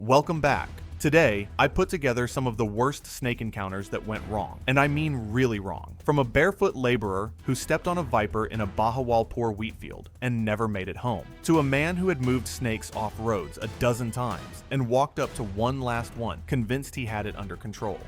Welcome back. Today, I put together some of the worst snake encounters that went wrong, and I mean really wrong. From a barefoot laborer who stepped on a viper in a Bahawalpur wheat field and never made it home, to a man who had moved snakes off roads a dozen times and walked up to one last one, convinced he had it under control.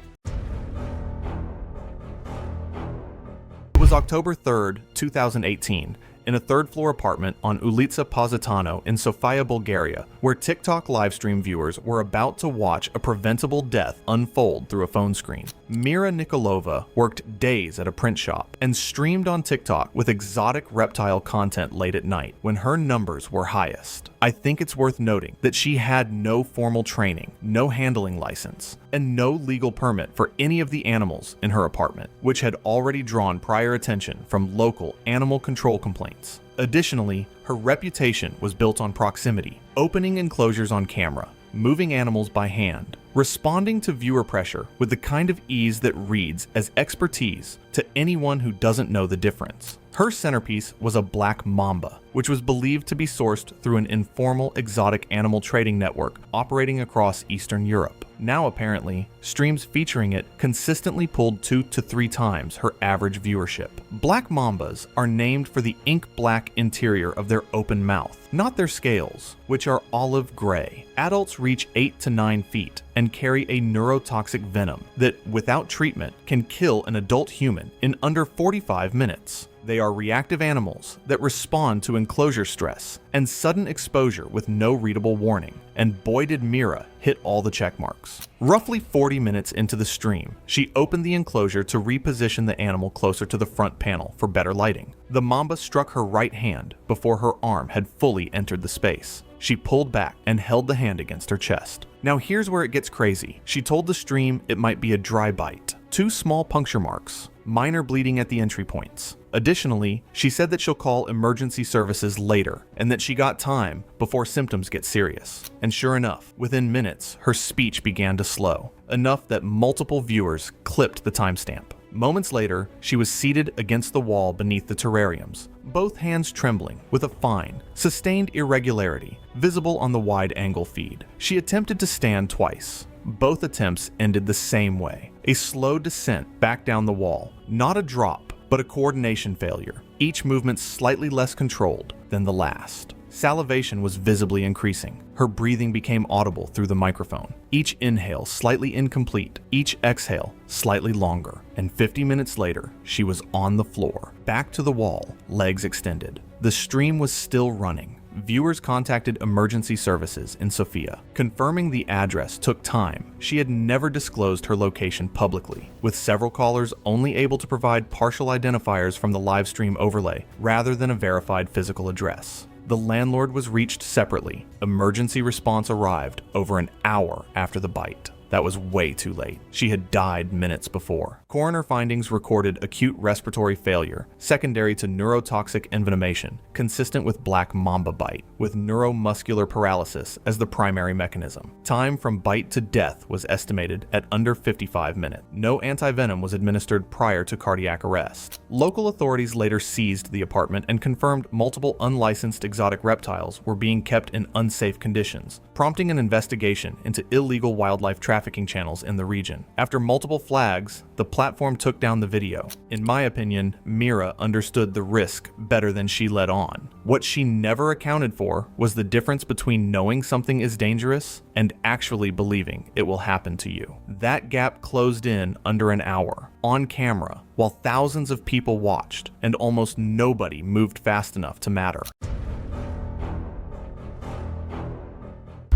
It was October 3rd, 2018, in a third-floor apartment on Ulica Positano in Sofia, Bulgaria, where TikTok livestream viewers were about to watch a preventable death unfold through a phone screen. Mira Nikolova worked days at a print shop and streamed on TikTok with exotic reptile content late at night when her numbers were highest. I think it's worth noting that she had no formal training, no handling license, and no legal permit for any of the animals in her apartment, which had already drawn prior attention from local animal control complaints. Additionally, her reputation was built on proximity, opening enclosures on camera, moving animals by hand, responding to viewer pressure with the kind of ease that reads as expertise to anyone who doesn't know the difference. Her centerpiece was a black mamba, which was believed to be sourced through an informal exotic animal trading network operating across Eastern Europe. Now apparently, streams featuring it consistently pulled 2 to 3 times her average viewership. Black mambas are named for the ink-black interior of their open mouth, not their scales, which are olive gray. Adults reach 8 to 9 feet and carry a neurotoxic venom that, without treatment, can kill an adult human in under 45 minutes. They are reactive animals that respond to enclosure stress and sudden exposure with no readable warning, and boy did Mira hit all the check marks. Roughly 40 minutes into the stream, she opened the enclosure to reposition the animal closer to the front panel for better lighting. The mamba struck her right hand before her arm had fully entered the space. She pulled back and held the hand against her chest. Now here's where it gets crazy. She told the stream it might be a dry bite, 2 small puncture marks, minor bleeding at the entry points. Additionally, she said that she'll call emergency services later and that she got time before symptoms get serious. And sure enough, within minutes, her speech began to slow, enough that multiple viewers clipped the timestamp. Moments later, she was seated against the wall beneath the terrariums, both hands trembling with a fine, sustained irregularity visible on the wide-angle feed. She attempted to stand twice. Both attempts ended the same way, a slow descent back down the wall, not a drop, but a coordination failure, each movement slightly less controlled than the last. Salivation was visibly increasing. Her breathing became audible through the microphone. Each inhale slightly incomplete, each exhale slightly longer, and 50 minutes later, she was on the floor, back to the wall, legs extended. The stream was still running. Viewers contacted emergency services in Sofia. Confirming the address took time. She had never disclosed her location publicly, with several callers only able to provide partial identifiers from the live stream overlay rather than a verified physical address. The landlord was reached separately. Emergency response arrived over an hour after the bite. That was way too late. She had died minutes before. Coroner findings recorded acute respiratory failure, secondary to neurotoxic envenomation, consistent with black mamba bite, with neuromuscular paralysis as the primary mechanism. Time from bite to death was estimated at under 55 minutes. No antivenom was administered prior to cardiac arrest. Local authorities later seized the apartment and confirmed multiple unlicensed exotic reptiles were being kept in unsafe conditions, prompting an investigation into illegal wildlife trafficking channels in the region. After multiple flags, the platform took down the video. In my opinion, Mira understood the risk better than she let on. What she never accounted for was the difference between knowing something is dangerous and actually believing it will happen to you. That gap closed in under an hour, on camera, while thousands of people watched, and almost nobody moved fast enough to matter.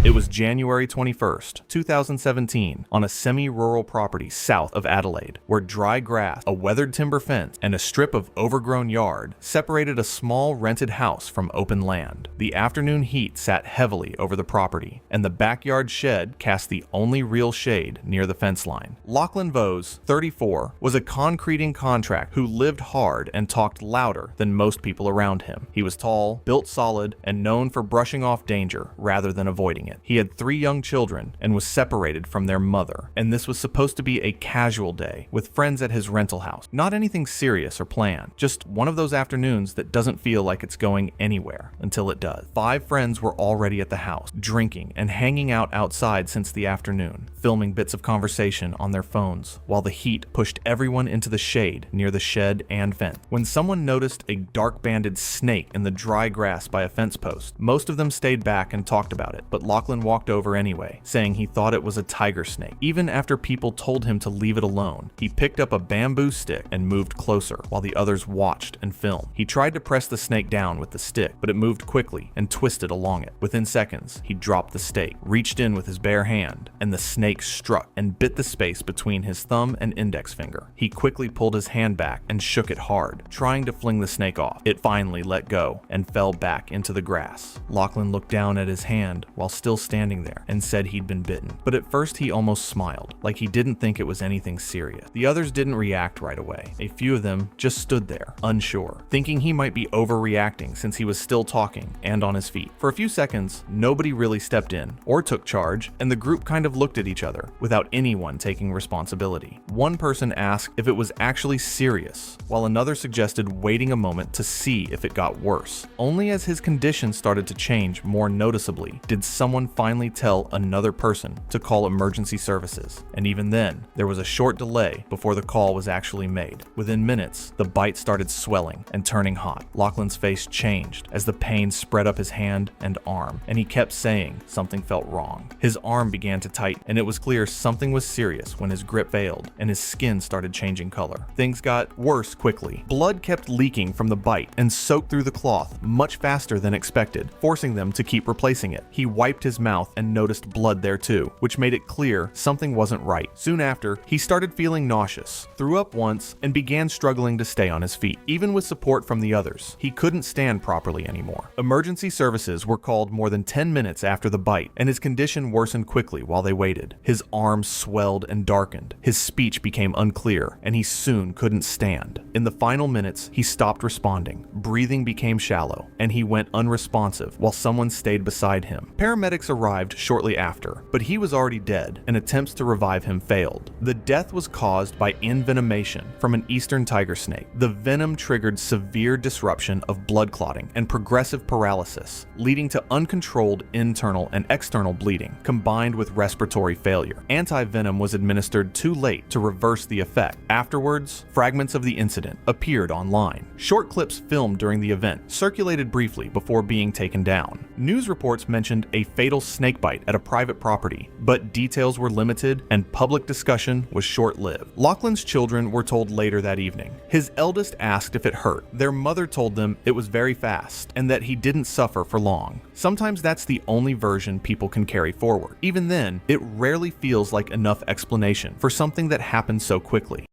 It was January 21st, 2017, on a semi-rural property south of Adelaide, where dry grass, a weathered timber fence, and a strip of overgrown yard separated a small rented house from open land. The afternoon heat sat heavily over the property, and the backyard shed cast the only real shade near the fence line. Lachlan Vose, 34, was a concreting contractor who lived hard and talked louder than most people around him. He was tall, built solid, and known for brushing off danger rather than avoiding it. pregnant. He had 3 young children and was separated from their mother. And this was supposed to be a casual day with friends at his rental house. Not anything serious or planned, just one of those afternoons that doesn't feel like it's going anywhere until it does. 5 friends were already at the house, drinking and hanging out outside since the afternoon, filming bits of conversation on their phones, while the heat pushed everyone into the shade near the shed and fence. When someone noticed a dark-banded snake in the dry grass by a fence post, most of them stayed back and talked about it, but Lachlan walked over anyway, saying he thought it was a tiger snake. Even after people told him to leave it alone, he picked up a bamboo stick and moved closer while the others watched and filmed. He tried to press the snake down with the stick, but it moved quickly and twisted along it. Within seconds, he dropped the stake, reached in with his bare hand, and the snake struck and bit the space between his thumb and index finger. He quickly pulled his hand back and shook it hard, trying to fling the snake off. It finally let go and fell back into the grass. Lachlan looked down at his hand while still standing there and said he'd been bitten. But at first he almost smiled, like he didn't think it was anything serious. The others didn't react right away. A few of them just stood there, unsure, thinking he might be overreacting since he was still talking and on his feet. For a few seconds, nobody really stepped in or took charge, and the group kind of looked at each other without anyone taking responsibility. One person asked if it was actually serious, while another suggested waiting a moment to see if it got worse. Only as his condition started to change more noticeably did someone finally tell another person to call emergency services, and even then, there was a short delay before the call was actually made. Within minutes, the bite started swelling and turning hot. Lachlan's face changed as the pain spread up his hand and arm, and he kept saying something felt wrong. His arm began to tighten, and it was clear something was serious when his grip failed and his skin started changing color. Things got worse quickly. Blood kept leaking from the bite and soaked through the cloth much faster than expected, forcing them to keep replacing it. He wiped his mouth and noticed blood there too, which made it clear something wasn't right. Soon after, he started feeling nauseous, threw up once, and began struggling to stay on his feet. Even with support from the others, he couldn't stand properly anymore. Emergency services were called more than 10 minutes after the bite, and his condition worsened quickly while they waited. His arms swelled and darkened, his speech became unclear, and he soon couldn't stand. In the final minutes, he stopped responding, breathing became shallow, and he went unresponsive while someone stayed beside him. Paramedics arrived shortly after, but he was already dead, and attempts to revive him failed. The death was caused by envenomation from an eastern tiger snake. The venom triggered severe disruption of blood clotting and progressive paralysis, leading to uncontrolled internal and external bleeding, combined with respiratory failure. Anti-venom was administered too late to reverse the effect. Afterwards, fragments of the incident appeared online. Short clips filmed during the event circulated briefly before being taken down. News reports mentioned a fatal snakebite at a private property, but details were limited and public discussion was short-lived. Lachlan's children were told later that evening. His eldest asked if it hurt. Their mother told them it was very fast and that he didn't suffer for long. Sometimes that's the only version people can carry forward. Even then, it rarely feels like enough explanation for something that happened so quickly.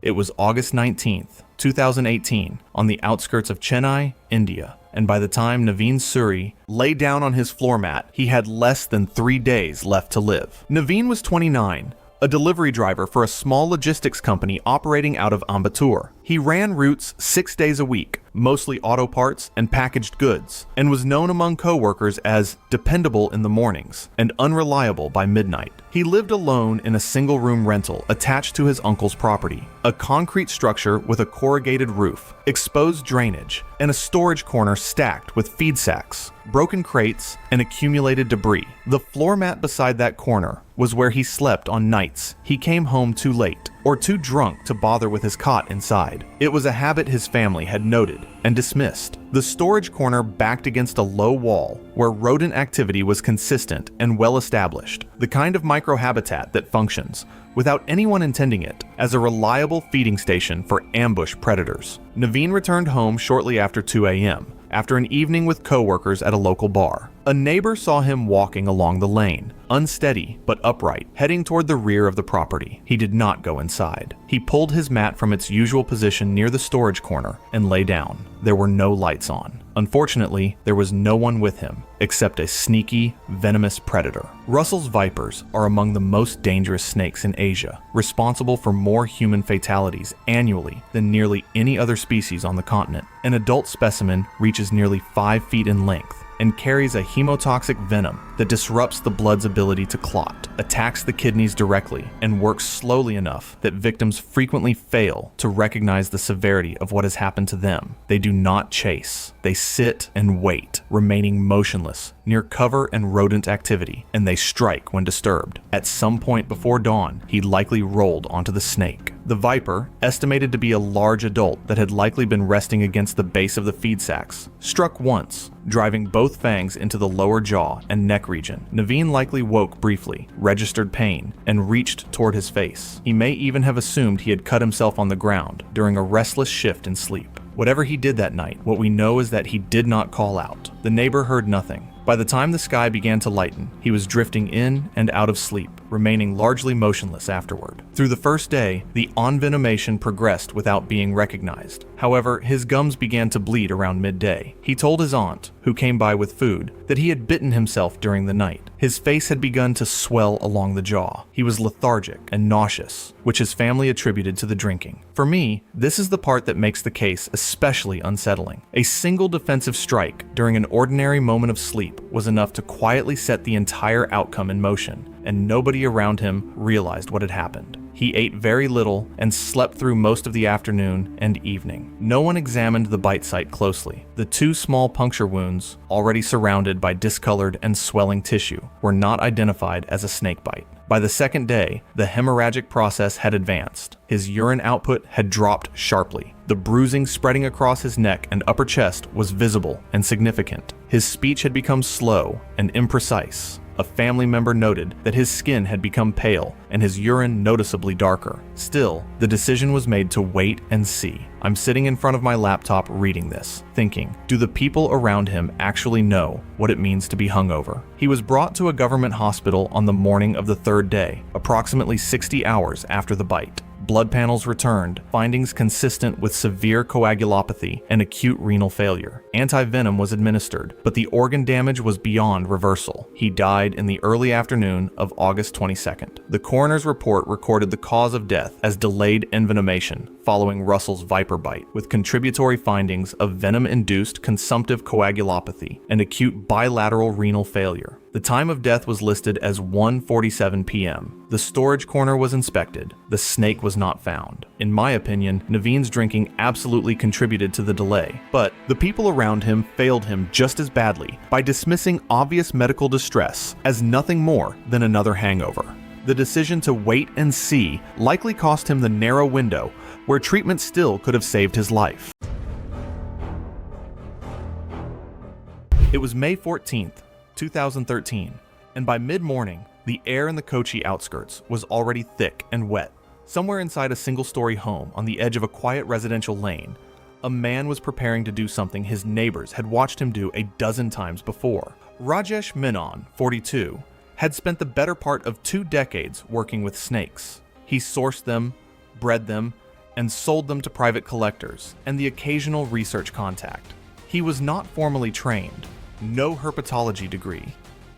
It was August 19th, 2018, on the outskirts of Chennai, India, and by the time Naveen Suri lay down on his floor mat, he had less than 3 days left to live. Naveen was 29, a delivery driver for a small logistics company operating out of Ambattur. He ran routes 6 days a week, mostly auto parts and packaged goods, and was known among co-workers as dependable in the mornings and unreliable by midnight. He lived alone in a single-room rental attached to his uncle's property, a concrete structure with a corrugated roof, exposed drainage, and a storage corner stacked with feed sacks, broken crates, and accumulated debris. The floor mat beside that corner was where he slept on nights he came home too late or too drunk to bother with his cot inside. It was a habit his family had noted and dismissed. The storage corner backed against a low wall where rodent activity was consistent and well established, the kind of microhabitat that functions, without anyone intending it, as a reliable feeding station for ambush predators. Naveen returned home shortly after 2 a.m., after an evening with co-workers at a local bar. A neighbor saw him walking along the lane, unsteady but upright, heading toward the rear of the property. He did not go inside. He pulled his mat from its usual position near the storage corner and lay down. There were no lights on. Unfortunately, there was no one with him except a sneaky, venomous predator. Russell's vipers are among the most dangerous snakes in Asia, responsible for more human fatalities annually than nearly any other species on the continent. An adult specimen reaches nearly 5 feet in length and carries a hemotoxic venom that disrupts the blood's ability to clot, attacks the kidneys directly, and works slowly enough that victims frequently fail to recognize the severity of what has happened to them. They do not chase. They sit and wait, remaining motionless near cover and rodent activity, and they strike when disturbed. At some point before dawn, he likely rolled onto the snake. The viper, estimated to be a large adult that had likely been resting against the base of the feed sacks, struck once, driving both fangs into the lower jaw and neck region. Naveen likely woke briefly, registered pain, and reached toward his face. He may even have assumed he had cut himself on the ground during a restless shift in sleep. Whatever he did that night, what we know is that he did not call out. The neighbor heard nothing. By the time the sky began to lighten, he was drifting in and out of sleep, remaining largely motionless afterward. Through the first day, the envenomation progressed without being recognized. However, his gums began to bleed around midday. He told his aunt, who came by with food, that he had bitten himself during the night. His face had begun to swell along the jaw. He was lethargic and nauseous, which his family attributed to the drinking. For me, this is the part that makes the case especially unsettling. A single defensive strike during an ordinary moment of sleep was enough to quietly set the entire outcome in motion, and nobody around him realized what had happened. He ate very little and slept through most of the afternoon and evening. No one examined the bite site closely. The 2 small puncture wounds, already surrounded by discolored and swelling tissue, were not identified as a snake bite. By the second day, the hemorrhagic process had advanced. His urine output had dropped sharply. The bruising spreading across his neck and upper chest was visible and significant. His speech had become slow and imprecise. A family member noted that his skin had become pale and his urine noticeably darker. Still, the decision was made to wait and see. I'm sitting in front of my laptop reading this, thinking, do the people around him actually know what it means to be hungover? He was brought to a government hospital on the morning of the 3rd day, approximately 60 hours after the bite. Blood panels returned, findings consistent with severe coagulopathy and acute renal failure. Antivenom was administered, but the organ damage was beyond reversal. He died in the early afternoon of August 22nd. The coroner's report recorded the cause of death as delayed envenomation following Russell's viper bite, with contributory findings of venom-induced consumptive coagulopathy and acute bilateral renal failure. The time of death was listed as 1:47 p.m. The storage corner was inspected. The snake was not found. In my opinion, Naveen's drinking absolutely contributed to the delay, but the people around him failed him just as badly by dismissing obvious medical distress as nothing more than another hangover. The decision to wait and see likely cost him the narrow window where treatment still could have saved his life. It was May 14th, 2013, and by mid-morning, the air in the Kochi outskirts was already thick and wet. Somewhere inside a single-story home on the edge of a quiet residential lane, a man was preparing to do something his neighbors had watched him do a dozen times before. Rajesh Menon, 42, had spent the better part of 2 decades working with snakes. He sourced them, bred them, and sold them to private collectors and the occasional research contact. He was not formally trained, no herpetology degree,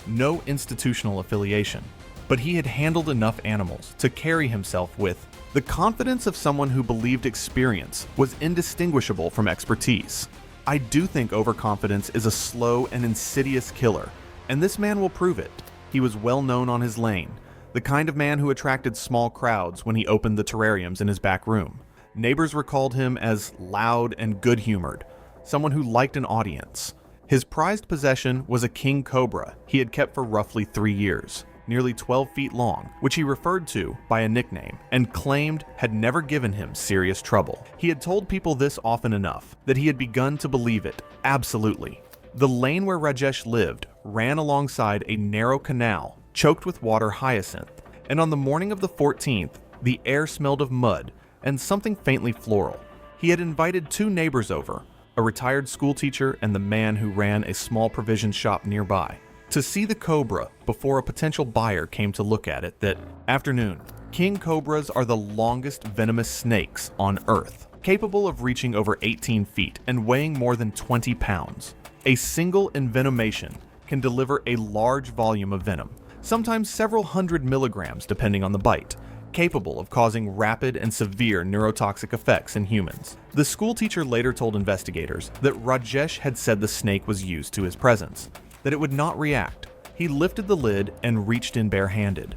no institutional affiliation, but he had handled enough animals to carry himself with the confidence of someone who believed experience was indistinguishable from expertise. I do think overconfidence is a slow and insidious killer, and this man will prove it. He was well known on his lane, the kind of man who attracted small crowds when he opened the terrariums in his back room. Neighbors recalled him as loud and good-humored, someone who liked an audience. His prized possession was a king cobra he had kept for roughly 3 years, nearly 12 feet long, which he referred to by a nickname and claimed had never given him serious trouble. He had told people this often enough that he had begun to believe it absolutely. The lane where Rajesh lived ran alongside a narrow canal choked with water hyacinth, and on the morning of the 14th, the air smelled of mud and something faintly floral. He had invited 2 neighbors over, a retired schoolteacher and the man who ran a small provision shop nearby, to see the cobra before a potential buyer came to look at it that afternoon. King cobras are the longest venomous snakes on Earth, capable of reaching over 18 feet and weighing more than 20 pounds. A single envenomation can deliver a large volume of venom, sometimes several hundred milligrams depending on the bite, capable of causing rapid and severe neurotoxic effects in humans. The schoolteacher later told investigators that Rajesh had said the snake was used to his presence, that it would not react. He lifted the lid and reached in barehanded,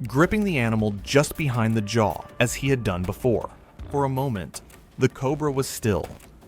gripping the animal just behind the jaw as he had done before. For a moment, the cobra was still.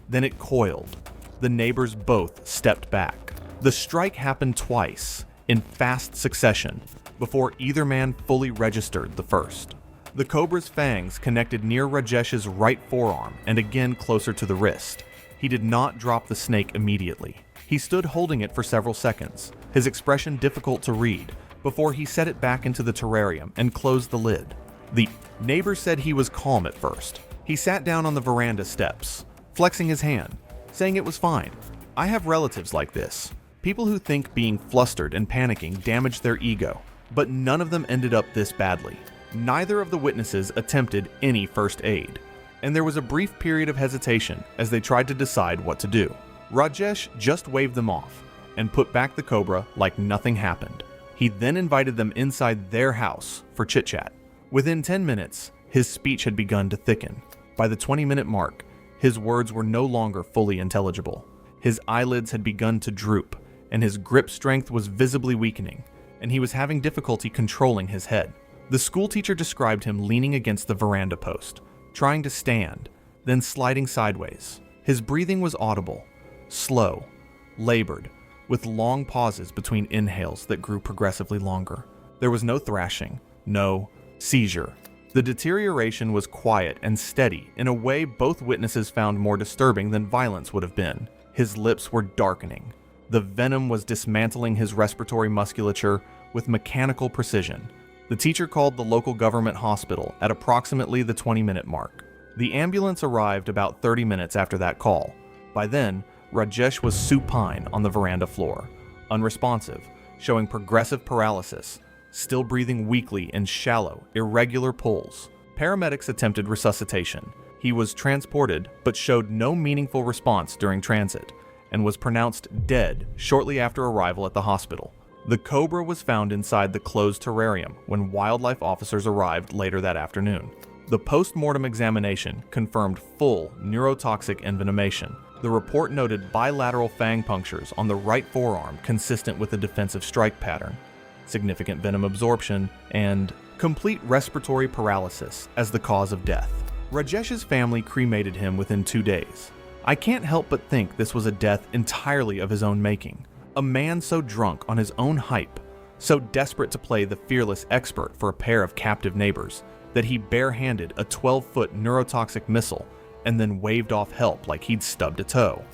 Then it coiled. The neighbors both stepped back. The strike happened twice, in fast succession, before either man fully registered the first. The cobra's fangs connected near Rajesh's right forearm and again closer to the wrist. He did not drop the snake immediately. He stood holding it for several seconds, his expression difficult to read, before he set it back into the terrarium and closed the lid. The neighbor said he was calm at first. He sat down on the veranda steps, flexing his hand, saying it was fine. I have relatives like this. People who think being flustered and panicking damaged their ego, but none of them ended up this badly. Neither of the witnesses attempted any first aid, and there was a brief period of hesitation as they tried to decide what to do. Rajesh just waved them off and put back the cobra like nothing happened. He then invited them inside their house for chit-chat. Within 10 minutes, his speech had begun to thicken. By the 20-minute mark, his words were no longer fully intelligible. His eyelids had begun to droop, and his grip strength was visibly weakening, and he was having difficulty controlling his head. The schoolteacher described him leaning against the veranda post, trying to stand, then sliding sideways. His breathing was audible, slow, labored, with long pauses between inhales that grew progressively longer. There was no thrashing, no seizure. The deterioration was quiet and steady in a way both witnesses found more disturbing than violence would have been. His lips were darkening. The venom was dismantling his respiratory musculature with mechanical precision. The teacher called the local government hospital at approximately the 20-minute mark. The ambulance arrived about 30 minutes after that call. By then, Rajesh was supine on the veranda floor, unresponsive, showing progressive paralysis, still breathing weakly in shallow, irregular pulls. Paramedics attempted resuscitation. He was transported but showed no meaningful response during transit and was pronounced dead shortly after arrival at the hospital. The cobra was found inside the closed terrarium when wildlife officers arrived later that afternoon. The post-mortem examination confirmed full neurotoxic envenomation. The report noted bilateral fang punctures on the right forearm consistent with a defensive strike pattern, significant venom absorption, and complete respiratory paralysis as the cause of death. Rajesh's family cremated him within 2 days. I can't help but think this was a death entirely of his own making. A man so drunk on his own hype, so desperate to play the fearless expert for a pair of captive neighbors, that he barehanded a 12-foot neurotoxic missile and then waved off help like he'd stubbed a toe.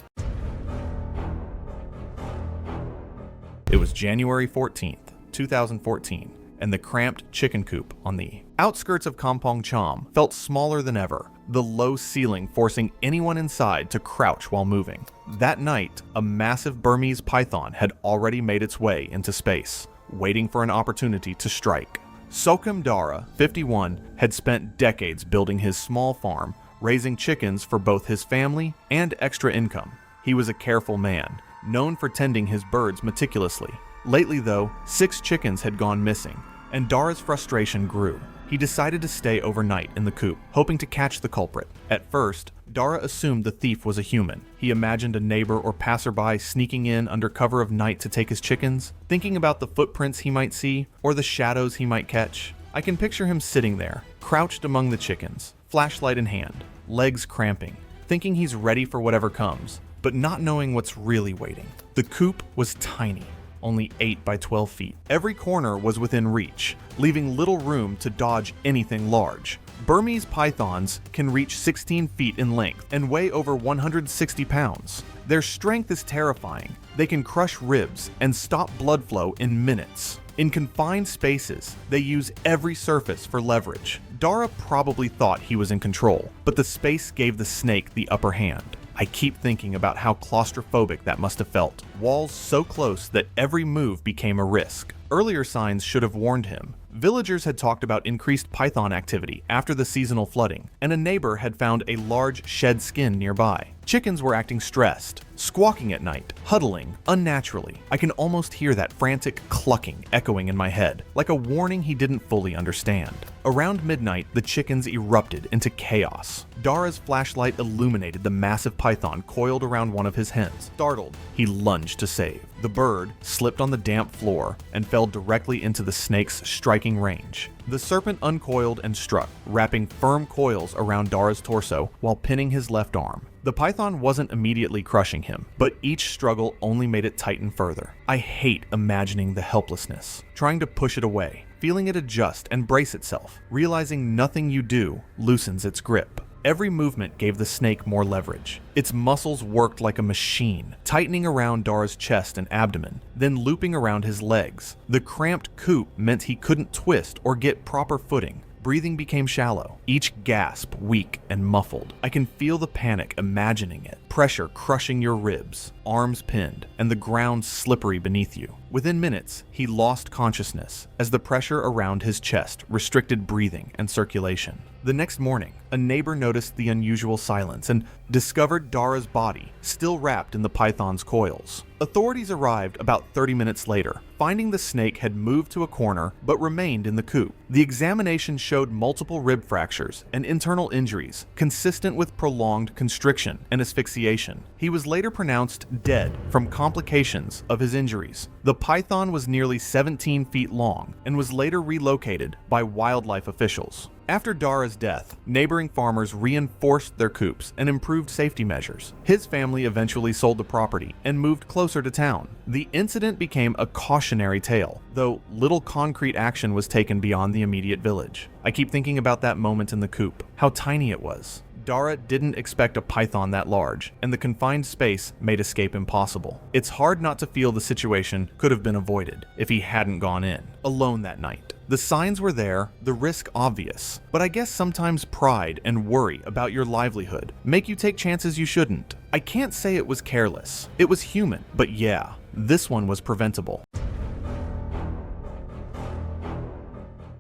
It was January 14th, 2014, and the cramped chicken coop on the outskirts of Kampong Cham felt smaller than ever, the low ceiling forcing anyone inside to crouch while moving. That night, a massive Burmese python had already made its way into space, waiting for an opportunity to strike. Sokum Dara, 51, had spent decades building his small farm, raising chickens for both his family and extra income. He was a careful man, known for tending his birds meticulously. Lately, though, 6 chickens had gone missing, and Dara's frustration grew. He decided to stay overnight in the coop, hoping to catch the culprit. At first, Dara assumed the thief was a human. He imagined a neighbor or passerby sneaking in under cover of night to take his chickens, thinking about the footprints he might see or the shadows he might catch. I can picture him sitting there, crouched among the chickens, flashlight in hand, legs cramping, thinking he's ready for whatever comes, but not knowing what's really waiting. The coop was tiny, only 8 by 12 feet. Every corner was within reach, leaving little room to dodge anything large. Burmese pythons can reach 16 feet in length and weigh over 160 pounds. Their strength is terrifying. They can crush ribs and stop blood flow in minutes. In confined spaces, they use every surface for leverage. Dara probably thought he was in control, but the space gave the snake the upper hand. I keep thinking about how claustrophobic that must have felt. Walls so close that every move became a risk. Earlier signs should have warned him. Villagers had talked about increased python activity after the seasonal flooding, and a neighbor had found a large shed skin nearby. Chickens were acting stressed, squawking at night, huddling unnaturally. I can almost hear that frantic clucking echoing in my head, like a warning he didn't fully understand. Around midnight, the chickens erupted into chaos. Dara's flashlight illuminated the massive python coiled around one of his hens. Startled, he lunged to save. The bird slipped on the damp floor and fell directly into the snake's striking range. The serpent uncoiled and struck, wrapping firm coils around Dara's torso while pinning his left arm. The python wasn't immediately crushing him, but each struggle only made it tighten further. I hate imagining the helplessness, trying to push it away, feeling it adjust and brace itself, realizing nothing you do loosens its grip. Every movement gave the snake more leverage. Its muscles worked like a machine, tightening around Dara's chest and abdomen, then looping around his legs. The cramped coop meant he couldn't twist or get proper footing. Breathing became shallow, each gasp weak and muffled. I can feel the panic imagining it, pressure crushing your ribs, arms pinned, and the ground slippery beneath you. Within minutes, he lost consciousness as the pressure around his chest restricted breathing and circulation. The next morning, a neighbor noticed the unusual silence and discovered Dara's body still wrapped in the python's coils. Authorities arrived about 30 minutes later, finding the snake had moved to a corner but remained in the coop. The examination showed multiple rib fractures and internal injuries consistent with prolonged constriction and asphyxiation. He was later pronounced dead from complications of his injuries. The python was nearly 17 feet long and was later relocated by wildlife officials. After Dara's death, neighboring farmers reinforced their coops and improved safety measures. His family eventually sold the property and moved closer to town. The incident became a cautionary tale, though little concrete action was taken beyond the immediate village. I keep thinking about that moment in the coop, how tiny it was. Dara didn't expect a python that large, and the confined space made escape impossible. It's hard not to feel the situation could have been avoided if he hadn't gone in, alone that night. The signs were there, the risk obvious, but I guess sometimes pride and worry about your livelihood make you take chances you shouldn't. I can't say it was careless. It was human, but yeah, this one was preventable.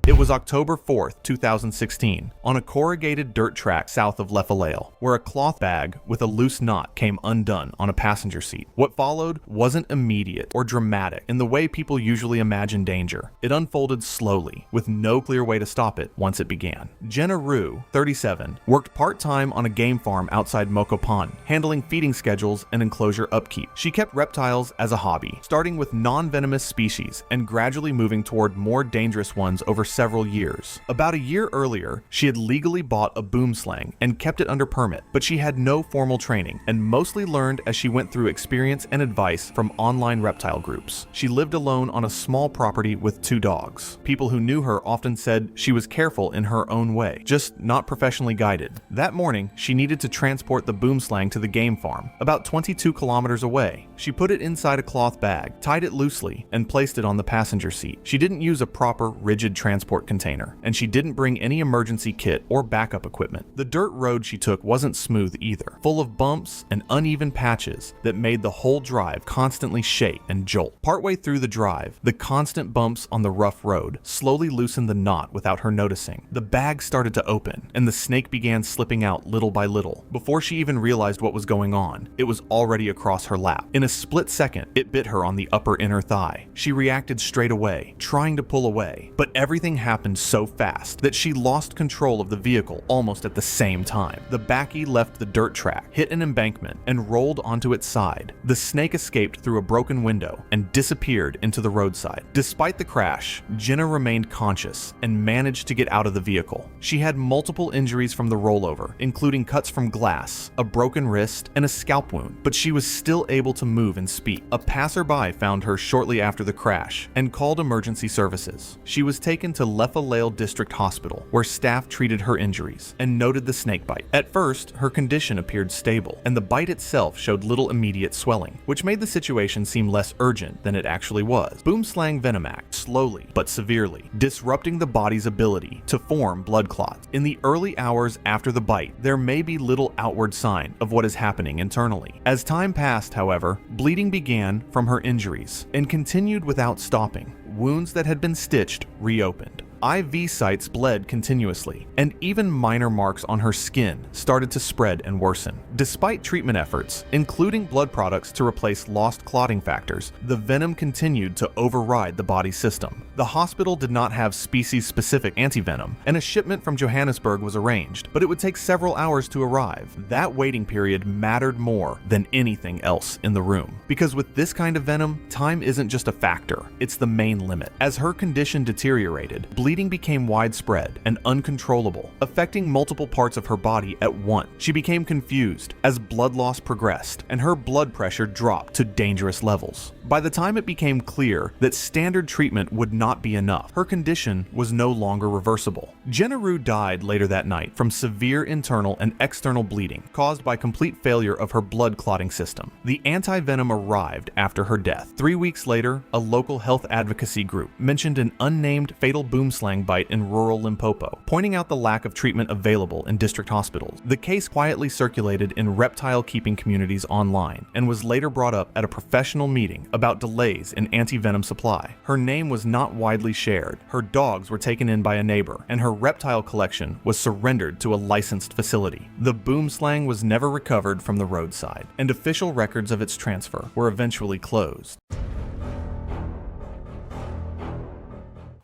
It was October 4th, 2016, on a corrugated dirt track south of Le Falaise, where a cloth bag with a loose knot came undone on a passenger seat. What followed wasn't immediate or dramatic in the way people usually imagine danger. It unfolded slowly, with no clear way to stop it once it began. Jenna Rue, 37, worked part-time on a game farm outside Mokopane, handling feeding schedules and enclosure upkeep. She kept reptiles as a hobby, starting with non-venomous species and gradually moving toward more dangerous ones over several years. About a year earlier, she had legally bought a boomslang and kept it under permit, but she had no formal training and mostly learned as she went through experience and advice from online reptile groups. She lived alone on a small property with 2 dogs. People who knew her often said she was careful in her own way, just not professionally guided. That morning, she needed to transport the boomslang to the game farm, about 22 kilometers away. She put it inside a cloth bag, tied it loosely, and placed it on the passenger seat. She didn't use a proper, rigid transport container, and she didn't bring any emergency kit or backup equipment. The dirt road she took wasn't smooth either, full of bumps and uneven patches that made the whole drive constantly shake and jolt. Partway through the drive, the constant bumps on the rough road slowly loosened the knot without her noticing. The bag started to open, and the snake began slipping out little by little. Before she even realized what was going on, it was already across her lap. In a split second, it bit her on the upper inner thigh. She reacted straight away, trying to pull away, but everything happened so fast that she lost control of the vehicle almost at the same time. The bakkie left the dirt track, hit an embankment, and rolled onto its side. The snake escaped through a broken window and disappeared into the roadside. Despite the crash, Jenna remained conscious and managed to get out of the vehicle. She had multiple injuries from the rollover, including cuts from glass, a broken wrist, and a scalp wound, but she was still able to move move and speak. A passerby found her shortly after the crash and called emergency services. She was taken to Lefalale District Hospital, where staff treated her injuries and noted the snake bite. At first, her condition appeared stable, and the bite itself showed little immediate swelling, which made the situation seem less urgent than it actually was. Boomslang venom acts slowly but severely, disrupting the body's ability to form blood clots. In the early hours after the bite, there may be little outward sign of what is happening internally. As time passed, however, bleeding began from her injuries and continued without stopping. Wounds that had been stitched reopened. IV sites bled continuously, and even minor marks on her skin started to spread and worsen. Despite treatment efforts, including blood products to replace lost clotting factors, the venom continued to override the body's system. The hospital did not have species-specific antivenom, and a shipment from Johannesburg was arranged, but it would take several hours to arrive. That waiting period mattered more than anything else in the room, because with this kind of venom, time isn't just a factor, it's the main limit. As her condition deteriorated, bleeding became widespread and uncontrollable, affecting multiple parts of her body at once. She became confused as blood loss progressed, and her blood pressure dropped to dangerous levels. By the time it became clear that standard treatment would not be enough, her condition was no longer reversible. Jenna Rue died later that night from severe internal and external bleeding caused by complete failure of her blood clotting system. The anti-venom arrived after her death. 3 weeks later, a local health advocacy group mentioned an unnamed fatal boomslang bite in rural Limpopo, pointing out the lack of treatment available in district hospitals. The case quietly circulated in reptile-keeping communities online and was later brought up at a professional meeting about delays in anti-venom supply. Her name was not widely shared, her dogs were taken in by a neighbor, and her reptile collection was surrendered to a licensed facility. The boomslang was never recovered from the roadside, and official records of its transfer were eventually closed.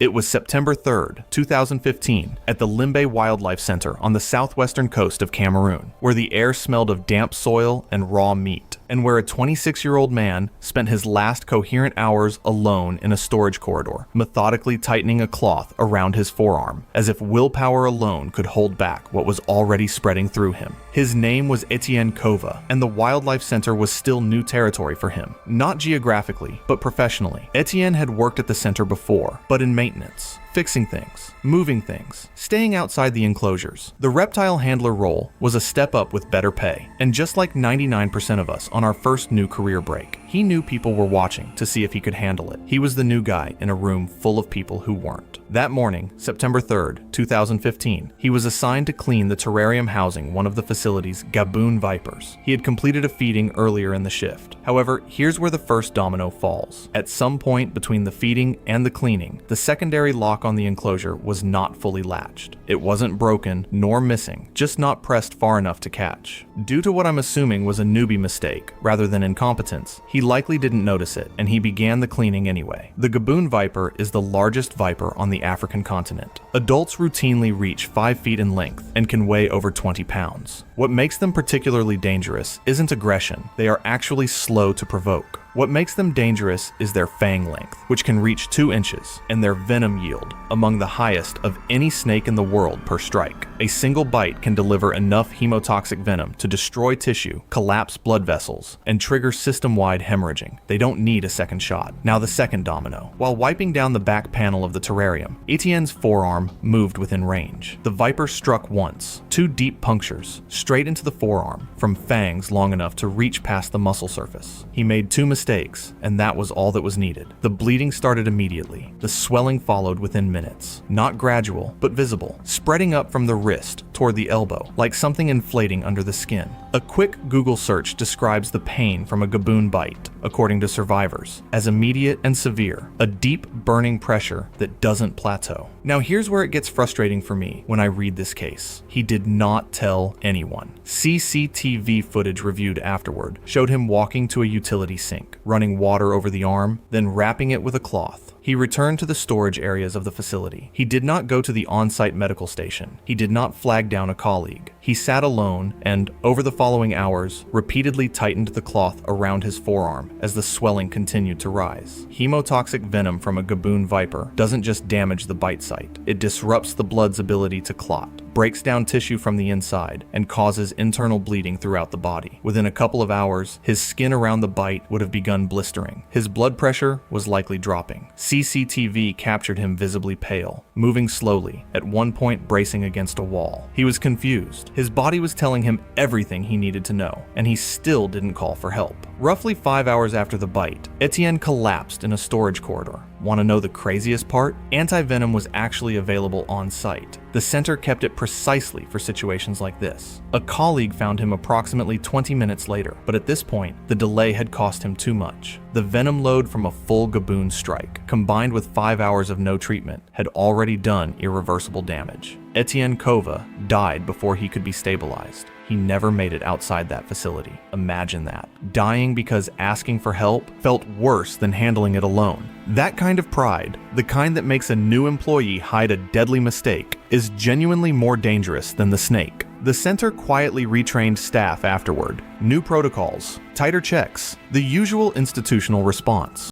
It was September 3rd, 2015, at the Limbe Wildlife Center on the southwestern coast of Cameroon, where the air smelled of damp soil and raw meat, and where a 26-year-old man spent his last coherent hours alone in a storage corridor, methodically tightening a cloth around his forearm, as if willpower alone could hold back what was already spreading through him. His name was Etienne Kova, and the Wildlife Center was still new territory for him, not geographically, but professionally. Etienne had worked at the center before, but in maintenance, fixing things, moving things, staying outside the enclosures. The reptile handler role was a step up with better pay, and just like 99% of us on our first new career break, he knew people were watching to see if he could handle it. He was the new guy in a room full of people who weren't. That morning, September 3rd, 2015, he was assigned to clean the terrarium housing one of the facility's Gaboon vipers. He had completed a feeding earlier in the shift. However, here's where the first domino falls. At some point between the feeding and the cleaning, the secondary lock on the enclosure was not fully latched. It wasn't broken nor missing, just not pressed far enough to catch. Due to what I'm assuming was a newbie mistake rather than incompetence, he likely didn't notice it, and he began the cleaning anyway. The Gaboon viper is the largest viper on the African continent. Adults routinely reach 5 feet in length and can weigh over 20 pounds. What makes them particularly dangerous isn't aggression, they are actually slow to provoke. What makes them dangerous is their fang length, which can reach 2 inches, and their venom yield, among the highest of any snake in the world per strike. A single bite can deliver enough hemotoxic venom to destroy tissue, collapse blood vessels, and trigger system-wide hemorrhaging. They don't need a second shot. Now the second domino. While wiping down the back panel of the terrarium, Etienne's forearm moved within range. The viper struck once, 2 deep punctures, straight into the forearm, from fangs long enough to reach past the muscle surface. He made 2 mistakes, and that was all that was needed. The bleeding started immediately. The swelling followed within minutes. Not gradual, but visible, spreading up from the wrist toward the elbow, like something inflating under the skin. A quick Google search describes the pain from a Gaboon bite, according to survivors, as immediate and severe, a deep burning pressure that doesn't plateau. Now here's where it gets frustrating for me when I read this case. He did not tell anyone. CCTV footage reviewed afterward showed him walking to a utility sink, running water over the arm, then wrapping it with a cloth. He returned to the storage areas of the facility. He did not go to the on-site medical station. He did not flag down a colleague. He sat alone and, over the following hours, repeatedly tightened the cloth around his forearm as the swelling continued to rise. Hemotoxic venom from a Gaboon viper doesn't just damage the bite site. It disrupts the blood's ability to clot, breaks down tissue from the inside and causes internal bleeding throughout the body. Within a couple of hours, his skin around the bite would have begun blistering. His blood pressure was likely dropping. CCTV captured him visibly pale, moving slowly, at one point bracing against a wall. He was confused. His body was telling him everything he needed to know, and he still didn't call for help. Roughly 5 hours after the bite, Etienne collapsed in a storage corridor. Want to know the craziest part? Anti-venom was actually available on site. The center kept it precisely for situations like this. A colleague found him approximately 20 minutes later, but at this point, the delay had cost him too much. The venom load from a full Gaboon strike, combined with 5 hours of no treatment, had already done irreversible damage. Etienne Kova died before he could be stabilized. He never made it outside that facility. Imagine that. Dying because asking for help felt worse than handling it alone. That kind of pride, the kind that makes a new employee hide a deadly mistake, is genuinely more dangerous than the snake. The center quietly retrained staff afterward. New protocols, tighter checks, the usual institutional response.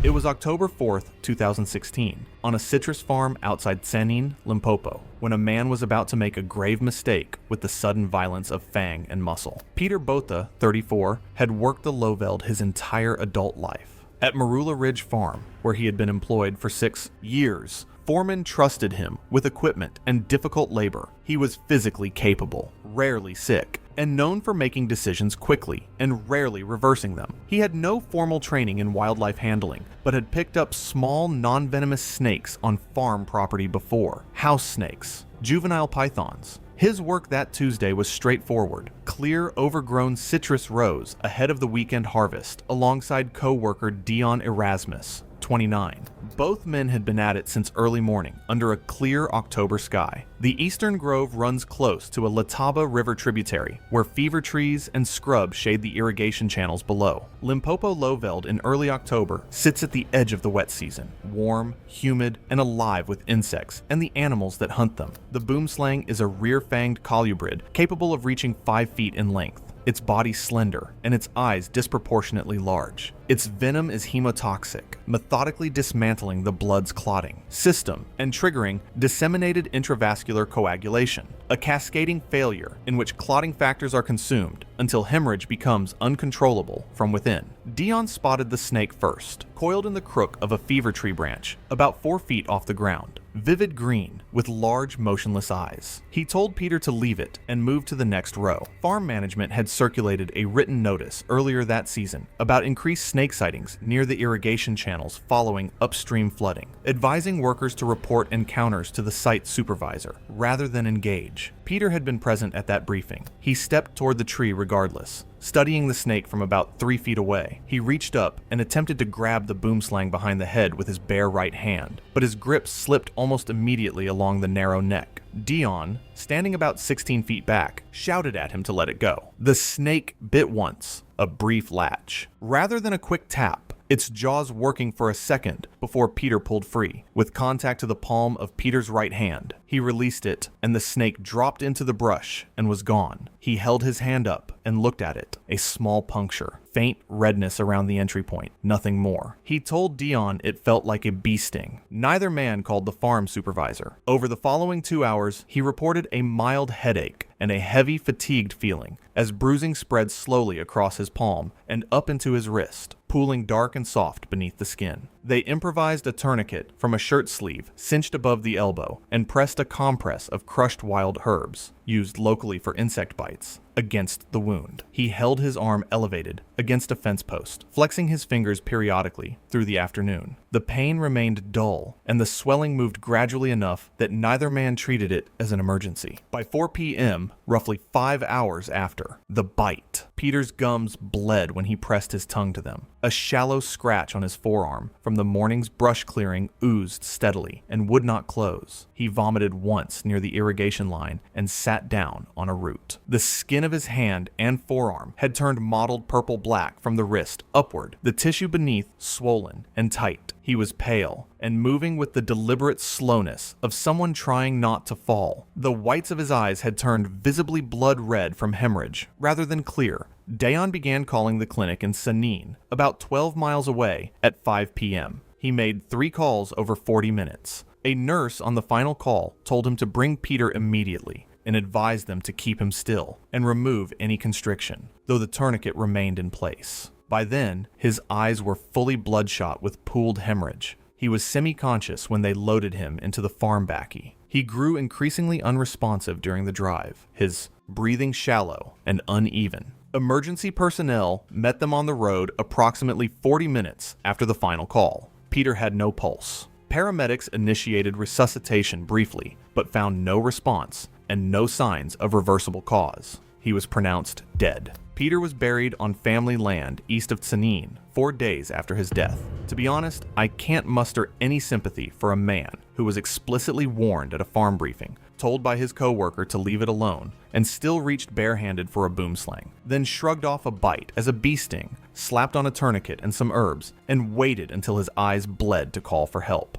It was October 4th, 2016, on a citrus farm outside Tsenin, Limpopo, when a man was about to make a grave mistake with the sudden violence of fang and muscle. Peter Botha, 34, had worked the Lowveld his entire adult life. At Marula Ridge Farm, where he had been employed for 6 years, foremen trusted him with equipment and difficult labor. He was physically capable, rarely sick, and known for making decisions quickly and rarely reversing them. He had no formal training in wildlife handling, but had picked up small non-venomous snakes on farm property before. House snakes, juvenile pythons. His work that Tuesday was straightforward. Clear, overgrown citrus rows ahead of the weekend harvest, alongside co-worker Dion Erasmus, 29. Both men had been at it since early morning, under a clear October sky. The Eastern Grove runs close to a Letaba River tributary, where fever trees and scrub shade the irrigation channels below. Limpopo Lowveld in early October sits at the edge of the wet season, warm, humid, and alive with insects and the animals that hunt them. The boomslang is a rear-fanged colubrid capable of reaching 5 feet in length. Its body slender, and its eyes disproportionately large. Its venom is hemotoxic, methodically dismantling the blood's clotting system and triggering disseminated intravascular coagulation, a cascading failure in which clotting factors are consumed until hemorrhage becomes uncontrollable from within. Dion spotted the snake first, coiled in the crook of a fever tree branch, about 4 feet off the ground. Vivid green, with large, motionless eyes. He told Peter to leave it and move to the next row. Farm management had circulated a written notice earlier that season about increased snake sightings near the irrigation channels following upstream flooding, advising workers to report encounters to the site supervisor rather than engage. Peter had been present at that briefing. He stepped toward the tree regardless, studying the snake from about 3 feet away. He reached up and attempted to grab the boomslang behind the head with his bare right hand, but his grip slipped almost immediately along the narrow neck. Dion, standing about 16 feet back, shouted at him to let it go. The snake bit once, a brief latch. Rather than a quick tap, its jaws working for a second before Peter pulled free. With contact to the palm of Peter's right hand, he released it, and the snake dropped into the brush and was gone. He held his hand up and looked at it. A small puncture, faint redness around the entry point, nothing more. He told Dion it felt like a bee sting. Neither man called the farm supervisor. Over the following 2 hours, he reported a mild headache and a heavy, fatigued feeling as bruising spread slowly across his palm and up into his wrist, pooling dark and soft beneath the skin. They improvised a tourniquet from a shirt sleeve cinched above the elbow and pressed a compress of crushed wild herbs, used locally for insect bites, against the wound. He held his arm elevated against a fence post, flexing his fingers periodically through the afternoon. The pain remained dull, and the swelling moved gradually enough that neither man treated it as an emergency. By 4 p.m., roughly 5 hours after the bite, Peter's gums bled when he pressed his tongue to them. A shallow scratch on his forearm from the morning's brush clearing oozed steadily and would not close. He vomited once near the irrigation line and sat down on a root. The skin of his hand and forearm had turned mottled purple-black from the wrist upward, the tissue beneath swollen and tight. He was pale and moving with the deliberate slowness of someone trying not to fall. The whites of his eyes had turned visibly blood red from hemorrhage rather than clear. Dayon began calling the clinic in Tsenin, about 12 miles away, at 5 p.m. He made 3 calls over 40 minutes. A nurse on the final call told him to bring Peter immediately and advised them to keep him still and remove any constriction, though the tourniquet remained in place. By then, his eyes were fully bloodshot with pooled hemorrhage. He was semi-conscious when they loaded him into the farm bakkie. He grew increasingly unresponsive during the drive, his breathing shallow and uneven. Emergency personnel met them on the road approximately 40 minutes after the final call. Peter had no pulse. Paramedics initiated resuscitation briefly, but found no response and no signs of reversible cause. He was pronounced dead. Peter was buried on family land east of Tsanin 4 days after his death. To be honest, I can't muster any sympathy for a man who was explicitly warned at a farm briefing, told by his co-worker to leave it alone, and still reached barehanded for a boom slang, then shrugged off a bite as a bee sting, slapped on a tourniquet and some herbs, and waited until his eyes bled to call for help.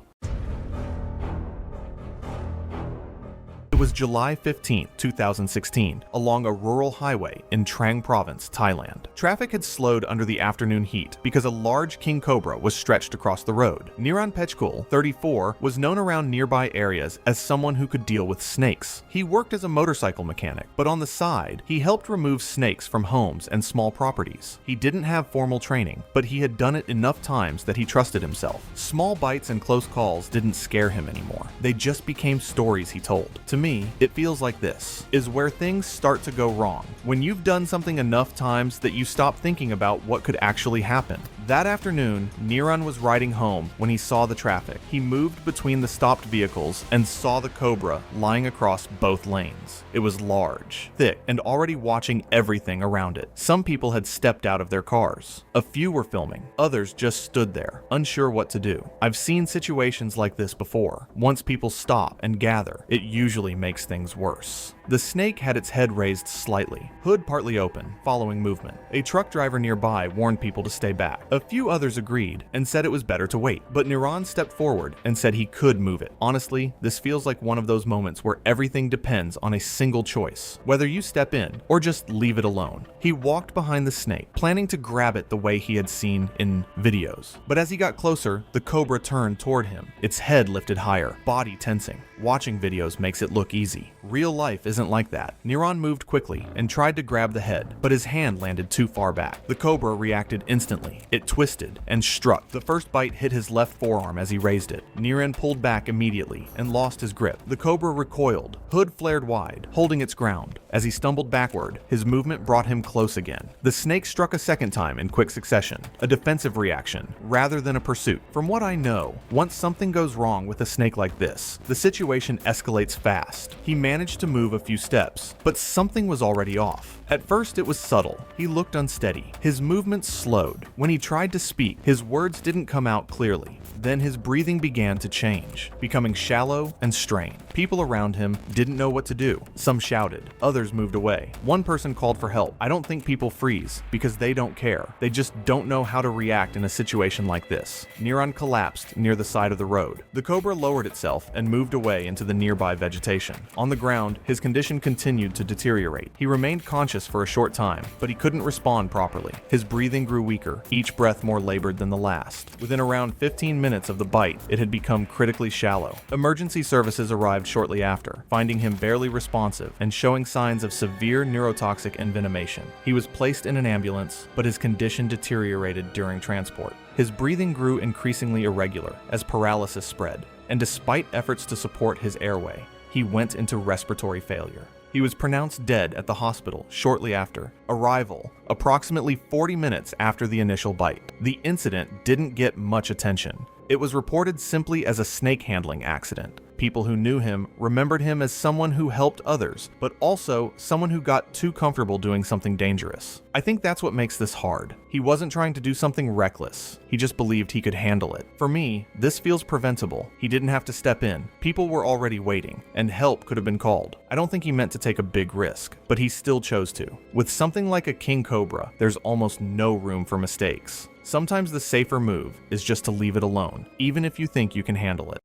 It was July 15, 2016, along a rural highway in Trang Province, Thailand. Traffic had slowed under the afternoon heat because a large king cobra was stretched across the road. Niran Pechkul, 34, was known around nearby areas as someone who could deal with snakes. He worked as a motorcycle mechanic, but on the side, he helped remove snakes from homes and small properties. He didn't have formal training, but he had done it enough times that he trusted himself. Small bites and close calls didn't scare him anymore. They just became stories he told. To me, it feels like this is where things start to go wrong. When you've done something enough times that you stop thinking about what could actually happen. That afternoon, Niran was riding home when he saw the traffic. He moved between the stopped vehicles and saw the cobra lying across both lanes. It was large, thick, and already watching everything around it. Some people had stepped out of their cars. A few were filming. Others just stood there, unsure what to do. I've seen situations like this before. Once people stop and gather, it usually makes things worse. The snake had its head raised slightly, hood partly open, following movement. A truck driver nearby warned people to stay back. A few others agreed and said it was better to wait, but Niran stepped forward and said he could move it. Honestly, this feels like one of those moments where everything depends on a single choice, whether you step in or just leave it alone. He walked behind the snake, planning to grab it the way he had seen in videos. But as he got closer, the cobra turned toward him, its head lifted higher, body tensing. Watching videos makes it look easy. Real life isn't like that. Niran moved quickly and tried to grab the head, but his hand landed too far back. The cobra reacted instantly. It twisted and struck. The first bite hit his left forearm as he raised it. Niran pulled back immediately and lost his grip. The cobra recoiled, hood flared wide, holding its ground. As he stumbled backward, his movement brought him close again. The snake struck a second time in quick succession, a defensive reaction rather than a pursuit. From what I know, once something goes wrong with a snake like this, the situation escalates fast. He managed to move a few steps, but something was already off. At first it was subtle. He looked unsteady. His movements slowed. When he tried to speak, his words didn't come out clearly. Then his breathing began to change, becoming shallow and strained. People around him didn't know what to do. Some shouted, others moved away. One person called for help. I don't think people freeze because they don't care. They just don't know how to react in a situation like this. Niran collapsed near the side of the road. The cobra lowered itself and moved away into the nearby vegetation. On the ground, his condition continued to deteriorate. He remained conscious for a short time, but he couldn't respond properly. His breathing grew weaker, each breath more labored than the last. Within around 15 minutes of the bite, it had become critically shallow. Emergency services arrived shortly after, finding him barely responsive and showing signs of severe neurotoxic envenomation. He was placed in an ambulance, but his condition deteriorated during transport. His breathing grew increasingly irregular as paralysis spread, and despite efforts to support his airway, he went into respiratory failure. He was pronounced dead at the hospital shortly after. Arrival, approximately 40 minutes after the initial bite. The incident didn't get much attention. It was reported simply as a snake handling accident. People who knew him remembered him as someone who helped others, but also someone who got too comfortable doing something dangerous. I think that's what makes this hard. He wasn't trying to do something reckless. He just believed he could handle it. For me, this feels preventable. He didn't have to step in. People were already waiting, and help could have been called. I don't think he meant to take a big risk, but he still chose to. With something like a king cobra, there's almost no room for mistakes. Sometimes the safer move is just to leave it alone, even if you think you can handle it.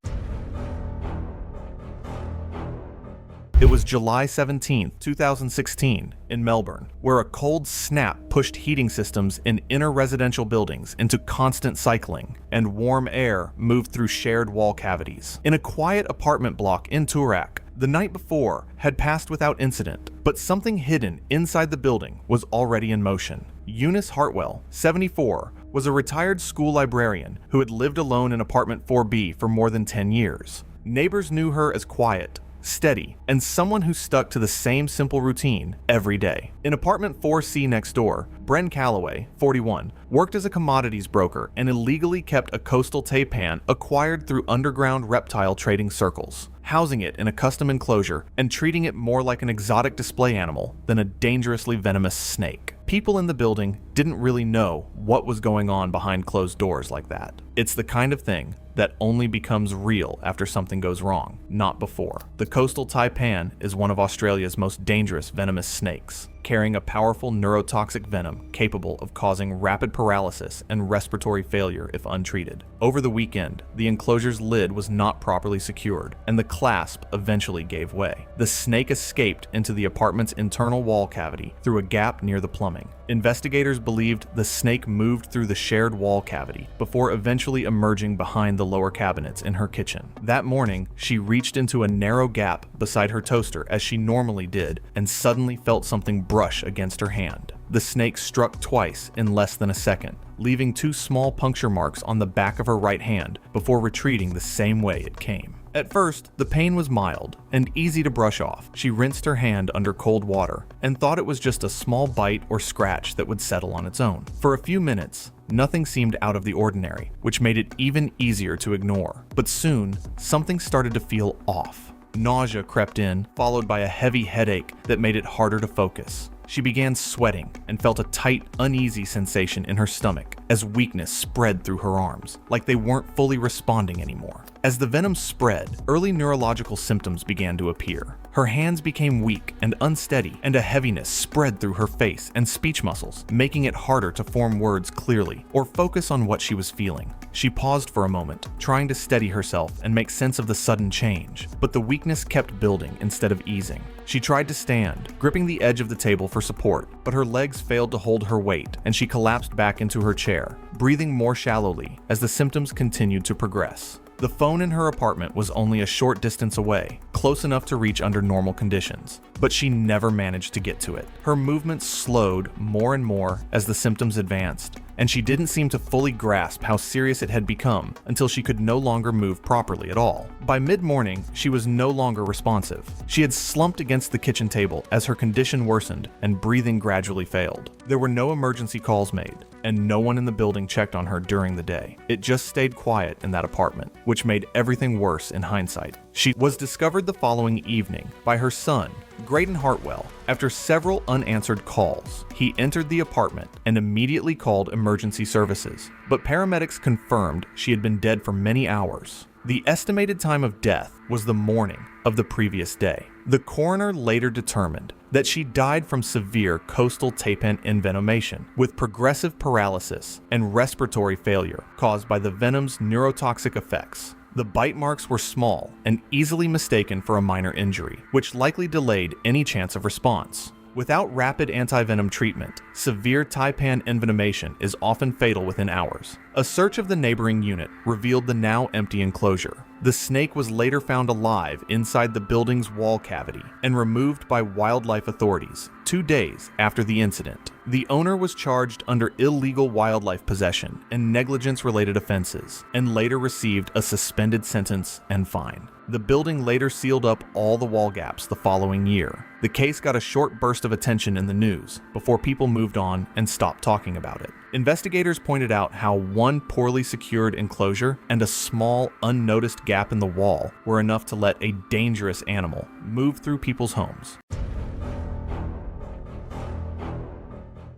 It was July 17, 2016, in Melbourne, where a cold snap pushed heating systems in inner residential buildings into constant cycling, and warm air moved through shared wall cavities. In a quiet apartment block in Toorak, the night before had passed without incident, but something hidden inside the building was already in motion. Eunice Hartwell, 74, was a retired school librarian who had lived alone in apartment 4B for more than 10 years. Neighbors knew her as quiet, steady, and someone who stuck to the same simple routine every day. In apartment 4C next door, Bren Calloway, 41, worked as a commodities broker and illegally kept a coastal taipan acquired through underground reptile trading circles, housing it in a custom enclosure and treating it more like an exotic display animal than a dangerously venomous snake. People in the building didn't really know what was going on behind closed doors like that. It's the kind of thing that only becomes real after something goes wrong, not before. The coastal taipan is one of Australia's most dangerous venomous snakes, carrying a powerful neurotoxic venom capable of causing rapid paralysis and respiratory failure if untreated. Over the weekend, the enclosure's lid was not properly secured, and the clasp eventually gave way. The snake escaped into the apartment's internal wall cavity through a gap near the plumbing. Investigators believed the snake moved through the shared wall cavity before eventually emerging behind the lower cabinets in her kitchen. That morning, she reached into a narrow gap beside her toaster as she normally did and suddenly felt something brush against her hand. The snake struck twice in less than a second, leaving 2 small puncture marks on the back of her right hand before retreating the same way it came. At first, the pain was mild and easy to brush off. She rinsed her hand under cold water and thought it was just a small bite or scratch that would settle on its own. For a few minutes, nothing seemed out of the ordinary, which made it even easier to ignore. But soon, something started to feel off. Nausea crept in, followed by a heavy headache that made it harder to focus. She began sweating and felt a tight, uneasy sensation in her stomach as weakness spread through her arms, like they weren't fully responding anymore. As the venom spread, early neurological symptoms began to appear. Her hands became weak and unsteady, and a heaviness spread through her face and speech muscles, making it harder to form words clearly or focus on what she was feeling. She paused for a moment, trying to steady herself and make sense of the sudden change, but the weakness kept building instead of easing. She tried to stand, gripping the edge of the table for support, but her legs failed to hold her weight, and she collapsed back into her chair, breathing more shallowly as the symptoms continued to progress. The phone in her apartment was only a short distance away, close enough to reach under normal conditions, but she never managed to get to it. Her movements slowed more and more as the symptoms advanced, and she didn't seem to fully grasp how serious it had become until she could no longer move properly at all. By mid-morning, she was no longer responsive. She had slumped against the kitchen table as her condition worsened and breathing gradually failed. There were no emergency calls made, and no one in the building checked on her during the day. It just stayed quiet in that apartment, which made everything worse in hindsight. She was discovered the following evening by her son, Graydon Hartwell, after several unanswered calls. He entered the apartment and immediately called emergency services, but paramedics confirmed she had been dead for many hours. The estimated time of death was the morning of the previous day. The coroner later determined that she died from severe coastal taipan envenomation with progressive paralysis and respiratory failure caused by the venom's neurotoxic effects. The bite marks were small and easily mistaken for a minor injury, which likely delayed any chance of response. Without rapid antivenom treatment, severe taipan envenomation is often fatal within hours. A search of the neighboring unit revealed the now empty enclosure. The snake was later found alive inside the building's wall cavity and removed by wildlife authorities 2 days after the incident. The owner was charged under illegal wildlife possession and negligence-related offenses, and later received a suspended sentence and fine. The building later sealed up all the wall gaps the following year. The case got a short burst of attention in the news before people moved on and stopped talking about it. Investigators pointed out how one poorly secured enclosure and a small, unnoticed gap in the wall were enough to let a dangerous animal move through people's homes.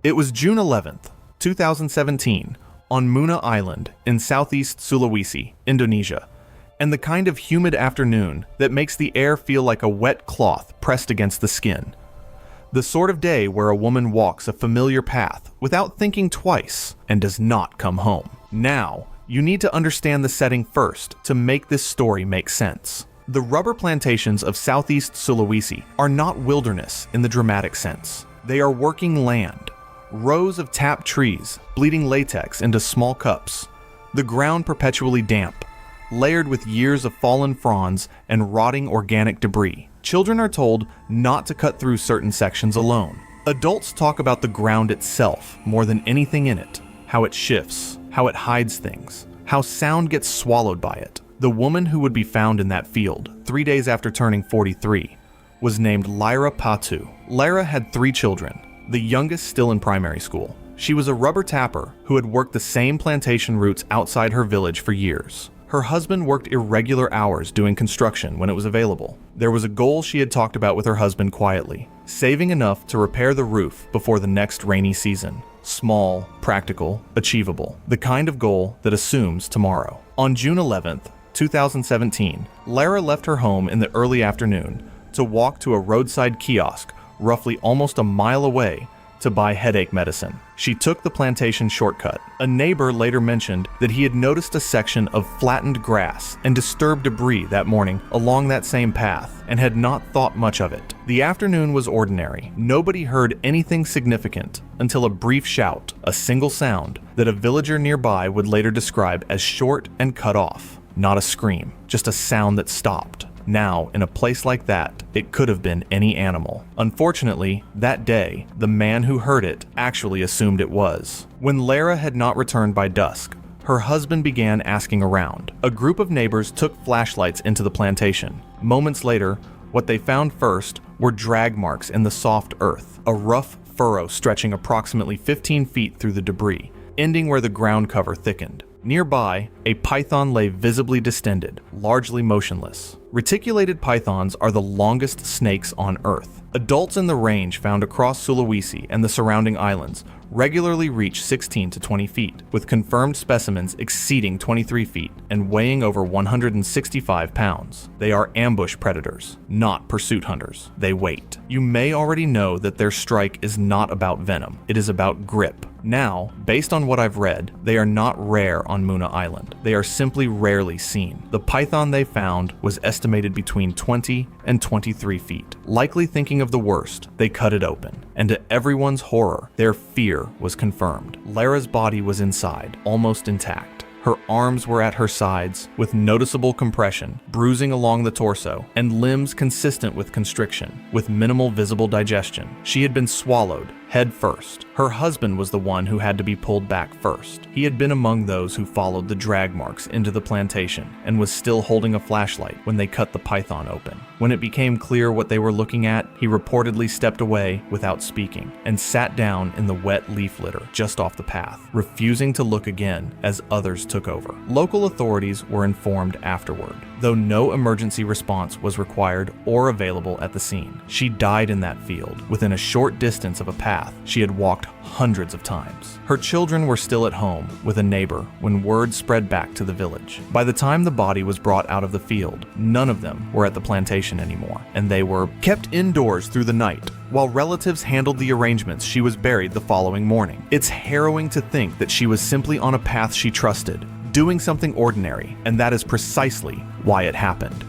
It was June 11th, 2017, on Muna Island in southeast Sulawesi, Indonesia, and the kind of humid afternoon that makes the air feel like a wet cloth pressed against the skin. The sort of day where a woman walks a familiar path without thinking twice and does not come home. Now, you need to understand the setting first to make this story make sense. The rubber plantations of southeast Sulawesi are not wilderness in the dramatic sense. They are working land, rows of tapped trees bleeding latex into small cups, the ground perpetually damp, layered with years of fallen fronds and rotting organic debris. Children are told not to cut through certain sections alone. Adults talk about the ground itself more than anything in it, how it shifts, how it hides things, how sound gets swallowed by it. The woman who would be found in that field 3 days after turning 43 was named Lyra Patu. Lyra had 3 children, the youngest still in primary school. She was a rubber tapper who had worked the same plantation routes outside her village for years. Her husband worked irregular hours doing construction when it was available. There was a goal she had talked about with her husband quietly, saving enough to repair the roof before the next rainy season. Small, practical, achievable. The kind of goal that assumes tomorrow. On June 11th, 2017, Lara left her home in the early afternoon to walk to a roadside kiosk roughly almost a mile away to buy headache medicine. She took the plantation shortcut. A neighbor later mentioned that he had noticed a section of flattened grass and disturbed debris that morning along that same path and had not thought much of it. The afternoon was ordinary. Nobody heard anything significant until a brief shout, a single sound that a villager nearby would later describe as short and cut off. Not a scream, just a sound that stopped. Now, in a place like that, it could have been any animal. Unfortunately, that day, the man who heard it actually assumed it was. When Lara had not returned by dusk, her husband began asking around. A group of neighbors took flashlights into the plantation. Moments later, what they found first were drag marks in the soft earth, a rough furrow stretching approximately 15 feet through the debris, ending where the ground cover thickened. Nearby, a python lay visibly distended, largely motionless. Reticulated pythons are the longest snakes on Earth. Adults in the range found across Sulawesi and the surrounding islands regularly reach 16 to 20 feet, with confirmed specimens exceeding 23 feet and weighing over 165 pounds. They are ambush predators, not pursuit hunters. They wait. You may already know that their strike is not about venom. It is about grip. Now, based on what I've read, they are not rare on Muna Island. They are simply rarely seen. The python they found was estimated between 20 and 23 feet. Likely thinking of the worst, they cut it open. And to everyone's horror, their fear was confirmed. Lara's body was inside, almost intact. Her arms were at her sides, with noticeable compression, bruising along the torso, and limbs consistent with constriction, with minimal visible digestion. She had been swallowed, head first. Her husband was the one who had to be pulled back first. He had been among those who followed the drag marks into the plantation and was still holding a flashlight when they cut the python open. When it became clear what they were looking at, he reportedly stepped away without speaking and sat down in the wet leaf litter just off the path, refusing to look again as others took over. Local authorities were informed afterward, though no emergency response was required or available at the scene. She died in that field, within a short distance of a path she had walked hundreds of times. Her children were still at home with a neighbor when word spread back to the village. By the time the body was brought out of the field, none of them were at the plantation anymore, and they were kept indoors through the night, while relatives handled the arrangements. She was buried the following morning. It's harrowing to think that she was simply on a path she trusted, doing something ordinary, and that is precisely why it happened.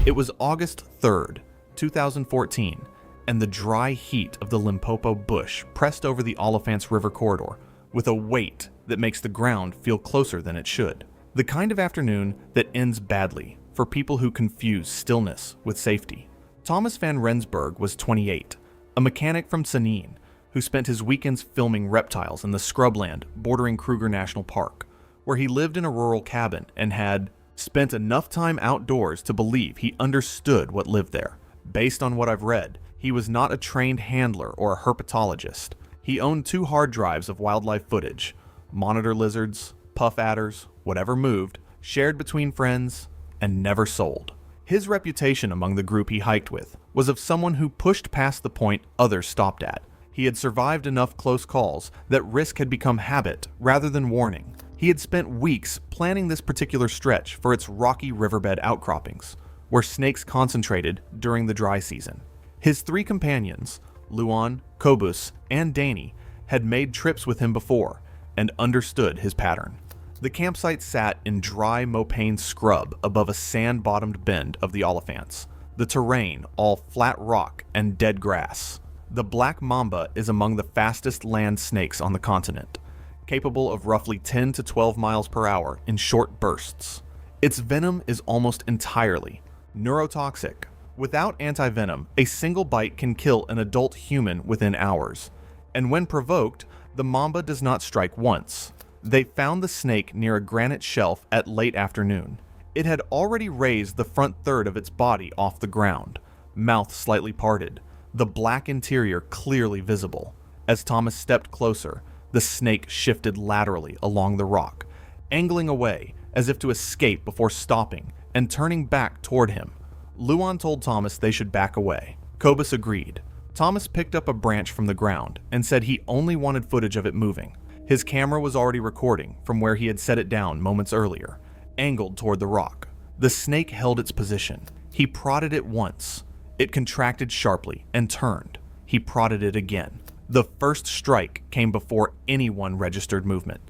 It was August 3rd, 2014, and the dry heat of the Limpopo bush pressed over the Olifants River corridor with a weight that makes the ground feel closer than it should. The kind of afternoon that ends badly for people who confuse stillness with safety. Thomas van Rensburg was 28, a mechanic from Sanin, who spent his weekends filming reptiles in the scrubland bordering Kruger National Park, where he lived in a rural cabin and had spent enough time outdoors to believe he understood what lived there. Based on what I've read, he was not a trained handler or a herpetologist. He owned 2 hard drives of wildlife footage, monitor lizards, puff adders, whatever moved, shared between friends, and never sold. His reputation among the group he hiked with was of someone who pushed past the point others stopped at. He had survived enough close calls that risk had become habit rather than warning. He had spent weeks planning this particular stretch for its rocky riverbed outcroppings, where snakes concentrated during the dry season. His 3 companions, Luan, Kobus, and Danny, had made trips with him before and understood his pattern. The campsite sat in dry Mopane scrub above a sand-bottomed bend of the Olifants. The terrain all flat rock and dead grass. The black mamba is among the fastest land snakes on the continent, capable of roughly 10 to 12 miles per hour in short bursts. Its venom is almost entirely neurotoxic. Without antivenom, a single bite can kill an adult human within hours, and when provoked, the mamba does not strike once. They found the snake near a granite shelf at late afternoon. It had already raised the front third of its body off the ground, mouth slightly parted, the black interior clearly visible. As Thomas stepped closer, the snake shifted laterally along the rock, angling away as if to escape before stopping and turning back toward him. Luan told Thomas they should back away. Cobus agreed. Thomas picked up a branch from the ground and said he only wanted footage of it moving. His camera was already recording from where he had set it down moments earlier, angled toward the rock. The snake held its position. He prodded it once. It contracted sharply and turned. He prodded it again. The first strike came before anyone registered movement.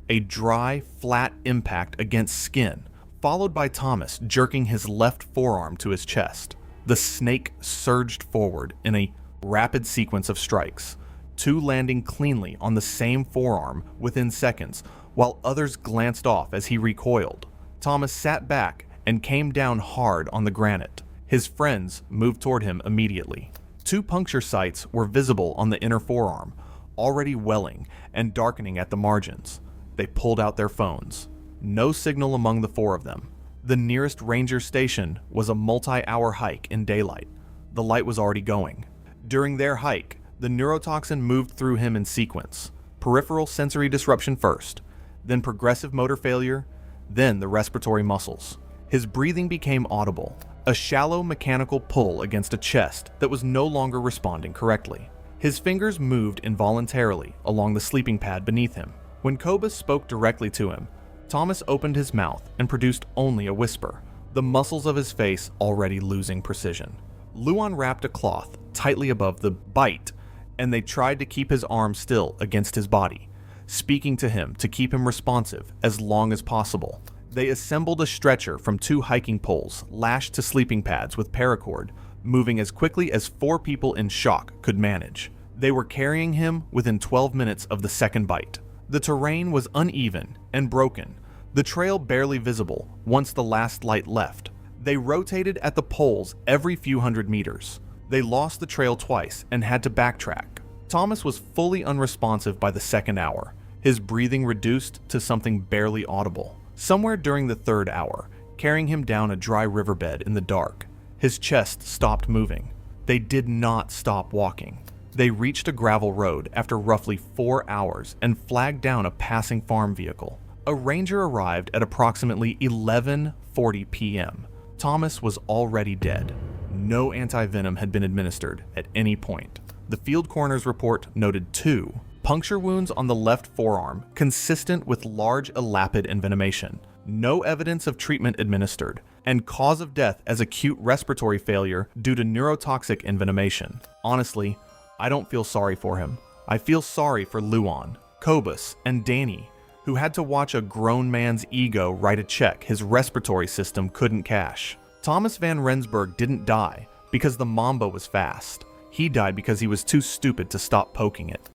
A dry, flat impact against skin, followed by Thomas jerking his left forearm to his chest. The snake surged forward in a rapid sequence of strikes, two landing cleanly on the same forearm within seconds, while others glanced off as he recoiled. Thomas sat back and came down hard on the granite. His friends moved toward him immediately. Two puncture sites were visible on the inner forearm, already welling and darkening at the margins. They pulled out their phones. No signal among the four of them. The nearest ranger station was a multi-hour hike in daylight. The light was already going. During their hike, the neurotoxin moved through him in sequence. Peripheral sensory disruption first, then progressive motor failure, then the respiratory muscles. His breathing became audible, a shallow mechanical pull against a chest that was no longer responding correctly. His fingers moved involuntarily along the sleeping pad beneath him. When Cobus spoke directly to him, Thomas opened his mouth and produced only a whisper, the muscles of his face already losing precision. Luan wrapped a cloth tightly above the bite, and they tried to keep his arm still against his body, speaking to him to keep him responsive as long as possible. They assembled a stretcher from two hiking poles lashed to sleeping pads with paracord, moving as quickly as 4 people in shock could manage. They were carrying him within 12 minutes of the second bite. The terrain was uneven and broken, the trail barely visible once the last light left. They rotated at the poles every few hundred meters. They lost the trail twice and had to backtrack. Thomas was fully unresponsive by the second hour, his breathing reduced to something barely audible. Somewhere during the third hour, carrying him down a dry riverbed in the dark, his chest stopped moving. They did not stop walking. They reached a gravel road after roughly 4 hours and flagged down a passing farm vehicle. A ranger arrived at approximately 11:40 p.m. Thomas was already dead. No antivenom had been administered at any point. The field coroner's report noted 2 puncture wounds on the left forearm consistent with large elapid envenomation, no evidence of treatment administered, and cause of death as acute respiratory failure due to neurotoxic envenomation. Honestly, I don't feel sorry for him. I feel sorry for Luan, Cobus, and Danny, who had to watch a grown man's ego write a check his respiratory system couldn't cash. Thomas Van Rensburg didn't die because the mamba was fast. He died because he was too stupid to stop poking it.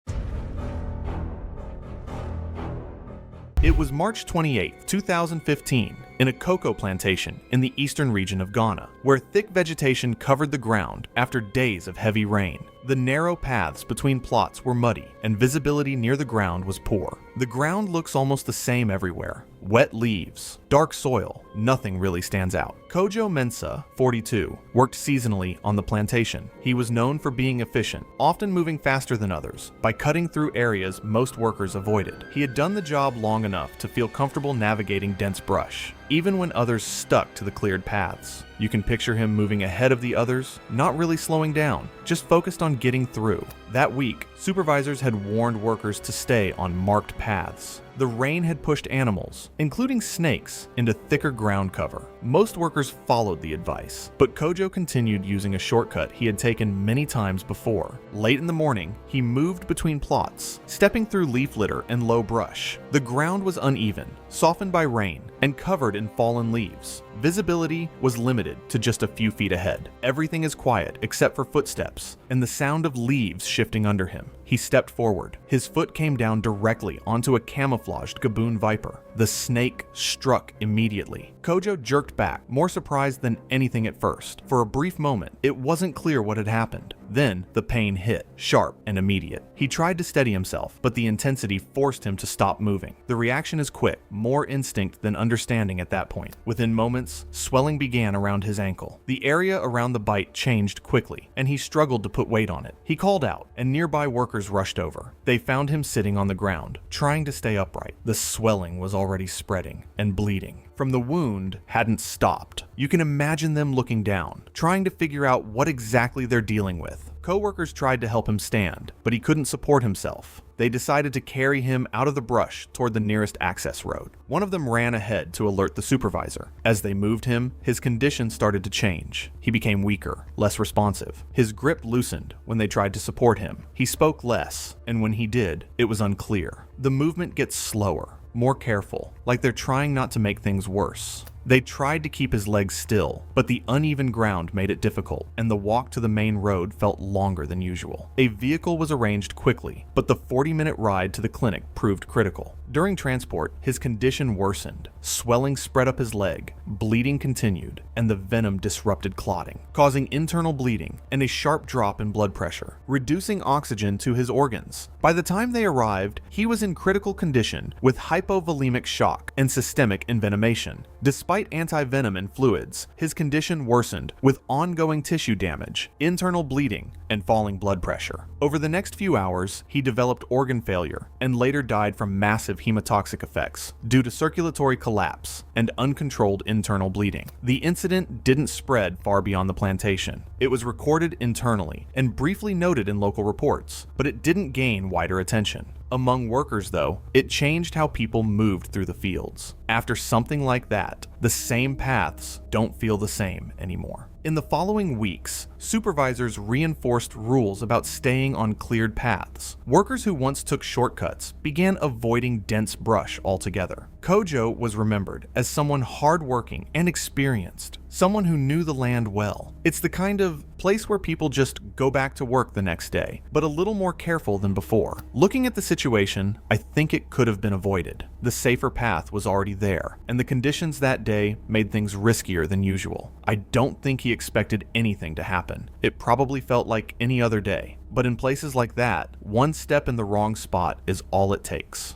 It was March 28, 2015, in a cocoa plantation in the eastern region of Ghana, where thick vegetation covered the ground after days of heavy rain. The narrow paths between plots were muddy, and visibility near the ground was poor. The ground looks almost the same everywhere. Wet leaves, dark soil, nothing really stands out. Kojo Mensah, 42, worked seasonally on the plantation. He was known for being efficient, often moving faster than others, by cutting through areas most workers avoided. He had done the job long enough to feel comfortable navigating dense brush, even when others stuck to the cleared paths. You can picture him moving ahead of the others, not really slowing down, just focused on getting through. That week, supervisors had warned workers to stay on marked paths. The rain had pushed animals, including snakes, into thicker ground cover. Most workers followed the advice, but Kojo continued using a shortcut he had taken many times before. Late in the morning, he moved between plots, stepping through leaf litter and low brush. The ground was uneven, softened by rain, and covered in fallen leaves. Visibility was limited to just a few feet ahead. Everything is quiet except for footsteps and the sound of leaves shifting under him. He stepped forward. His foot came down directly onto a camouflaged Gaboon viper. The snake struck immediately. Kojo jerked back, more surprised than anything at first. For a brief moment, it wasn't clear what had happened. Then, the pain hit, sharp and immediate. He tried to steady himself, but the intensity forced him to stop moving. The reaction is quick, more instinct than understanding at that point. Within moments, swelling began around his ankle. The area around the bite changed quickly, and he struggled to put weight on it. He called out, and nearby workers rushed over. They found him sitting on the ground, trying to stay upright. The swelling was already spreading and bleeding from the wound hadn't stopped. You can imagine them looking down, trying to figure out what exactly they're dealing with. Co-workers tried to help him stand, but he couldn't support himself. They decided to carry him out of the brush toward the nearest access road. One of them ran ahead to alert the supervisor. As they moved him, his condition started to change. He became weaker, less responsive. His grip loosened when they tried to support him. He spoke less, and when he did, it was unclear. The movement gets slower, more careful, like they're trying not to make things worse. They tried to keep his legs still, but the uneven ground made it difficult, and the walk to the main road felt longer than usual. A vehicle was arranged quickly, but the 40-minute ride to the clinic proved critical. During transport, his condition worsened. Swelling spread up his leg, bleeding continued, and the venom disrupted clotting, causing internal bleeding and a sharp drop in blood pressure, reducing oxygen to his organs. By the time they arrived, he was in critical condition with hypovolemic shock and systemic envenomation. Despite anti-venom and fluids, his condition worsened with ongoing tissue damage, internal bleeding, and falling blood pressure. Over the next few hours, he developed organ failure and later died from massive hemotoxic effects due to circulatory collapse and uncontrolled internal bleeding. The incident didn't spread far beyond the plantation. It was recorded internally and briefly noted in local reports, but it didn't gain wider attention. Among workers, though, it changed how people moved through the fields. After something like that, the same paths don't feel the same anymore. In the following weeks, supervisors reinforced rules about staying on cleared paths. Workers who once took shortcuts began avoiding dense brush altogether. Kojo was remembered as someone hardworking and experienced, someone who knew the land well. It's the kind of place where people just go back to work the next day, but a little more careful than before. Looking at the situation, I think it could have been avoided. The safer path was already there, and the conditions that day made things riskier than usual. I don't think he expected anything to happen. It probably felt like any other day, but in places like that, one step in the wrong spot is all it takes.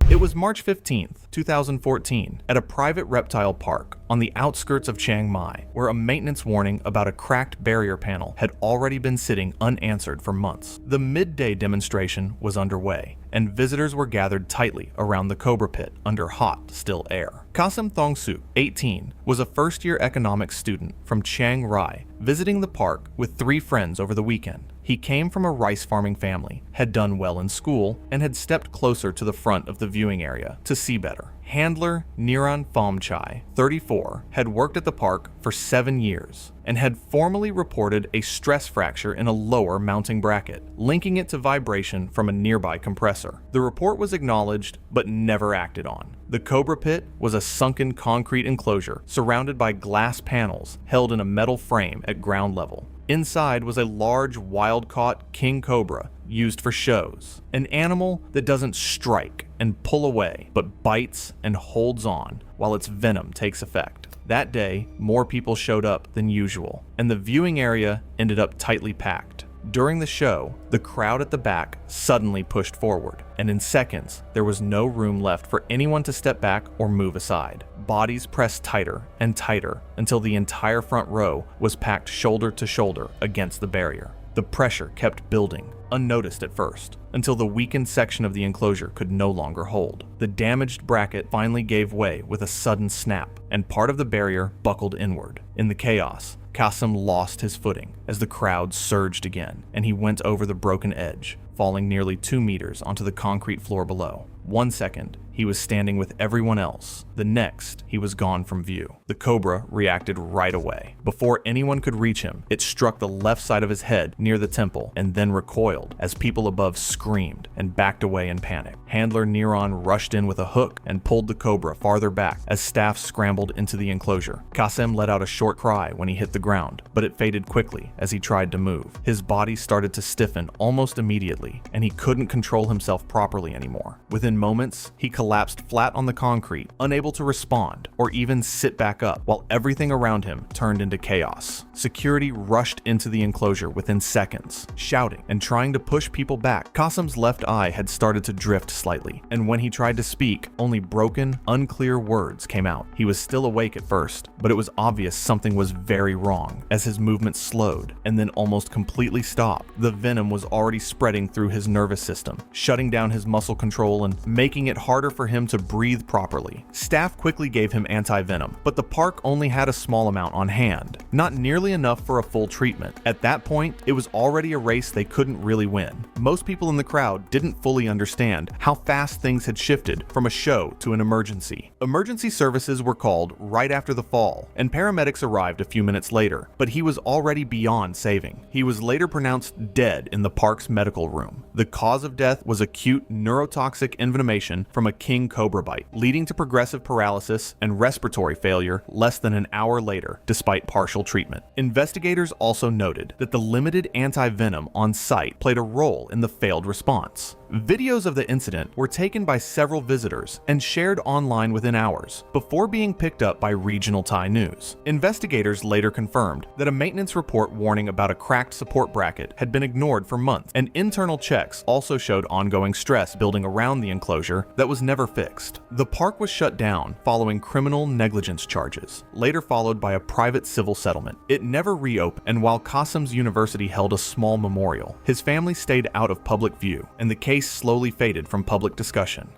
It was March 15th, 2014, at a private reptile park on the outskirts of Chiang Mai, where a maintenance warning about a cracked barrier panel had already been sitting unanswered for months. The midday demonstration was underway, and visitors were gathered tightly around the Cobra Pit under hot, still air. Kasim Thongsuk, 18, was a first-year economics student from Chiang Rai, visiting the park with 3 friends over the weekend. He came from a rice farming family, had done well in school, and had stepped closer to the front of the viewing area to see better. Handler Niran Phomchai, 34, had worked at the park for 7 years and had formally reported a stress fracture in a lower mounting bracket, linking it to vibration from a nearby compressor. The report was acknowledged but never acted on. The Cobra Pit was a sunken concrete enclosure surrounded by glass panels held in a metal frame at ground level. Inside was a large wild-caught king cobra used for shows, an animal that doesn't strike and pull away, but bites and holds on while its venom takes effect. That day, more people showed up than usual, and the viewing area ended up tightly packed. During the show, the crowd at the back suddenly pushed forward, and in seconds, there was no room left for anyone to step back or move aside. Bodies pressed tighter and tighter until the entire front row was packed shoulder to shoulder against the barrier. The pressure kept building, unnoticed at first, until the weakened section of the enclosure could no longer hold. The damaged bracket finally gave way with a sudden snap, and part of the barrier buckled inward. In the chaos, Kasim lost his footing as the crowd surged again, and he went over the broken edge, falling nearly 2 meters onto the concrete floor below. 1 second, he was standing with everyone else. The next, he was gone from view. The cobra reacted right away. Before anyone could reach him, it struck the left side of his head near the temple and then recoiled as people above screamed and backed away in panic. Handler Neron rushed in with a hook and pulled the cobra farther back as staff scrambled into the enclosure. Qasim let out a short cry when he hit the ground, but it faded quickly as he tried to move. His body started to stiffen almost immediately, and he couldn't control himself properly anymore. Within moments, he collapsed flat on the concrete, unable to respond or even sit back up, while everything around him turned into chaos. Security rushed into the enclosure within seconds, shouting and trying to push people back. Qasim's left eye had started to drift slightly, and when he tried to speak, only broken, unclear words came out. He was still awake at first, but it was obvious something was very wrong as his movements slowed and then almost completely stopped. The venom was already spreading through his nervous system, shutting down his muscle control and making it harder for him to breathe properly. Staff quickly gave him anti-venom, but the park only had a small amount on hand, not nearly enough for a full treatment. At that point, it was already a race they couldn't really win. Most people in the crowd didn't fully understand how fast things had shifted from a show to an emergency. Emergency services were called right after the fall, and paramedics arrived a few minutes later, but he was already beyond saving. He was later pronounced dead in the park's medical room. The cause of death was acute neurotoxic envenomation from a king cobra bite, leading to progressive paralysis and respiratory failure less than an hour later, despite partial treatment. Investigators also noted that the limited anti-venom on site played a role in the failed response. Videos of the incident were taken by several visitors and shared online within hours before being picked up by regional Thai news. Investigators later confirmed that a maintenance report warning about a cracked support bracket had been ignored for months, and internal checks also showed ongoing stress building around the enclosure that was never fixed. The park was shut down following criminal negligence charges, later followed by a private civil settlement. It never reopened, and while Qasim's university held a small memorial, his family stayed out of public view, and the case slowly faded from public discussion.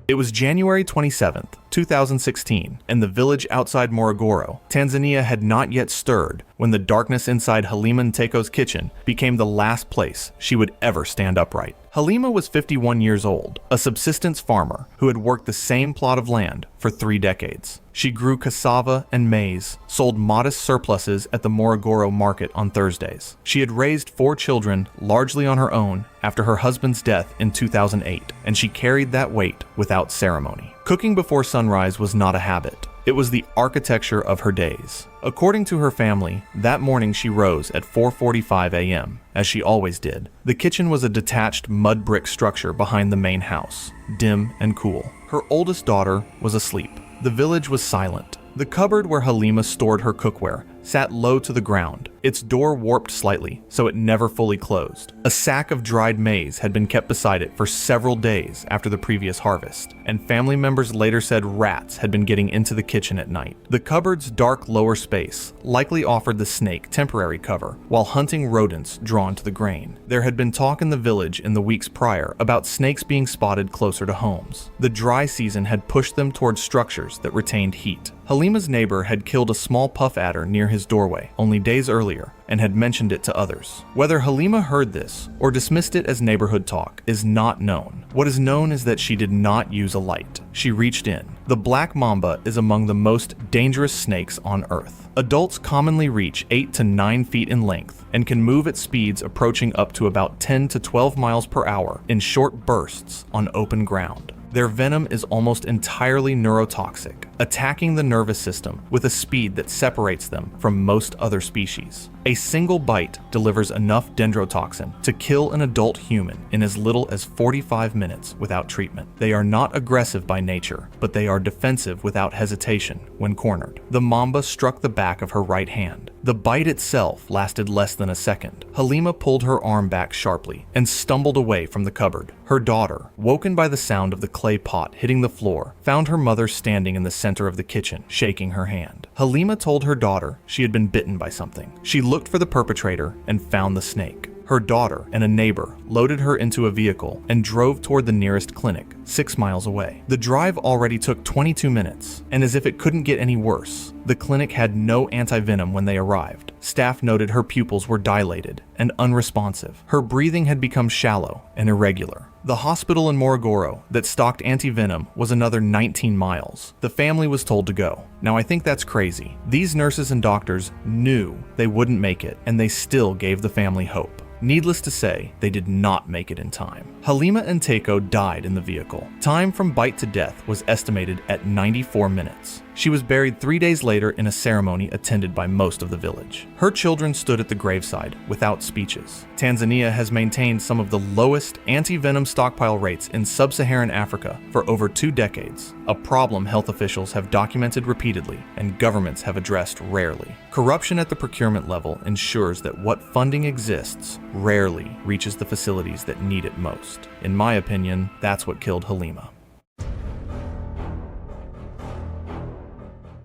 It was January 27th, 2016, and the village outside Morogoro, Tanzania had not yet stirred when the darkness inside Halima Nteko's kitchen became the last place she would ever stand upright. Halima was 51 years old, a subsistence farmer who had worked the same plot of land for 3 decades. She grew cassava and maize, sold modest surpluses at the Morogoro market on Thursdays. She had raised 4 children largely on her own after her husband's death in 2008, and she carried that weight without ceremony. Cooking before sunrise was not a habit. It was the architecture of her days. According to her family, that morning she rose at 4:45 a.m., as she always did. The kitchen was a detached mud brick structure behind the main house, dim and cool. Her oldest daughter was asleep. The village was silent. The cupboard where Halima stored her cookware sat low to the ground, its door warped slightly so it never fully closed. A sack of dried maize had been kept beside it for several days after the previous harvest, and family members later said rats had been getting into the kitchen at night. The cupboard's dark lower space likely offered the snake temporary cover while hunting rodents drawn to the grain. There had been talk in the village in the weeks prior about snakes being spotted closer to homes. The dry season had pushed them towards structures that retained heat. Halima's neighbor had killed a small puff adder near his doorway only days earlier and had mentioned it to others. Whether Halima heard this or dismissed it as neighborhood talk is not known. What is known is that she did not use a light. She reached in. The black mamba is among the most dangerous snakes on Earth. Adults commonly reach 8 to 9 feet in length and can move at speeds approaching up to about 10 to 12 miles per hour in short bursts on open ground. Their venom is almost entirely neurotoxic, attacking the nervous system with a speed that separates them from most other species. A single bite delivers enough dendrotoxin to kill an adult human in as little as 45 minutes without treatment. They are not aggressive by nature, but they are defensive without hesitation when cornered. The mamba struck the back of her right hand. The bite itself lasted less than a second. Halima pulled her arm back sharply and stumbled away from the cupboard. Her daughter, woken by the sound of the clay pot hitting the floor, found her mother standing in the center of the kitchen, shaking her hand. Halima told her daughter she had been bitten by something. She looked for the perpetrator and found the snake. Her daughter and a neighbor loaded her into a vehicle and drove toward the nearest clinic 6 miles away. The drive already took 22 minutes, and as if it couldn't get any worse, the clinic had no antivenom when they arrived. Staff noted her pupils were dilated and unresponsive. Her breathing had become shallow and irregular. The hospital in Morogoro that stocked antivenom was another 19 miles. The family was told to go. Now I think that's crazy. These nurses and doctors knew they wouldn't make it, and they still gave the family hope. Needless to say, they did not make it in time. Halima and Teiko died in the vehicle. Time from bite to death was estimated at 94 minutes. She was buried 3 days later in a ceremony attended by most of the village. Her children stood at the graveside without speeches. Tanzania has maintained some of the lowest anti-venom stockpile rates in sub-Saharan Africa for over 2 decades, a problem health officials have documented repeatedly and governments have addressed rarely. Corruption at the procurement level ensures that what funding exists rarely reaches the facilities that need it most. In my opinion, that's what killed Halima.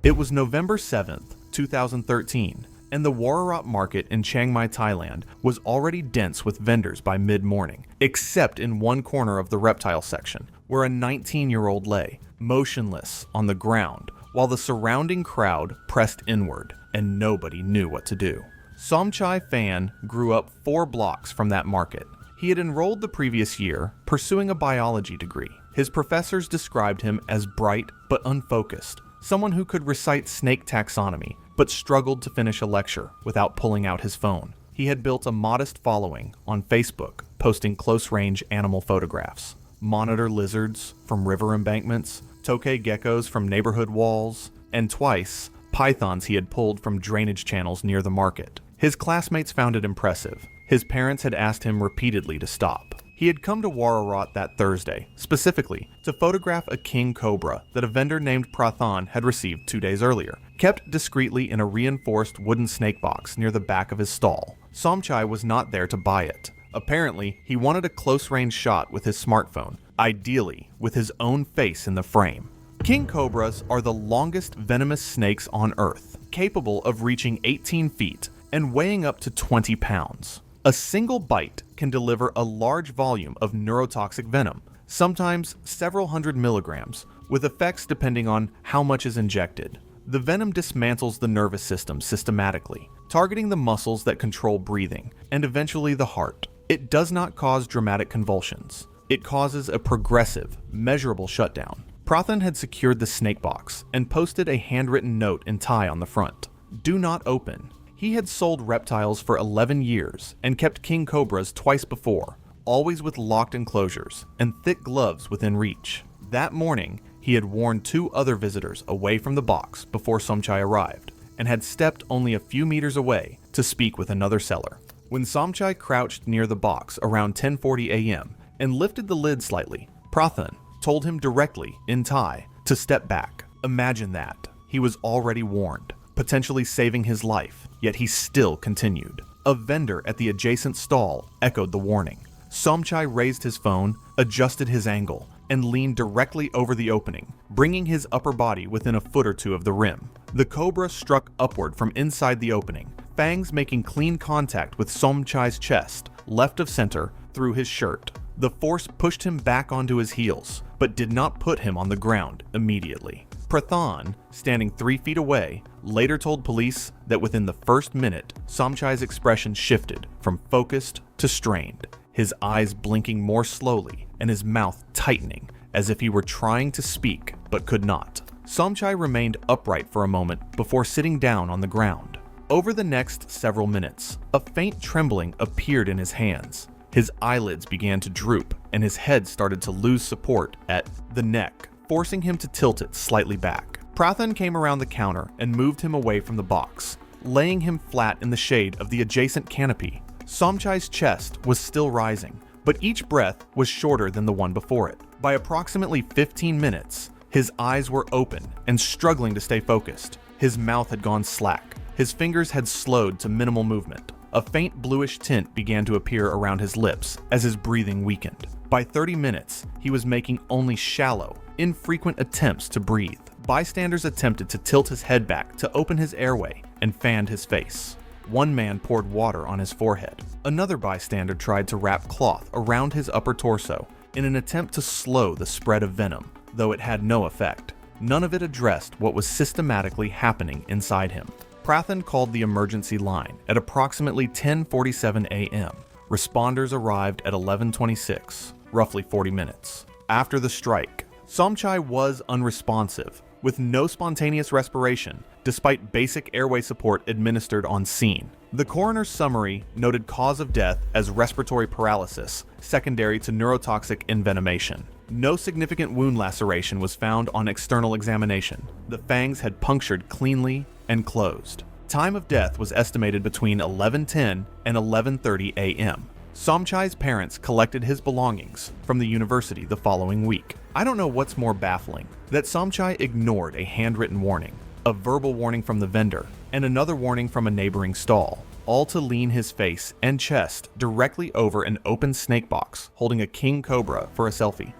It was November 7th, 2013, and the Worarat market in Chiang Mai, Thailand was already dense with vendors by mid-morning, except in one corner of the reptile section, where a 19-year-old lay, motionless on the ground, while the surrounding crowd pressed inward, and nobody knew what to do. Somchai Phan grew up 4 blocks from that market. He had enrolled the previous year, pursuing a biology degree. His professors described him as bright but unfocused, someone who could recite snake taxonomy, but struggled to finish a lecture without pulling out his phone. He had built a modest following on Facebook, posting close-range animal photographs, monitor lizards from river embankments, tokay geckos from neighborhood walls, and twice, pythons he had pulled from drainage channels near the market. His classmates found it impressive. His parents had asked him repeatedly to stop. He had come to Worarat that Thursday, specifically to photograph a king cobra that a vendor named Prathan had received 2 days earlier, kept discreetly in a reinforced wooden snake box near the back of his stall. Somchai was not there to buy it. Apparently, he wanted a close-range shot with his smartphone, ideally with his own face in the frame. King cobras are the longest venomous snakes on Earth, capable of reaching 18 feet and weighing up to 20 pounds. A single bite can deliver a large volume of neurotoxic venom, sometimes several hundred milligrams, with effects depending on how much is injected. The venom dismantles the nervous system systematically, targeting the muscles that control breathing, and eventually the heart. It does not cause dramatic convulsions. It causes a progressive, measurable shutdown. Prathan had secured the snake box and posted a handwritten note in Thai on the front. Do not open. He had sold reptiles for 11 years and kept king cobras twice before, always with locked enclosures and thick gloves within reach. That morning, he had warned 2 other visitors away from the box before Somchai arrived, and had stepped only a few meters away to speak with another seller. When Somchai crouched near the box around 10:40 a.m. and lifted the lid slightly, Prathan told him directly in Thai to step back. Imagine that. He was already warned, potentially saving his life, yet he still continued. A vendor at the adjacent stall echoed the warning. Somchai raised his phone, adjusted his angle, and leaned directly over the opening, bringing his upper body within a foot or 2 of the rim. The cobra struck upward from inside the opening, fangs making clean contact with Somchai's chest, left of center, through his shirt. The force pushed him back onto his heels, but did not put him on the ground immediately. Prathan, standing 3 feet away, later told police that within the first minute, Somchai's expression shifted from focused to strained, his eyes blinking more slowly and his mouth tightening as if he were trying to speak but could not. Somchai remained upright for a moment before sitting down on the ground. Over the next several minutes, a faint trembling appeared in his hands. His eyelids began to droop and his head started to lose support at the neck, forcing him to tilt it slightly back. Prathan came around the counter and moved him away from the box, laying him flat in the shade of the adjacent canopy. Somchai's chest was still rising, but each breath was shorter than the one before it. By approximately 15 minutes, his eyes were open and struggling to stay focused. His mouth had gone slack. His fingers had slowed to minimal movement. A faint bluish tint began to appear around his lips as his breathing weakened. By 30 minutes, he was making only shallow, infrequent attempts to breathe. Bystanders attempted to tilt his head back to open his airway and fanned his face. One man poured water on his forehead. Another bystander tried to wrap cloth around his upper torso in an attempt to slow the spread of venom, though it had no effect. None of it addressed what was systematically happening inside him. Prathan called the emergency line at approximately 10:47 a.m. Responders arrived at 11:26, roughly 40 minutes. After the strike, Somchai was unresponsive, with no spontaneous respiration, despite basic airway support administered on scene. The coroner's summary noted cause of death as respiratory paralysis, secondary to neurotoxic envenomation. No significant wound laceration was found on external examination. The fangs had punctured cleanly and closed. Time of death was estimated between 11:10 and 11:30 a.m. Somchai's parents collected his belongings from the university the following week. I don't know what's more baffling, that Somchai ignored a handwritten warning, a verbal warning from the vendor, and another warning from a neighboring stall, all to lean his face and chest directly over an open snake box holding a king cobra for a selfie.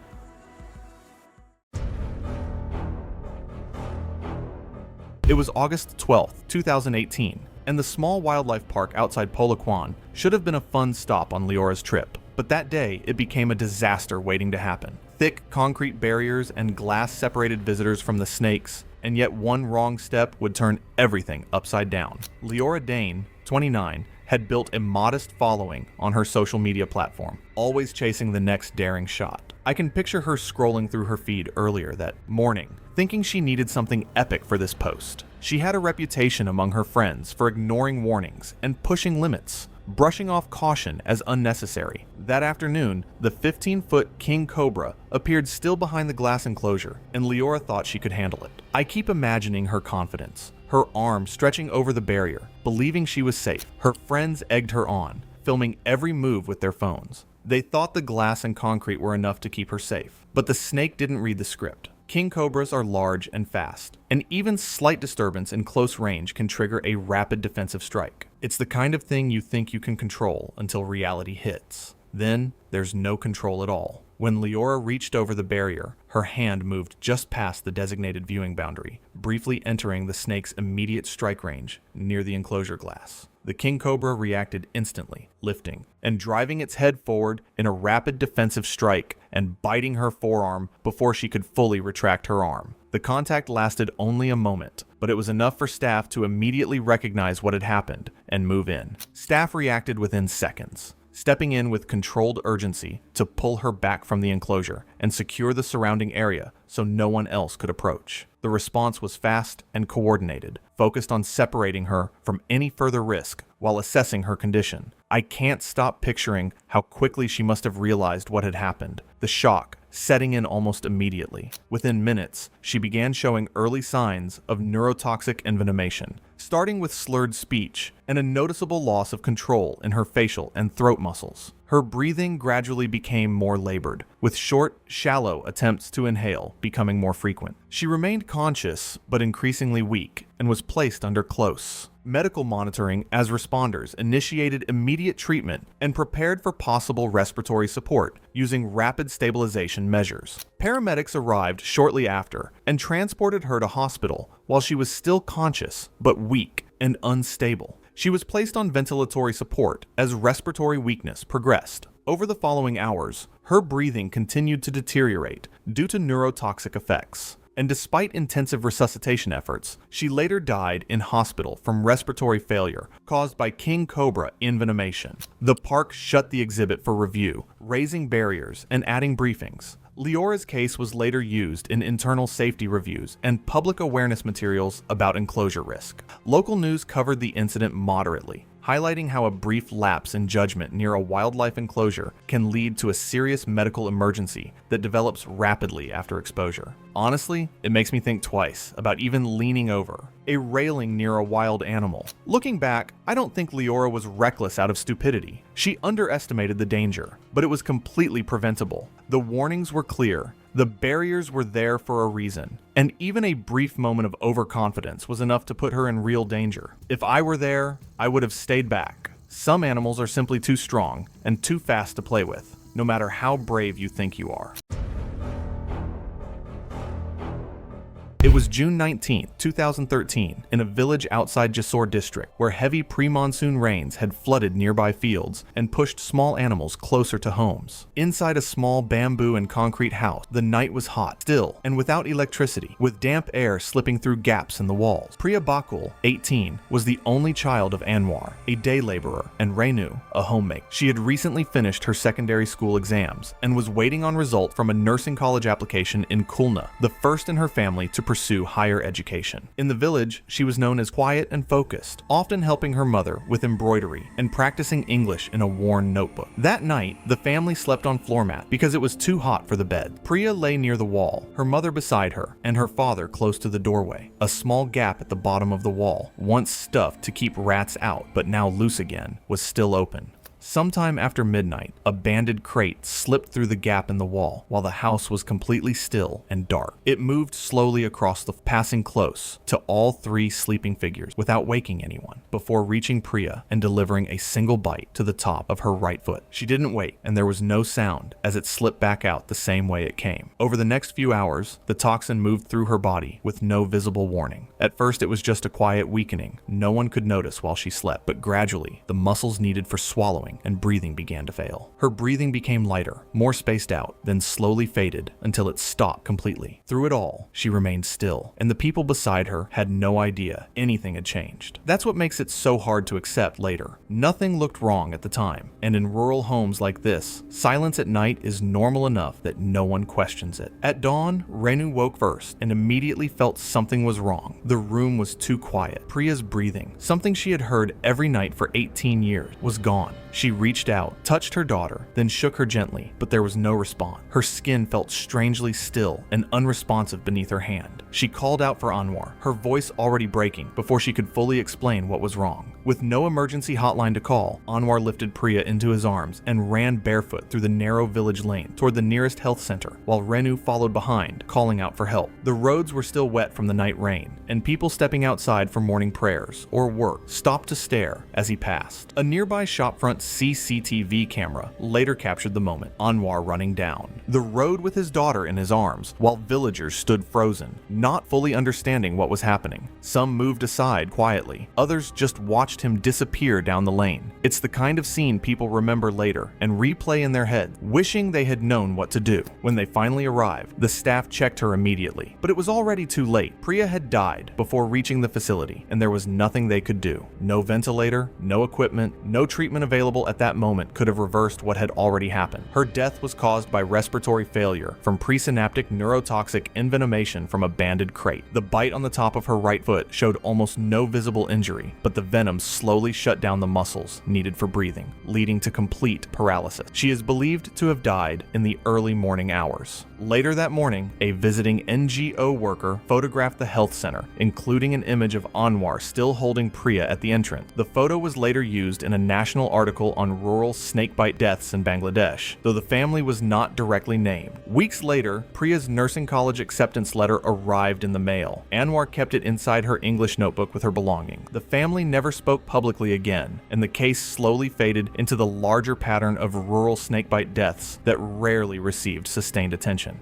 It was August 12, 2018, and the small wildlife park outside Polokwane should have been a fun stop on Leora's trip. But that day, it became a disaster waiting to happen. Thick concrete barriers and glass separated visitors from the snakes, and yet one wrong step would turn everything upside down. Leora Dane, 29, had built a modest following on her social media platform, always chasing the next daring shot. I can picture her scrolling through her feed earlier that morning, thinking she needed something epic for this post. She had a reputation among her friends for ignoring warnings and pushing limits, brushing off caution as unnecessary. That afternoon, the 15-foot king cobra appeared still behind the glass enclosure, and Leora thought she could handle it. I keep imagining her confidence, her arm stretching over the barrier, believing she was safe. Her friends egged her on, filming every move with their phones. They thought the glass and concrete were enough to keep her safe, but the snake didn't read the script. King cobras are large and fast, and even slight disturbance in close range can trigger a rapid defensive strike. It's the kind of thing you think you can control until reality hits. Then, there's no control at all. When Leora reached over the barrier, her hand moved just past the designated viewing boundary, briefly entering the snake's immediate strike range near the enclosure glass. The king cobra reacted instantly, lifting and driving its head forward in a rapid defensive strike and biting her forearm before she could fully retract her arm. The contact lasted only a moment, but it was enough for staff to immediately recognize what had happened and move in. Staff reacted within seconds, stepping in with controlled urgency to pull her back from the enclosure and secure the surrounding area so no one else could approach. The response was fast and coordinated, focused on separating her from any further risk while assessing her condition. I can't stop picturing how quickly she must have realized what had happened, the shock setting in almost immediately. Within minutes, she began showing early signs of neurotoxic envenomation, starting with slurred speech and a noticeable loss of control in her facial and throat muscles. Her breathing gradually became more labored, with short, shallow attempts to inhale becoming more frequent. She remained conscious, but increasingly weak, and was placed under close medical monitoring as responders initiated immediate treatment and prepared for possible respiratory support using rapid stabilization measures. Paramedics arrived shortly after and transported her to hospital while she was still conscious, but weak and unstable. She was placed on ventilatory support as respiratory weakness progressed. Over the following hours, her breathing continued to deteriorate due to neurotoxic effects, and despite intensive resuscitation efforts, she later died in hospital from respiratory failure caused by king cobra envenomation. The park shut the exhibit for review, raising barriers and adding briefings. Leora's case was later used in internal safety reviews and public awareness materials about enclosure risk. Local news covered the incident moderately, highlighting how a brief lapse in judgment near a wildlife enclosure can lead to a serious medical emergency that develops rapidly after exposure. Honestly, it makes me think twice about even leaning over, a railing near a wild animal. Looking back, I don't think Leora was reckless out of stupidity. She underestimated the danger, but it was completely preventable. The warnings were clear, the barriers were there for a reason, and even a brief moment of overconfidence was enough to put her in real danger. If I were there, I would have stayed back. Some animals are simply too strong and too fast to play with, no matter how brave you think you are. It was was June 19, 2013, in a village outside Jessore district where heavy pre-monsoon rains had flooded nearby fields and pushed small animals closer to homes. Inside a small bamboo and concrete house, the night was hot, still, and without electricity, with damp air slipping through gaps in the walls. Priya Bakul, 18, was the only child of Anwar, a day laborer, and Renu, a homemaker. She had recently finished her secondary school exams and was waiting on results from a nursing college application in Khulna, the first in her family to pursue higher education. In the village, she was known as quiet and focused, often helping her mother with embroidery and practicing English in a worn notebook. That night, the family slept on floor mat because it was too hot for the bed. Priya lay near the wall, her mother beside her, and her father close to the doorway. A small gap at the bottom of the wall, once stuffed to keep rats out but now loose again, was still open. Sometime after midnight, a banded crate slipped through the gap in the wall while the house was completely still and dark. It moved slowly across the passing close to all three sleeping figures without waking anyone, before reaching Priya and delivering a single bite to the top of her right foot. She didn't wait, and there was no sound as it slipped back out the same way it came. Over the next few hours, the toxin moved through her body with no visible warning. At first, it was just a quiet weakening no one could notice while she slept, but gradually, the muscles needed for swallowing and breathing began to fail. Her breathing became lighter, more spaced out, then slowly faded until it stopped completely. Through it all, she remained still, and the people beside her had no idea anything had changed. That's what makes it so hard to accept later. Nothing looked wrong at the time, and in rural homes like this, silence at night is normal enough that no one questions it. At dawn, Renu woke first and immediately felt something was wrong. The room was too quiet. Priya's breathing, something she had heard every night for 18 years, was gone. She reached out, touched her daughter, then shook her gently, but there was no response. Her skin felt strangely still and unresponsive beneath her hand. She called out for Anwar, her voice already breaking before she could fully explain what was wrong. With no emergency hotline to call, Anwar lifted Priya into his arms and ran barefoot through the narrow village lane toward the nearest health center, while Renu followed behind, calling out for help. The roads were still wet from the night rain, and people stepping outside for morning prayers or work stopped to stare as he passed. A nearby shopfront CCTV camera later captured the moment, Anwar running down the road with his daughter in his arms, while villagers stood frozen, not fully understanding what was happening. Some moved aside quietly, others just watched him disappear down the lane. It's the kind of scene people remember later and replay in their head, wishing they had known what to do. When they finally arrived, the staff checked her immediately, but it was already too late. Priya had died before reaching the facility, and there was nothing they could do. No ventilator, no equipment, no treatment available at that moment could have reversed what had already happened. Her death was caused by respiratory failure from presynaptic neurotoxic envenomation from a banded crate. The bite on the top of her right foot showed almost no visible injury, but the venom slowly shut down the muscles needed for breathing, leading to complete paralysis. She is believed to have died in the early morning hours. Later that morning, a visiting NGO worker photographed the health center, including an image of Anwar still holding Priya at the entrance. The photo was later used in a national article on rural snakebite deaths in Bangladesh, though the family was not directly named. Weeks later, Priya's nursing college acceptance letter arrived in the mail. Anwar kept it inside her English notebook with her belongings. The family never spoke publicly again, and the case slowly faded into the larger pattern of rural snakebite deaths that rarely received sustained attention.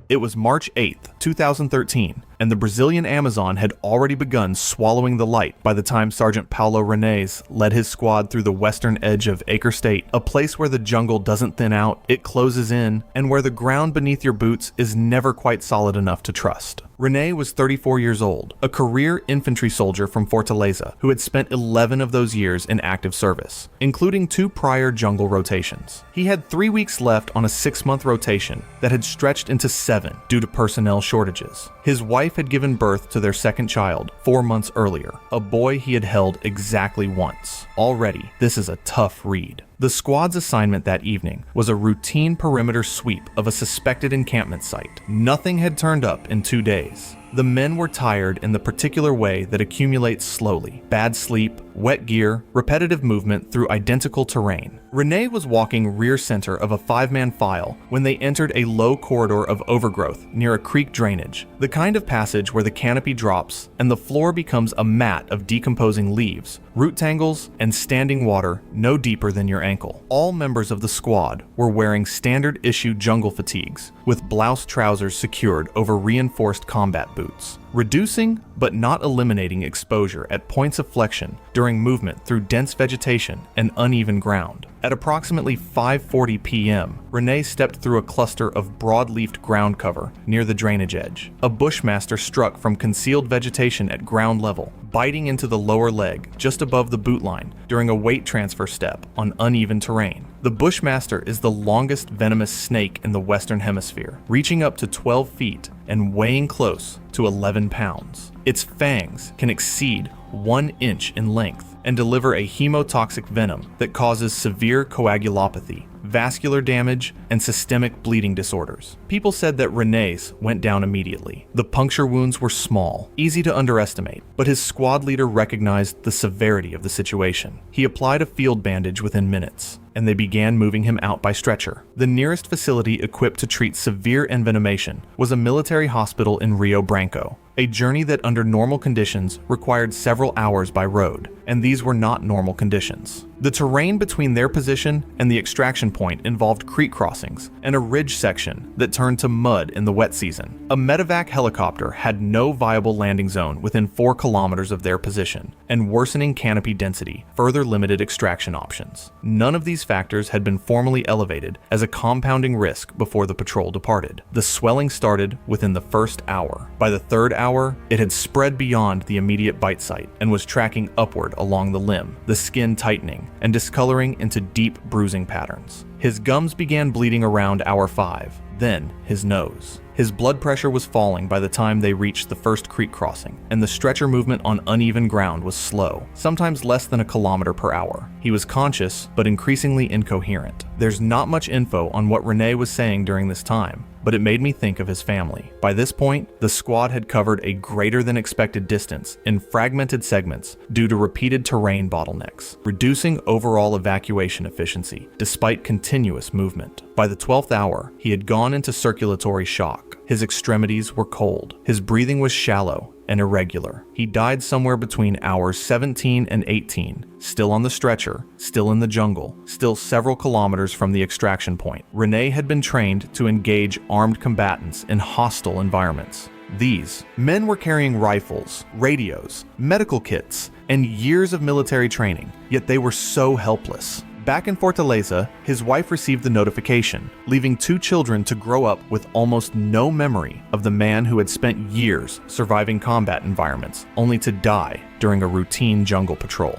It was March 8th, 2013, and the Brazilian Amazon had already begun swallowing the light by the time Sergeant Paulo Renes led his squad through the western edge of Acre State, a place where the jungle doesn't thin out, it closes in, and where the ground beneath your boots is never quite solid enough to trust. Rene was 34 years old, a career infantry soldier from Fortaleza who had spent 11 of those years in active service, including 2 prior jungle rotations. He had 3 weeks left on a 6-month rotation that had stretched into 7 due to personnel shortages. His wife had given birth to their second child 4 months earlier, a boy he had held exactly once. Already, this is a tough read. The squad's assignment that evening was a routine perimeter sweep of a suspected encampment site. Nothing had turned up in 2 days. The men were tired in the particular way that accumulates slowly: bad sleep, wet gear, repetitive movement through identical terrain. Rene was walking rear center of a 5-man file when they entered a low corridor of overgrowth near a creek drainage, the kind of passage where the canopy drops and the floor becomes a mat of decomposing leaves, root tangles, and standing water no deeper than your ankle. All members of the squad were wearing standard-issue jungle fatigues, with blouse trousers secured over reinforced combat boots, reducing but not eliminating exposure at points of flexion during movement through dense vegetation and uneven ground. At approximately 5:40 p.m., Renee stepped through a cluster of broad-leafed ground cover near the drainage edge. A bushmaster struck from concealed vegetation at ground level, biting into the lower leg just above the boot line during a weight transfer step on uneven terrain. The bushmaster is the longest venomous snake in the Western Hemisphere, reaching up to 12 feet and weighing close to 11 pounds. Its fangs can exceed 1 inch in length and deliver a hemotoxic venom that causes severe coagulopathy, vascular damage, and systemic bleeding disorders. People said that Renee's went down immediately. The puncture wounds were small, easy to underestimate, but his squad leader recognized the severity of the situation. He applied a field bandage within minutes, and they began moving him out by stretcher. The nearest facility equipped to treat severe envenomation was a military hospital in Rio Branco, a journey that under normal conditions required several hours by road, and these were not normal conditions. The terrain between their position and the extraction point involved creek crossings and a ridge section that turned to mud in the wet season. A medevac helicopter had no viable landing zone within 4 kilometers of their position, and worsening canopy density further limited extraction options. None of these factors had been formally elevated as a compounding risk before the patrol departed. The swelling started within the first hour. By the third hour, it had spread beyond the immediate bite site and was tracking upward along the limb, the skin tightening and discoloring into deep bruising patterns. His gums began bleeding around hour 5, then his nose. His blood pressure was falling by the time they reached the first creek crossing, and the stretcher movement on uneven ground was slow, sometimes less than a kilometer per hour. He was conscious, but increasingly incoherent. There's not much info on what Renee was saying during this time, but it made me think of his family. By this point, the squad had covered a greater than expected distance in fragmented segments due to repeated terrain bottlenecks, reducing overall evacuation efficiency despite continuous movement. By the 12th hour, he had gone into circulatory shock. His extremities were cold. His breathing was shallow and irregular. He died somewhere between hours 17 and 18, still on the stretcher, still in the jungle, still several kilometers from the extraction point. Renee had been trained to engage armed combatants in hostile environments. These men were carrying rifles, radios, medical kits, and years of military training, yet they were so helpless. Back in Fortaleza, his wife received the notification, leaving 2 children to grow up with almost no memory of the man who had spent years surviving combat environments, only to die during a routine jungle patrol.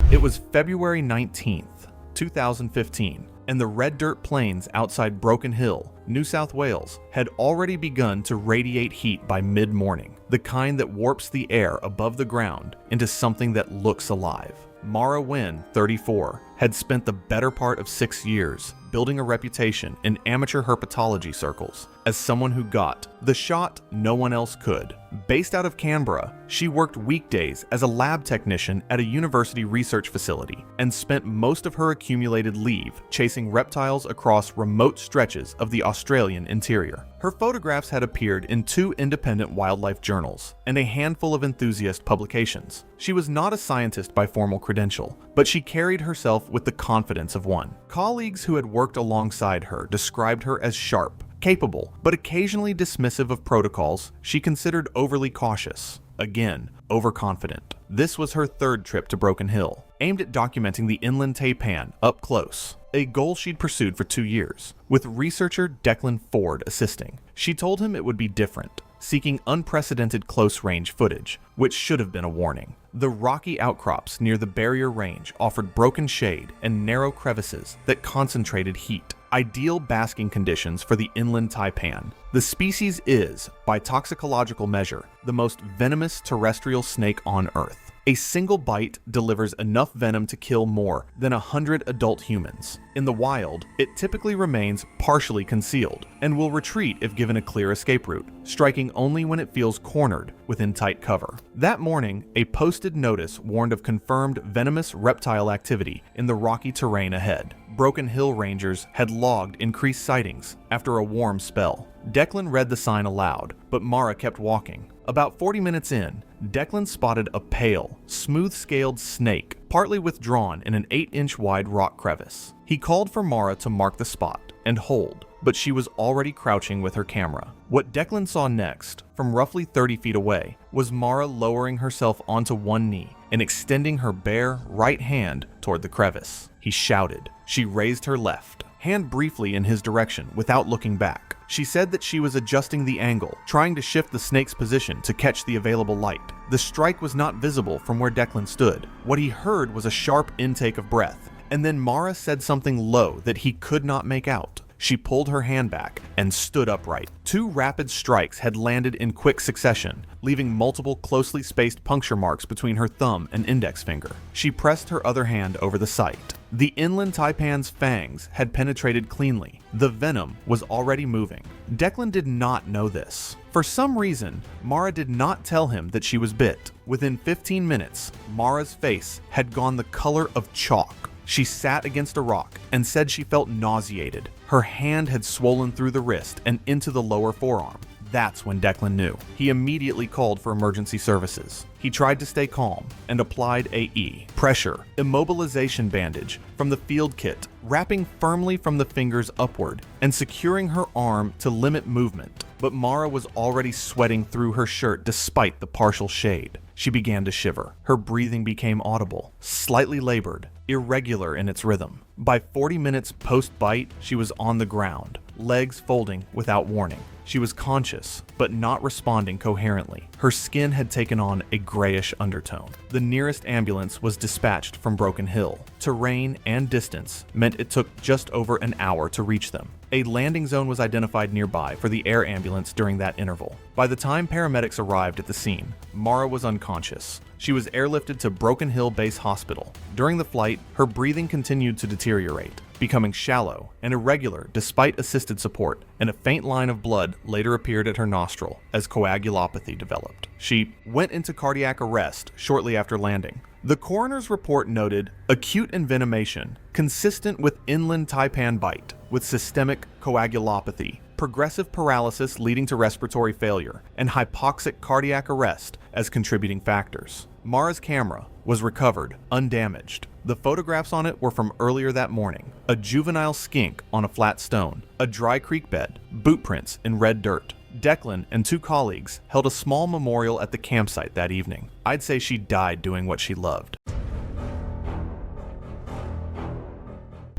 It was February 19th, 2015, and the red dirt plains outside Broken Hill, New South Wales, had already begun to radiate heat by mid-morning, the kind that warps the air above the ground into something that looks alive. Mara Wynn, 34, had spent the better part of 6 years building a reputation in amateur herpetology circles as someone who got the shot no one else could. Based out of Canberra, she worked weekdays as a lab technician at a university research facility and spent most of her accumulated leave chasing reptiles across remote stretches of the Australian interior. Her photographs had appeared in 2 independent wildlife journals and a handful of enthusiast publications. She was not a scientist by formal credential, but she carried herself with the confidence of one. Colleagues who had worked alongside her described her as sharp, capable, but occasionally dismissive of protocols she considered overly cautious. Again, overconfident. This was her 3rd trip to Broken Hill, aimed at documenting the inland taipan up close, a goal she'd pursued for 2 years, with researcher Declan Ford assisting. She told him it would be different, seeking unprecedented close-range footage, which should have been a warning. The rocky outcrops near the barrier range offered broken shade and narrow crevices that concentrated heat, ideal basking conditions for the inland taipan. The species is, by toxicological measure, the most venomous terrestrial snake on Earth. A single bite delivers enough venom to kill more than 100 adult humans. In the wild, it typically remains partially concealed and will retreat if given a clear escape route, striking only when it feels cornered within tight cover. That morning, a posted notice warned of confirmed venomous reptile activity in the rocky terrain ahead. Broken Hill rangers had logged increased sightings after a warm spell. Declan read the sign aloud, but Mara kept walking. About 40 minutes in, Declan spotted a pale, smooth-scaled snake, partly withdrawn in an 8-inch wide rock crevice. He called for Mara to mark the spot and hold, but she was already crouching with her camera. What Declan saw next, from roughly 30 feet away, was Mara lowering herself onto one knee and extending her bare right hand toward the crevice. He shouted. She raised her left hand briefly in his direction without looking back. She said that she was adjusting the angle, trying to shift the snake's position to catch the available light. The strike was not visible from where Declan stood. What he heard was a sharp intake of breath, and then Mara said something low that he could not make out. She pulled her hand back and stood upright. 2 rapid strikes had landed in quick succession, leaving multiple closely spaced puncture marks between her thumb and index finger. She pressed her other hand over the site. The inland taipan's fangs had penetrated cleanly. The venom was already moving. Declan did not know this. For some reason, Mara did not tell him that she was bit. Within 15 minutes, Mara's face had gone the color of chalk. She sat against a rock and said she felt nauseated. Her hand had swollen through the wrist and into the lower forearm. That's when Declan knew. He immediately called for emergency services. He tried to stay calm and applied AE, pressure, immobilization bandage from the field kit, wrapping firmly from the fingers upward and securing her arm to limit movement. But Mara was already sweating through her shirt despite the partial shade. She began to shiver. Her breathing became audible, slightly labored, irregular in its rhythm. By 40 minutes post-bite, she was on the ground, legs folding without warning. She was conscious, but not responding coherently. Her skin had taken on a grayish undertone. The nearest ambulance was dispatched from Broken Hill. Terrain and distance meant it took just over an hour to reach them. A landing zone was identified nearby for the air ambulance during that interval. By the time paramedics arrived at the scene, Mara was unconscious. She was airlifted to Broken Hill Base Hospital. During the flight, her breathing continued to deteriorate, becoming shallow and irregular despite assisted support, and a faint line of blood later appeared at her nostril as coagulopathy developed. She went into cardiac arrest shortly after landing. The coroner's report noted acute envenomation consistent with inland taipan bite with systemic coagulopathy, progressive paralysis leading to respiratory failure, and hypoxic cardiac arrest as contributing factors. Mara's camera was recovered undamaged. The photographs on it were from earlier that morning: a juvenile skink on a flat stone, a dry creek bed, boot prints in red dirt. Declan and 2 colleagues held a small memorial at the campsite that evening. I'd say she died doing what she loved.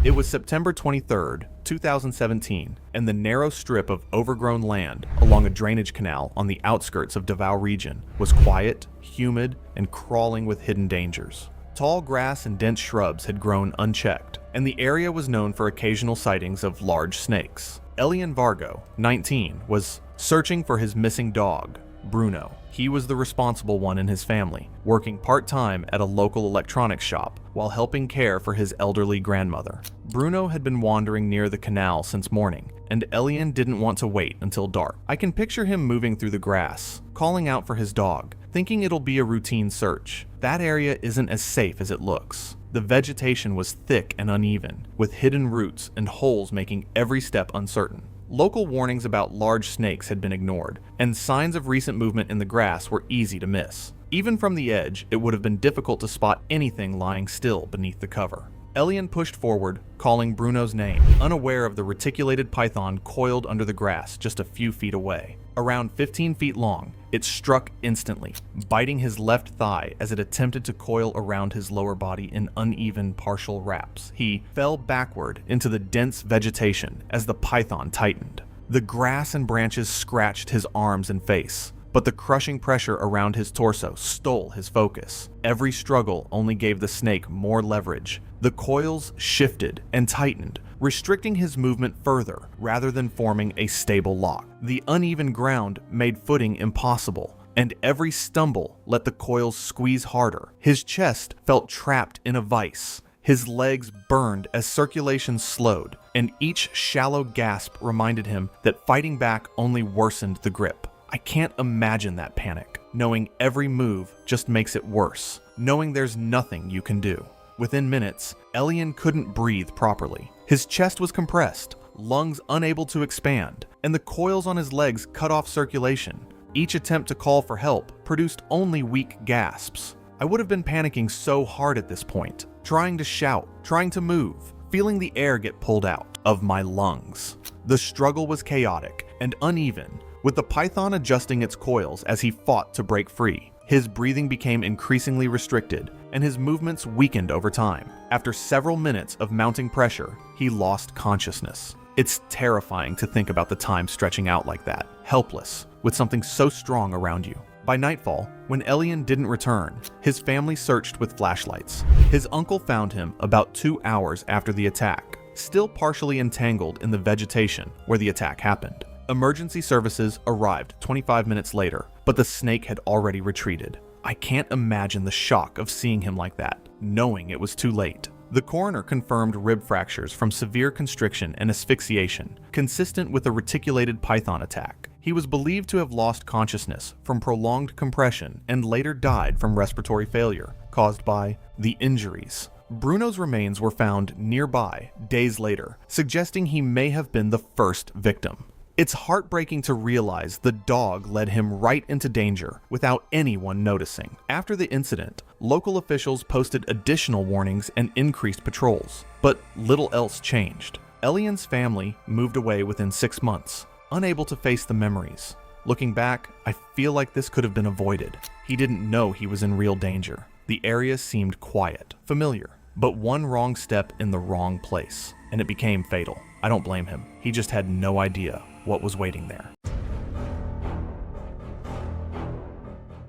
It was September 23rd, 2017, and the narrow strip of overgrown land along a drainage canal on the outskirts of Davao region was quiet, humid, and crawling with hidden dangers. Tall grass and dense shrubs had grown unchecked, and the area was known for occasional sightings of large snakes. Elian Vargo, 19, was searching for his missing dog, Bruno. He was the responsible one in his family, working part-time at a local electronics shop while helping care for his elderly grandmother. Bruno had been wandering near the canal since morning, and Elian didn't want to wait until dark. I can picture him moving through the grass, calling out for his dog, thinking it'll be a routine search. That area isn't as safe as it looks. The vegetation was thick and uneven, with hidden roots and holes making every step uncertain. Local warnings about large snakes had been ignored, and signs of recent movement in the grass were easy to miss. Even from the edge, it would have been difficult to spot anything lying still beneath the cover. Elian pushed forward, calling Bruno's name, unaware of the reticulated python coiled under the grass just a few feet away. Around 15 feet long, it struck instantly, biting his left thigh as it attempted to coil around his lower body in uneven partial wraps. He fell backward into the dense vegetation as the python tightened. The grass and branches scratched his arms and face, but the crushing pressure around his torso stole his focus. Every struggle only gave the snake more leverage. The coils shifted and tightened, restricting his movement further rather than forming a stable lock. The uneven ground made footing impossible, and every stumble let the coils squeeze harder. His chest felt trapped in a vice. His legs burned as circulation slowed, and each shallow gasp reminded him that fighting back only worsened the grip. I can't imagine that panic, knowing every move just makes it worse, knowing there's nothing you can do. Within minutes, Elian couldn't breathe properly. His chest was compressed, lungs unable to expand, and the coils on his legs cut off circulation. Each attempt to call for help produced only weak gasps. I would have been panicking so hard at this point, trying to shout, trying to move, feeling the air get pulled out of my lungs. The struggle was chaotic and uneven, with the python adjusting its coils as he fought to break free. His breathing became increasingly restricted, and his movements weakened over time. After several minutes of mounting pressure, he lost consciousness. It's terrifying to think about the time stretching out like that, helpless, with something so strong around you. By nightfall, when Elian didn't return, his family searched with flashlights. His uncle found him about 2 hours after the attack, still partially entangled in the vegetation where the attack happened. Emergency services arrived 25 minutes later, but the snake had already retreated. I can't imagine the shock of seeing him like that, knowing it was too late. The coroner confirmed rib fractures from severe constriction and asphyxiation, consistent with a reticulated python attack. He was believed to have lost consciousness from prolonged compression and later died from respiratory failure, caused by the injuries. Bruno's remains were found nearby days later, suggesting he may have been the first victim. It's heartbreaking to realize the dog led him right into danger without anyone noticing. After the incident, local officials posted additional warnings and increased patrols, but little else changed. Elian's family moved away within 6 months, unable to face the memories. Looking back, I feel like this could have been avoided. He didn't know he was in real danger. The area seemed quiet, familiar, but one wrong step in the wrong place, and it became fatal. I don't blame him. He just had no idea what was waiting there.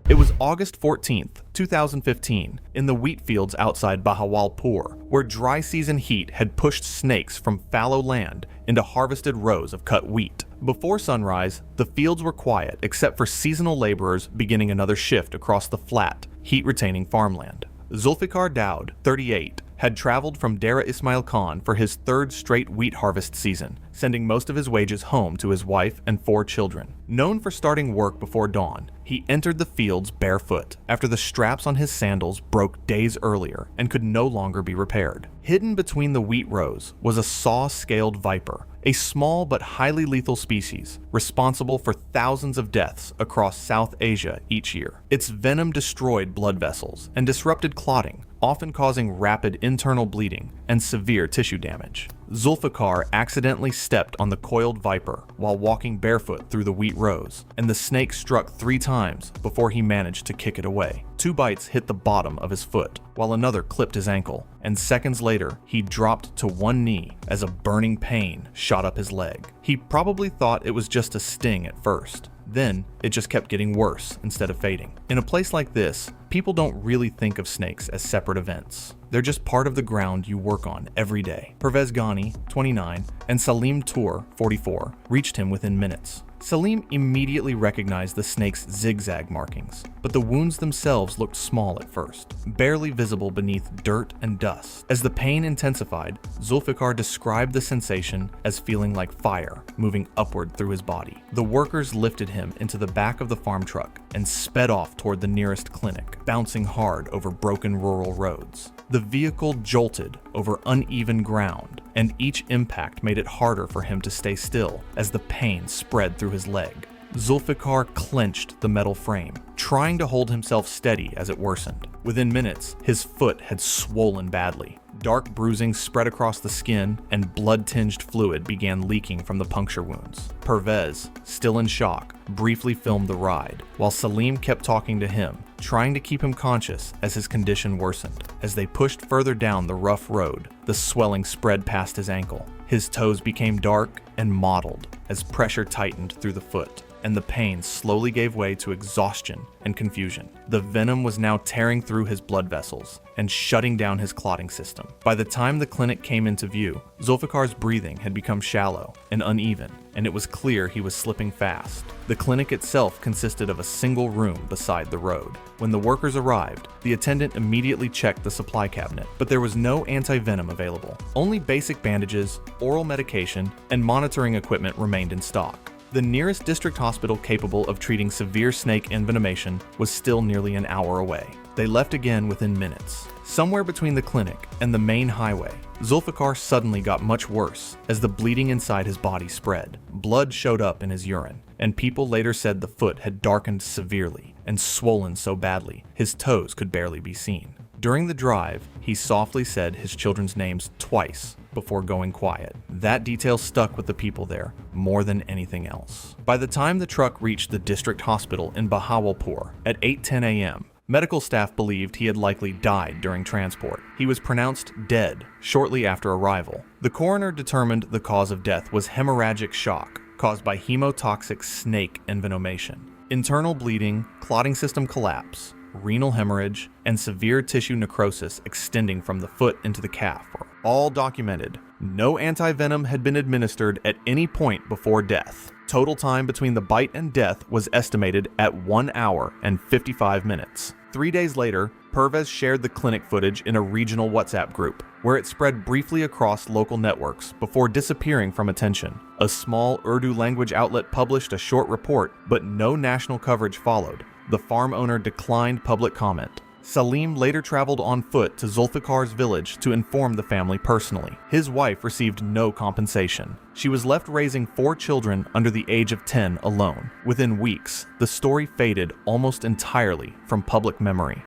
It was August 14th, 2015, in the wheat fields outside Bahawalpur, where dry season heat had pushed snakes from fallow land into harvested rows of cut wheat. Before sunrise, the fields were quiet except for seasonal laborers beginning another shift across the flat, heat-retaining farmland. Zulfikar Daud, 38, had traveled from Dera Ismail Khan for his third straight wheat harvest season, sending most of his wages home to his wife and 4 children. Known for starting work before dawn, he entered the fields barefoot after the straps on his sandals broke days earlier and could no longer be repaired. Hidden between the wheat rows was a saw-scaled viper, a small but highly lethal species responsible for thousands of deaths across South Asia each year. Its venom destroyed blood vessels and disrupted clotting, often causing rapid internal bleeding and severe tissue damage. Zulfikar accidentally stepped on the coiled viper while walking barefoot through the wheat rows, and the snake struck 3 times before he managed to kick it away. 2 bites hit the bottom of his foot, while another clipped his ankle, and seconds later, he dropped to one knee as a burning pain shot up his leg. He probably thought it was just a sting at first. Then, it just kept getting worse instead of fading. In a place like this, people don't really think of snakes as separate events. They're just part of the ground you work on every day. Pervez Ghani, 29, and Salim Tour, 44, reached him within minutes. Salim immediately recognized the snake's zigzag markings, but the wounds themselves looked small at first, barely visible beneath dirt and dust. As the pain intensified, Zulfikar described the sensation as feeling like fire moving upward through his body. The workers lifted him into the back of the farm truck and sped off toward the nearest clinic, bouncing hard over broken rural roads. The vehicle jolted over uneven ground, and each impact made it harder for him to stay still as the pain spread through his leg. Zulfikar clenched the metal frame, trying to hold himself steady as it worsened. Within minutes, his foot had swollen badly. Dark bruising spread across the skin, and blood-tinged fluid began leaking from the puncture wounds. Pervez, still in shock, briefly filmed the ride, while Salim kept talking to him, trying to keep him conscious as his condition worsened. As they pushed further down the rough road, the swelling spread past his ankle. His toes became dark and mottled as pressure tightened through the foot, and the pain slowly gave way to exhaustion and confusion. The venom was now tearing through his blood vessels and shutting down his clotting system. By the time the clinic came into view, Zulfikar's breathing had become shallow and uneven, and it was clear he was slipping fast. The clinic itself consisted of a single room beside the road. When the workers arrived, the attendant immediately checked the supply cabinet, but there was no anti-venom available. Only basic bandages, oral medication, and monitoring equipment remained in stock. The nearest district hospital capable of treating severe snake envenomation was still nearly an hour away. They left again within minutes. Somewhere between the clinic and the main highway, Zulfikar suddenly got much worse as the bleeding inside his body spread. Blood showed up in his urine, and people later said the foot had darkened severely and swollen so badly his toes could barely be seen. During the drive, he softly said his children's names twice before going quiet. That detail stuck with the people there more than anything else. By the time the truck reached the district hospital in Bahawalpur at 8:10 a.m., medical staff believed he had likely died during transport. He was pronounced dead shortly after arrival. The coroner determined the cause of death was hemorrhagic shock caused by hemotoxic snake envenomation. Internal bleeding, clotting system collapse, renal hemorrhage, and severe tissue necrosis extending from the foot into the calf were all documented. No antivenom had been administered at any point before death. Total time between the bite and death was estimated at 1 hour and 55 minutes. 3 days later, Pervez shared the clinic footage in a regional WhatsApp group, where it spread briefly across local networks before disappearing from attention. A small Urdu language outlet published a short report, but no national coverage followed. The farm owner declined public comment. Salim later traveled on foot to Zulfikar's village to inform the family personally. His wife received no compensation. She was left raising 4 children under the age of 10 alone. Within weeks, the story faded almost entirely from public memory.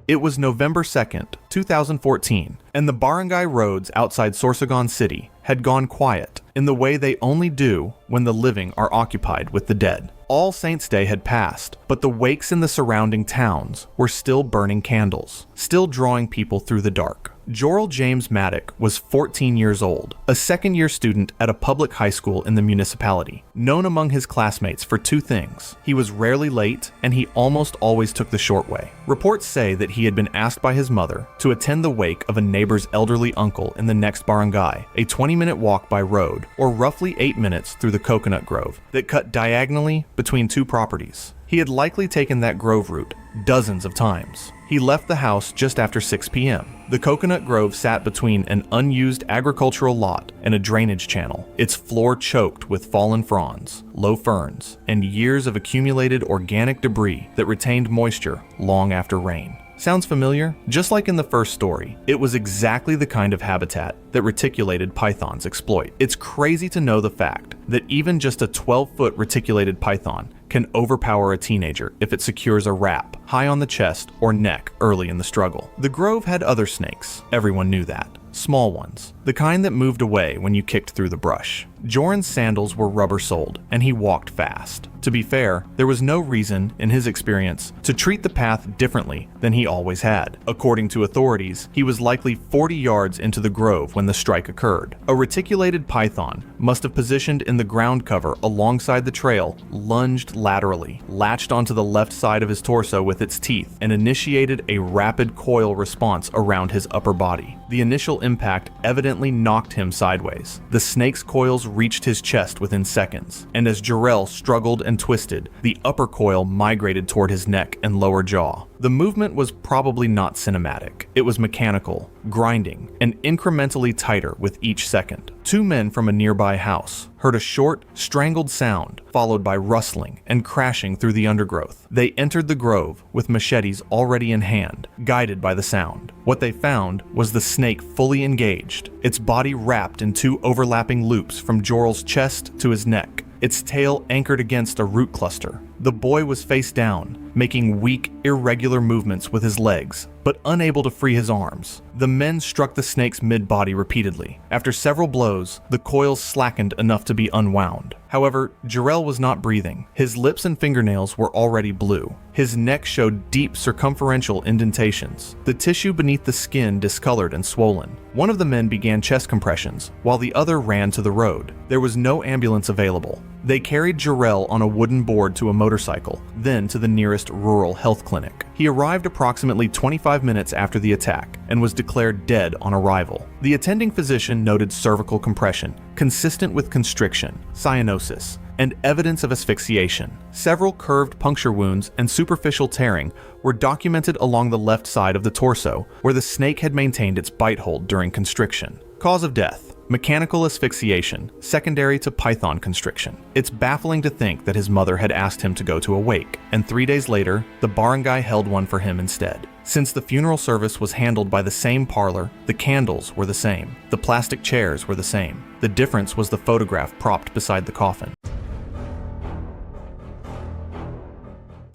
It was November 2nd, 2014, and the barangay roads outside Sorsogon City had gone quiet in the way they only do when the living are occupied with the dead. All Saints' Day had passed, but the wakes in the surrounding towns were still burning candles, still drawing people through the dark. Jorel James Maddock was 14 years old, a second-year student at a public high school in the municipality, known among his classmates for 2 things. He was rarely late, and he almost always took the short way. Reports say that he had been asked by his mother to attend the wake of a neighbor's elderly uncle in the next barangay, a 20-minute walk by road, or roughly 8 minutes through the coconut grove that cut diagonally between 2 properties. He had likely taken that grove route dozens of times. He left the house just after 6 p.m. The coconut grove sat between an unused agricultural lot and a drainage channel, its floor choked with fallen fronds, low ferns, and years of accumulated organic debris that retained moisture long after rain. Sounds familiar? Just like in the first story, it was exactly the kind of habitat that reticulated pythons exploit. It's crazy to know the fact that even just a 12-foot reticulated python can overpower a teenager if it secures a wrap high on the chest or neck early in the struggle. The grove had other snakes, everyone knew that. Small ones, the kind that moved away when you kicked through the brush. Joran's sandals were rubber-soled, and he walked fast. To be fair, there was no reason, in his experience, to treat the path differently than he always had. According to authorities, he was likely 40 yards into the grove when the strike occurred. A reticulated python must have positioned in the ground cover alongside the trail, lunged laterally, latched onto the left side of his torso with its teeth, and initiated a rapid coil response around his upper body. The initial impact evidently knocked him sideways. The snake's coils reached his chest within seconds, and as Jorel struggled and twisted, the upper coil migrated toward his neck and lower jaw. The movement was probably not cinematic. It was mechanical, grinding, and incrementally tighter with each second. 2 men from a nearby house heard a short, strangled sound, followed by rustling and crashing through the undergrowth. They entered the grove with machetes already in hand, guided by the sound. What they found was the snake fully engaged, its body wrapped in 2 overlapping loops from Jorel's chest to his neck, its tail anchored against a root cluster. The boy was face down, making weak, irregular movements with his legs, but unable to free his arms. The men struck the snake's mid-body repeatedly. After several blows, the coils slackened enough to be unwound. However, Jorel was not breathing. His lips and fingernails were already blue. His neck showed deep circumferential indentations, the tissue beneath the skin discolored and swollen. One of the men began chest compressions, while the other ran to the road. There was no ambulance available. They carried Jorel on a wooden board to a motorcycle, then to the nearest rural health clinic. He arrived approximately 25 minutes after the attack and was declared dead on arrival. The attending physician noted cervical compression, consistent with constriction, cyanosis, and evidence of asphyxiation. Several curved puncture wounds and superficial tearing were documented along the left side of the torso, where the snake had maintained its bite hold during constriction. Cause of death: Mechanical asphyxiation, secondary to python constriction. It's baffling to think that his mother had asked him to go to a wake, and 3 days later, the barangay held one for him instead. Since the funeral service was handled by the same parlor, the candles were the same, the plastic chairs were the same. The difference was the photograph propped beside the coffin.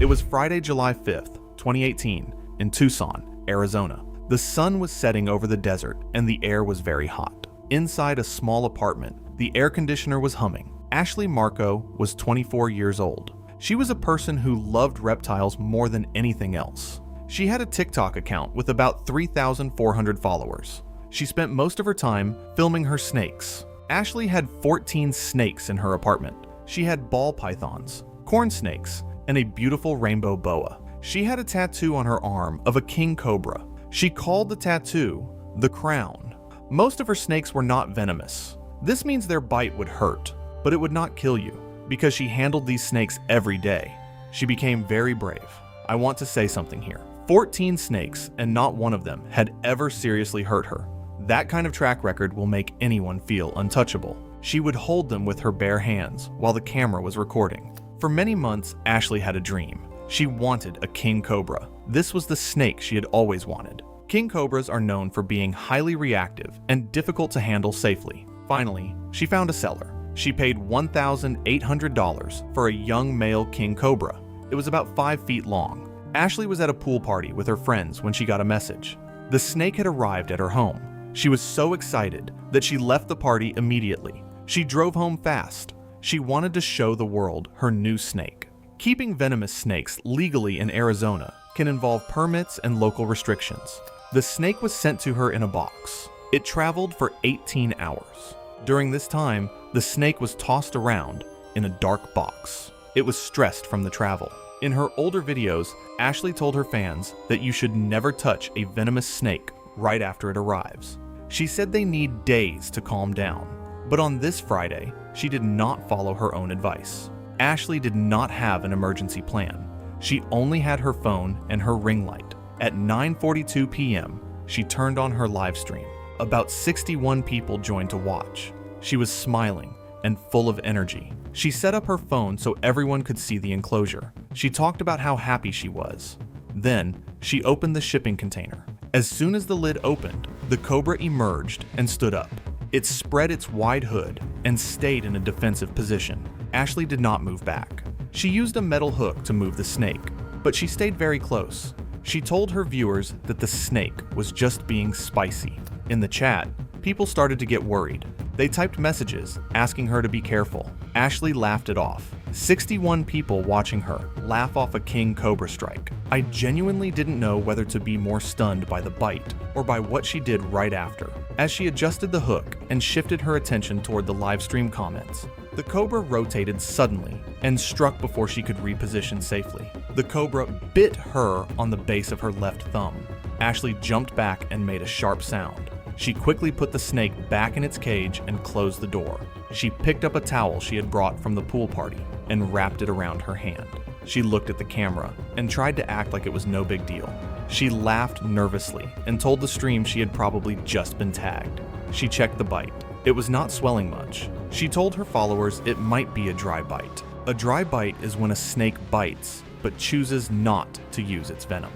It was Friday, July 5th, 2018, in Tucson, Arizona. The sun was setting over the desert, and the air was very hot. Inside a small apartment, the air conditioner was humming. Ashley Marco was 24 years old. She was a person who loved reptiles more than anything else. She had a TikTok account with about 3,400 followers. She spent most of her time filming her snakes. Ashley had 14 snakes in her apartment. She had ball pythons, corn snakes, and a beautiful rainbow boa. She had a tattoo on her arm of a king cobra. She called the tattoo the crown. Most of her snakes were not venomous. This means their bite would hurt, but it would not kill you, because she handled these snakes every day. She became very brave. I want to say something here. 14 snakes, and not one of them had ever seriously hurt her. That kind of track record will make anyone feel untouchable. She would hold them with her bare hands while the camera was recording. For many months, Ashley had a dream. She wanted a king cobra. This was the snake she had always wanted. King cobras are known for being highly reactive and difficult to handle safely. Finally, she found a seller. She paid $1,800 for a young male king cobra. It was about 5 feet long. Ashley was at a pool party with her friends when she got a message. The snake had arrived at her home. She was so excited that she left the party immediately. She drove home fast. She wanted to show the world her new snake. Keeping venomous snakes legally in Arizona can involve permits and local restrictions. The snake was sent to her in a box. It traveled for 18 hours. During this time, the snake was tossed around in a dark box. It was stressed from the travel. In her older videos, Ashley told her fans that you should never touch a venomous snake right after it arrives. She said they need days to calm down. But on this Friday, she did not follow her own advice. Ashley did not have an emergency plan. She only had her phone and her ring light. At 9:42 p.m., she turned on her live stream. About 61 people joined to watch. She was smiling and full of energy. She set up her phone so everyone could see the enclosure. She talked about how happy she was. Then, she opened the shipping container. As soon as the lid opened, the cobra emerged and stood up. It spread its wide hood and stayed in a defensive position. Ashley did not move back. She used a metal hook to move the snake, but she stayed very close. She told her viewers that the snake was just being spicy. In the chat, people started to get worried. They typed messages asking her to be careful. Ashley laughed it off. 61 people watching her laugh off a king cobra strike. I genuinely didn't know whether to be more stunned by the bite or by what she did right after. As she adjusted the hook and shifted her attention toward the live stream comments, the cobra rotated suddenly and struck before she could reposition safely. The cobra bit her on the base of her left thumb. Ashley jumped back and made a sharp sound. She quickly put the snake back in its cage and closed the door. She picked up a towel she had brought from the pool party and wrapped it around her hand. She looked at the camera and tried to act like it was no big deal. She laughed nervously and told the stream she had probably just been tagged. She checked the bite. It was not swelling much. She told her followers it might be a dry bite. A dry bite is when a snake bites, but chooses not to use its venom.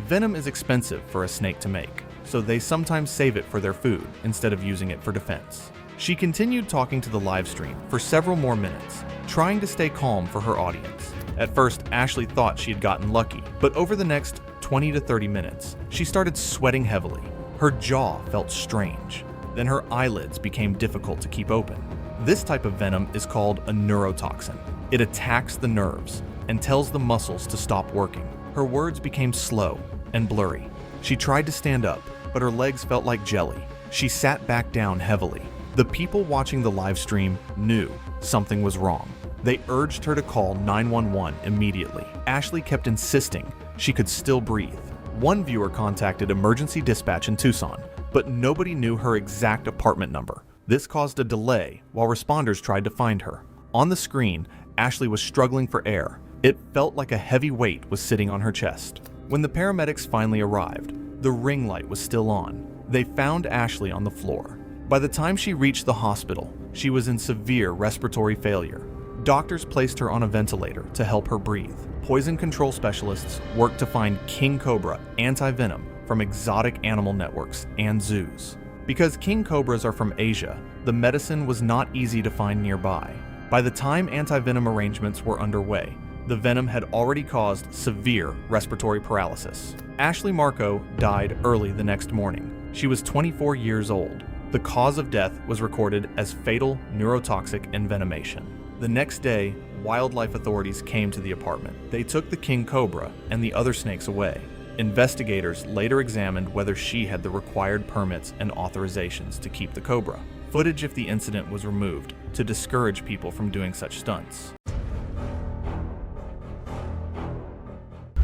Venom is expensive for a snake to make, so they sometimes save it for their food instead of using it for defense. She continued talking to the live stream for several more minutes, trying to stay calm for her audience. At first, Ashley thought she had gotten lucky, but over the next 20 to 30 minutes, she started sweating heavily. Her jaw felt strange. Then her eyelids became difficult to keep open. This type of venom is called a neurotoxin. It attacks the nerves and tells the muscles to stop working. Her words became slow and blurry. She tried to stand up, but her legs felt like jelly. She sat back down heavily. The people watching the live stream knew something was wrong. They urged her to call 911 immediately. Ashley kept insisting she could still breathe. One viewer contacted emergency dispatch in Tucson, but nobody knew her exact apartment number. This caused a delay while responders tried to find her. On the screen, Ashley was struggling for air. It felt like a heavy weight was sitting on her chest. When the paramedics finally arrived, the ring light was still on. They found Ashley on the floor. By the time she reached the hospital, she was in severe respiratory failure. Doctors placed her on a ventilator to help her breathe. Poison control specialists worked to find king cobra anti-venom from exotic animal networks and zoos. Because king cobras are from Asia, the medicine was not easy to find nearby. By the time anti-venom arrangements were underway, the venom had already caused severe respiratory paralysis. Ashley Marco died early the next morning. She was 24 years old. The cause of death was recorded as fatal neurotoxic envenomation. The next day, wildlife authorities came to the apartment. They took the king cobra and the other snakes away. Investigators later examined whether she had the required permits and authorizations to keep the cobra. Footage of the incident was removed to discourage people from doing such stunts.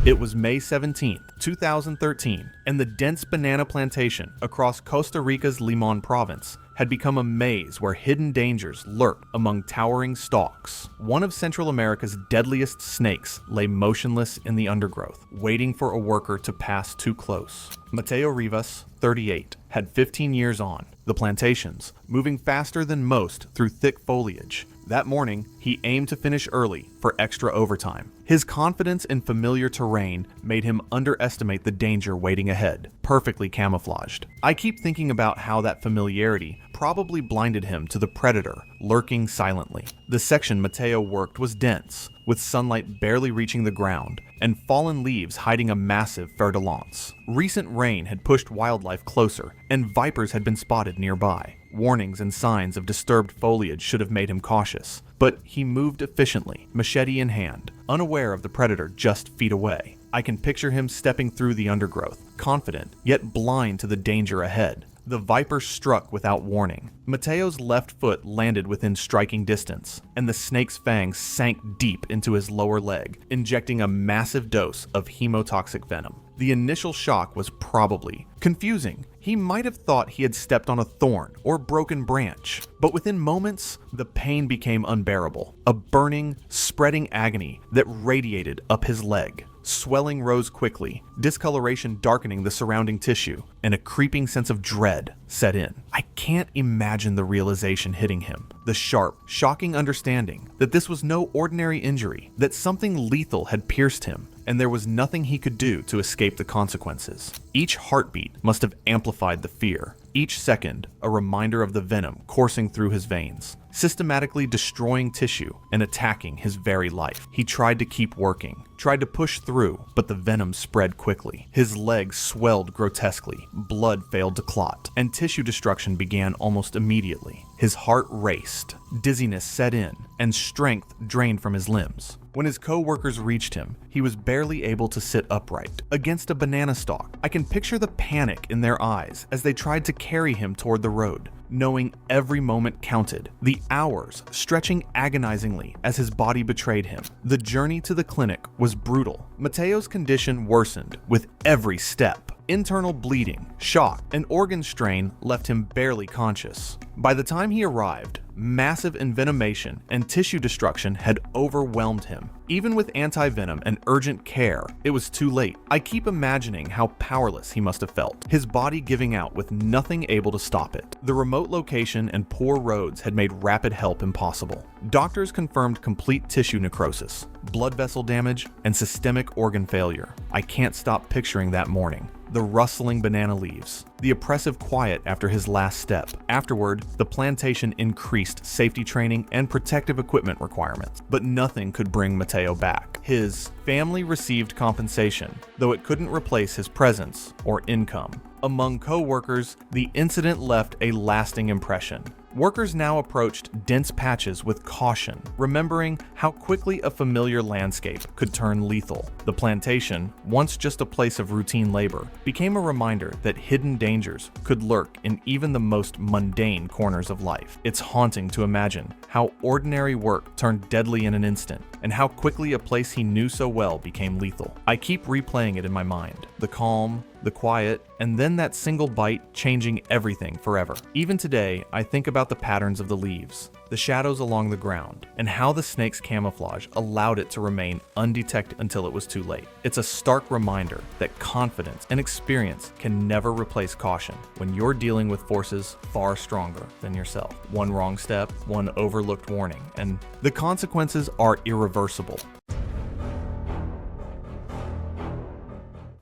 It was May 17, 2013, and the dense banana plantation across Costa Rica's Limon province had become a maze where hidden dangers lurked among towering stalks. One of Central America's deadliest snakes lay motionless in the undergrowth, waiting for a worker to pass too close. Mateo Rivas, 38, had 15 years on the plantations, moving faster than most through thick foliage. That morning, he aimed to finish early for extra overtime. His confidence in familiar terrain made him underestimate the danger waiting ahead, perfectly camouflaged. I keep thinking about how that familiarity probably blinded him to the predator lurking silently. The section Mateo worked was dense, with sunlight barely reaching the ground and fallen leaves hiding a massive fer-de-lance. Recent rain had pushed wildlife closer, and vipers had been spotted nearby. Warnings and signs of disturbed foliage should have made him cautious, but he moved efficiently, machete in hand, unaware of the predator just feet away. I can picture him stepping through the undergrowth, confident, yet blind to the danger ahead. The viper struck without warning. Mateo's left foot landed within striking distance, and the snake's fangs sank deep into his lower leg, injecting a massive dose of hemotoxic venom. The initial shock was probably confusing. He might have thought he had stepped on a thorn or broken branch, but within moments, the pain became unbearable. A burning, spreading agony that radiated up his leg. Swelling rose quickly, discoloration darkening the surrounding tissue, and a creeping sense of dread set in. I can't imagine the realization hitting him. The sharp, shocking understanding that this was no ordinary injury, that something lethal had pierced him, and there was nothing he could do to escape the consequences. Each heartbeat must have amplified the fear. Each second, a reminder of the venom coursing through his veins, systematically destroying tissue and attacking his very life. He tried to keep working, tried to push through, but the venom spread quickly. His legs swelled grotesquely, blood failed to clot, and tissue destruction began almost immediately. His heart raced, dizziness set in, and strength drained from his limbs. When his co-workers reached him, he was barely able to sit upright against a banana stalk. I can picture the panic in their eyes as they tried to carry him toward the road, knowing every moment counted, the hours stretching agonizingly as his body betrayed him. The journey to the clinic was brutal. Mateo's condition worsened with every step. Internal bleeding, shock, and organ strain left him barely conscious. By the time he arrived, massive envenomation and tissue destruction had overwhelmed him. Even with anti-venom and urgent care, it was too late. I keep imagining how powerless he must have felt, his body giving out with nothing able to stop it. The remote location and poor roads had made rapid help impossible. Doctors confirmed complete tissue necrosis, blood vessel damage, and systemic organ failure. I can't stop picturing that morning. The rustling banana leaves, the oppressive quiet after his last step. Afterward, the plantation increased safety training and protective equipment requirements, but nothing could bring Mateo back. His family received compensation, though it couldn't replace his presence or income. Among co-workers, the incident left a lasting impression. Workers now approached dense patches with caution, remembering how quickly a familiar landscape could turn lethal. The plantation, once just a place of routine labor, became a reminder that hidden dangers could lurk in even the most mundane corners of life. It's haunting to imagine how ordinary work turned deadly in an instant, and how quickly a place he knew so well became lethal. I keep replaying it in my mind. The calm, the quiet, and then that single bite changing everything forever. Even today, I think about the patterns of the leaves, the shadows along the ground, and how the snake's camouflage allowed it to remain undetected until it was too late. It's a stark reminder that confidence and experience can never replace caution when you're dealing with forces far stronger than yourself. One wrong step, one overlooked warning, and the consequences are irreversible.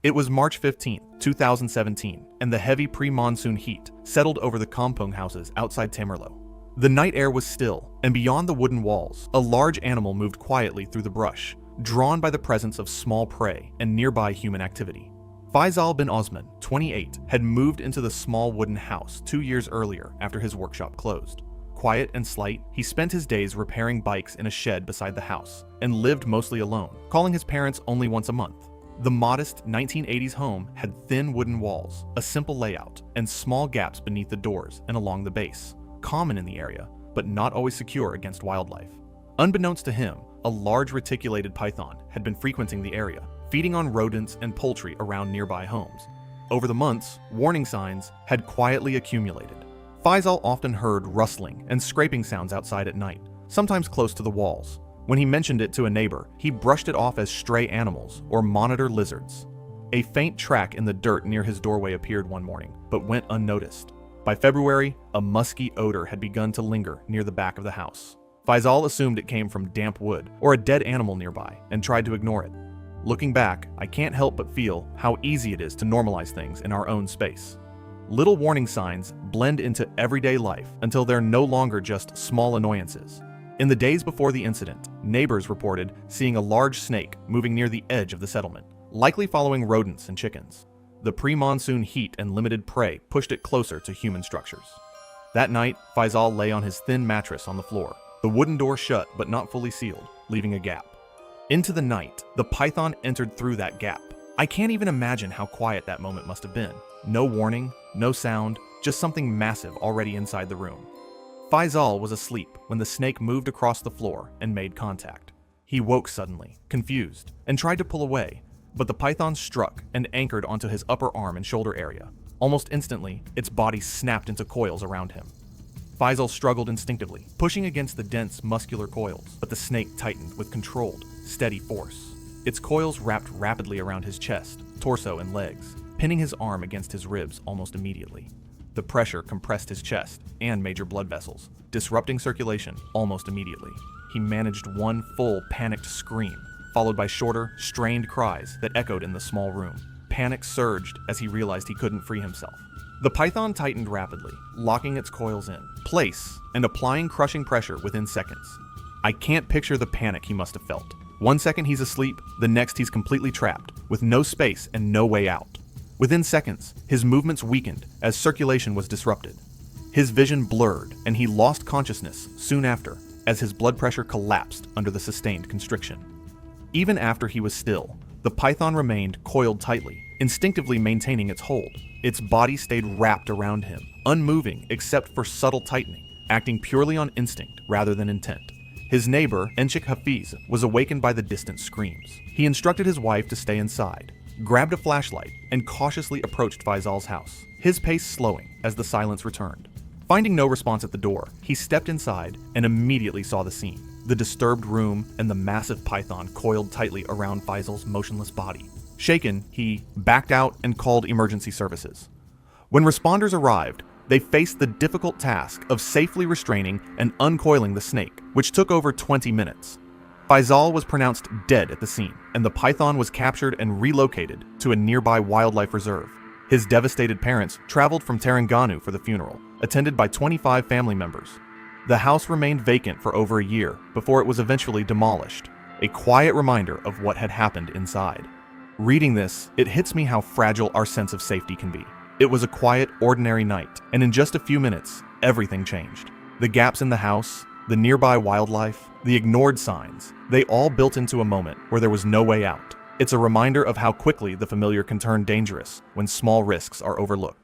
It was March 15, 2017, and the heavy pre-monsoon heat settled over the kampong houses outside Temerloh. The night air was still, and beyond the wooden walls, a large animal moved quietly through the brush, drawn by the presence of small prey and nearby human activity. Faisal bin Osman, 28, had moved into the small wooden house 2 years earlier after his workshop closed. Quiet and slight, he spent his days repairing bikes in a shed beside the house, and lived mostly alone, calling his parents only once a month. The modest 1980s home had thin wooden walls, a simple layout, and small gaps beneath the doors and along the base, common in the area, but not always secure against wildlife. Unbeknownst to him, a large reticulated python had been frequenting the area, feeding on rodents and poultry around nearby homes. Over the months, warning signs had quietly accumulated. Faisal often heard rustling and scraping sounds outside at night, sometimes close to the walls. When he mentioned it to a neighbor, he brushed it off as stray animals or monitor lizards. A faint track in the dirt near his doorway appeared one morning, but went unnoticed. By February, a musky odor had begun to linger near the back of the house. Faisal assumed it came from damp wood or a dead animal nearby and tried to ignore it. Looking back, I can't help but feel how easy it is to normalize things in our own space. Little warning signs blend into everyday life until they're no longer just small annoyances. In the days before the incident, neighbors reported seeing a large snake moving near the edge of the settlement, likely following rodents and chickens. The pre-monsoon heat and limited prey pushed it closer to human structures. That night, Faisal lay on his thin mattress on the floor, the wooden door shut but not fully sealed, leaving a gap. Into the night, the python entered through that gap. I can't even imagine how quiet that moment must have been. No warning, no sound, just something massive already inside the room. Faisal was asleep when the snake moved across the floor and made contact. He woke suddenly, confused, and tried to pull away, but the python struck and anchored onto his upper arm and shoulder area. Almost instantly, its body snapped into coils around him. Faisal struggled instinctively, pushing against the dense, muscular coils, but the snake tightened with controlled, steady force. Its coils wrapped rapidly around his chest, torso, and legs, pinning his arm against his ribs almost immediately. The pressure compressed his chest and major blood vessels, disrupting circulation almost immediately. He managed one full panicked scream, followed by shorter, strained cries that echoed in the small room. Panic surged as he realized he couldn't free himself. The python tightened rapidly, locking its coils in place and applying crushing pressure within seconds. I can't picture the panic he must have felt. 1 second he's asleep, the next he's completely trapped, with no space and no way out. Within seconds, his movements weakened as circulation was disrupted. His vision blurred, and he lost consciousness soon after as his blood pressure collapsed under the sustained constriction. Even after he was still, the python remained coiled tightly, instinctively maintaining its hold. Its body stayed wrapped around him, unmoving except for subtle tightening, acting purely on instinct rather than intent. His neighbor, Enchik Hafiz, was awakened by the distant screams. He instructed his wife to stay inside, grabbed a flashlight, and cautiously approached Faisal's house, his pace slowing as the silence returned. Finding no response at the door, he stepped inside and immediately saw the scene. The disturbed room and the massive python coiled tightly around Faisal's motionless body. Shaken, he backed out and called emergency services. When responders arrived, they faced the difficult task of safely restraining and uncoiling the snake, which took over 20 minutes. Faisal was pronounced dead at the scene, and the python was captured and relocated to a nearby wildlife reserve. His devastated parents traveled from Terengganu for the funeral, attended by 25 family members. The house remained vacant for over a year before it was eventually demolished, a quiet reminder of what had happened inside. Reading this, it hits me how fragile our sense of safety can be. It was a quiet, ordinary night, and in just a few minutes, everything changed. The gaps in the house, the nearby wildlife, the ignored signs, they all built into a moment where there was no way out. It's a reminder of how quickly the familiar can turn dangerous when small risks are overlooked.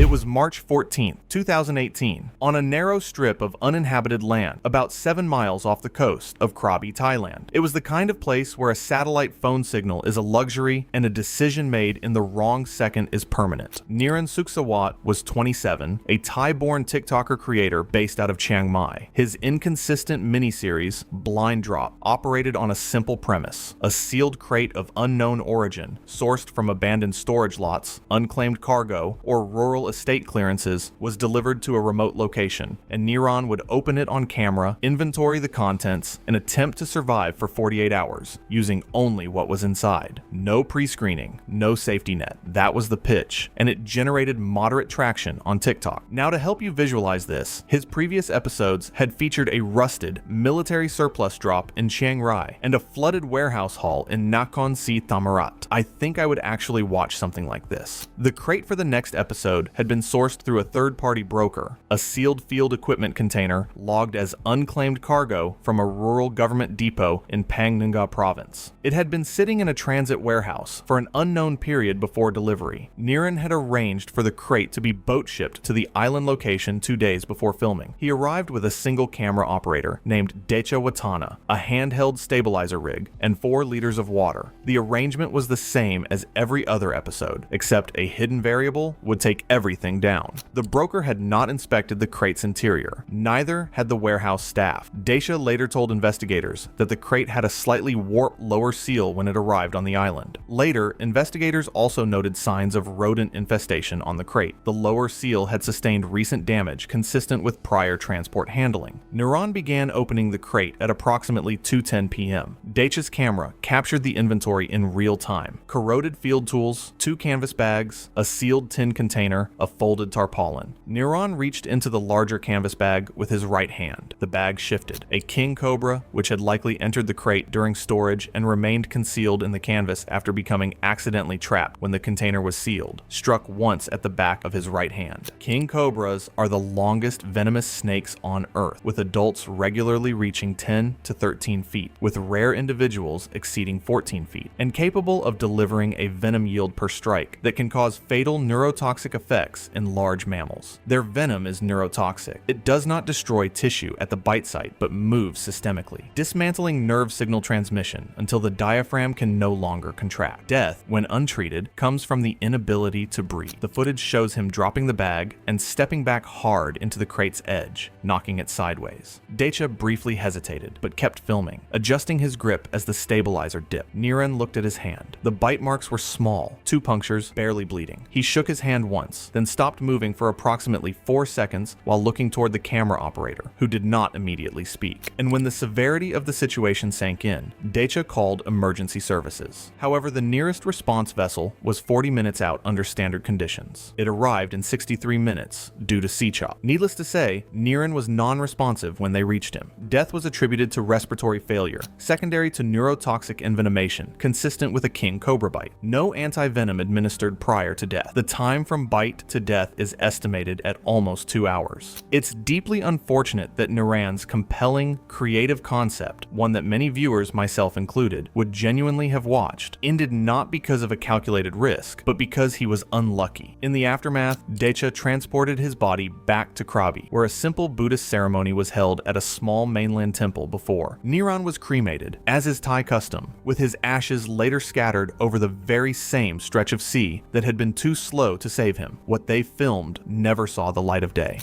It was March 14, 2018, on a narrow strip of uninhabited land about 7 miles off the coast of Krabi, Thailand. It was the kind of place where a satellite phone signal is a luxury and a decision made in the wrong second is permanent. Niran Suksawat was 27, a Thai-born TikToker creator based out of Chiang Mai. His inconsistent miniseries, Blind Drop, operated on a simple premise: a sealed crate of unknown origin, sourced from abandoned storage lots, unclaimed cargo, or rural estate clearances, was delivered to a remote location, and Niran would open it on camera, inventory the contents, and attempt to survive for 48 hours, using only what was inside. No pre-screening, no safety net. That was the pitch, and it generated moderate traction on TikTok. Now, to help you visualize this, his previous episodes had featured a rusted military surplus drop in Chiang Rai and a flooded warehouse haul in Nakhon Si Thammarat. I think I would actually watch something like this. The crate for the next episode had been sourced through a third-party broker, a sealed field equipment container logged as unclaimed cargo from a rural government depot in Phang Nga province. It had been sitting in a transit warehouse for an unknown period before delivery. Niran had arranged for the crate to be boat shipped to the island location 2 days before filming. He arrived with a single camera operator named Decha Watana, a handheld stabilizer rig, and 4 liters of water. The arrangement was the same as every other episode, except a hidden variable would take everything down. The broker had not inspected the crate's interior. Neither had the warehouse staff. Decha later told investigators that the crate had a slightly warped lower seal when it arrived on the island. Later, investigators also noted signs of rodent infestation on the crate. The lower seal had sustained recent damage consistent with prior transport handling. Niran began opening the crate at approximately 2:10 p.m. Decha's camera captured the inventory in real time: corroded field tools, 2 canvas bags, a sealed tin container, a folded tarpaulin. Niran reached into the larger canvas bag with his right hand. The bag shifted. A king cobra, which had likely entered the crate during storage and remained concealed in the canvas after becoming accidentally trapped when the container was sealed, struck once at the back of his right hand. King cobras are the longest venomous snakes on Earth, with adults regularly reaching 10 to 13 feet, with rare individuals exceeding 14 feet, and capable of delivering a venom yield per strike that can cause fatal neurotoxic effects in large mammals. Their venom is neurotoxic. It does not destroy tissue at the bite site, but moves systemically, dismantling nerve signal transmission until the diaphragm can no longer contract. Death, when untreated, comes from the inability to breathe. The footage shows him dropping the bag and stepping back hard into the crate's edge, knocking it sideways. Decha briefly hesitated, but kept filming, adjusting his grip as the stabilizer dipped. Niran looked at his hand. The bite marks were small, 2 punctures, barely bleeding. He shook his hand once, then stopped moving for approximately 4 seconds while looking toward the camera operator, who did not immediately speak. And when the severity of the situation sank in, Decha called emergency services. However, the nearest response vessel was 40 minutes out under standard conditions. It arrived in 63 minutes due to sea chop. Needless to say, Niran was non-responsive when they reached him. Death was attributed to respiratory failure, secondary to neurotoxic envenomation, consistent with a king cobra bite. No anti-venom administered prior to death. The time from bite to death is estimated at almost 2 hours. It's deeply unfortunate that Niran's compelling, creative concept, one that many viewers, myself included, would genuinely have watched, ended not because of a calculated risk, but because he was unlucky. In the aftermath, Decha transported his body back to Krabi, where a simple Buddhist ceremony was held at a small mainland temple before. Niran was cremated, as is Thai custom, with his ashes later scattered over the very same stretch of sea that had been too slow to save him. What they filmed never saw the light of day.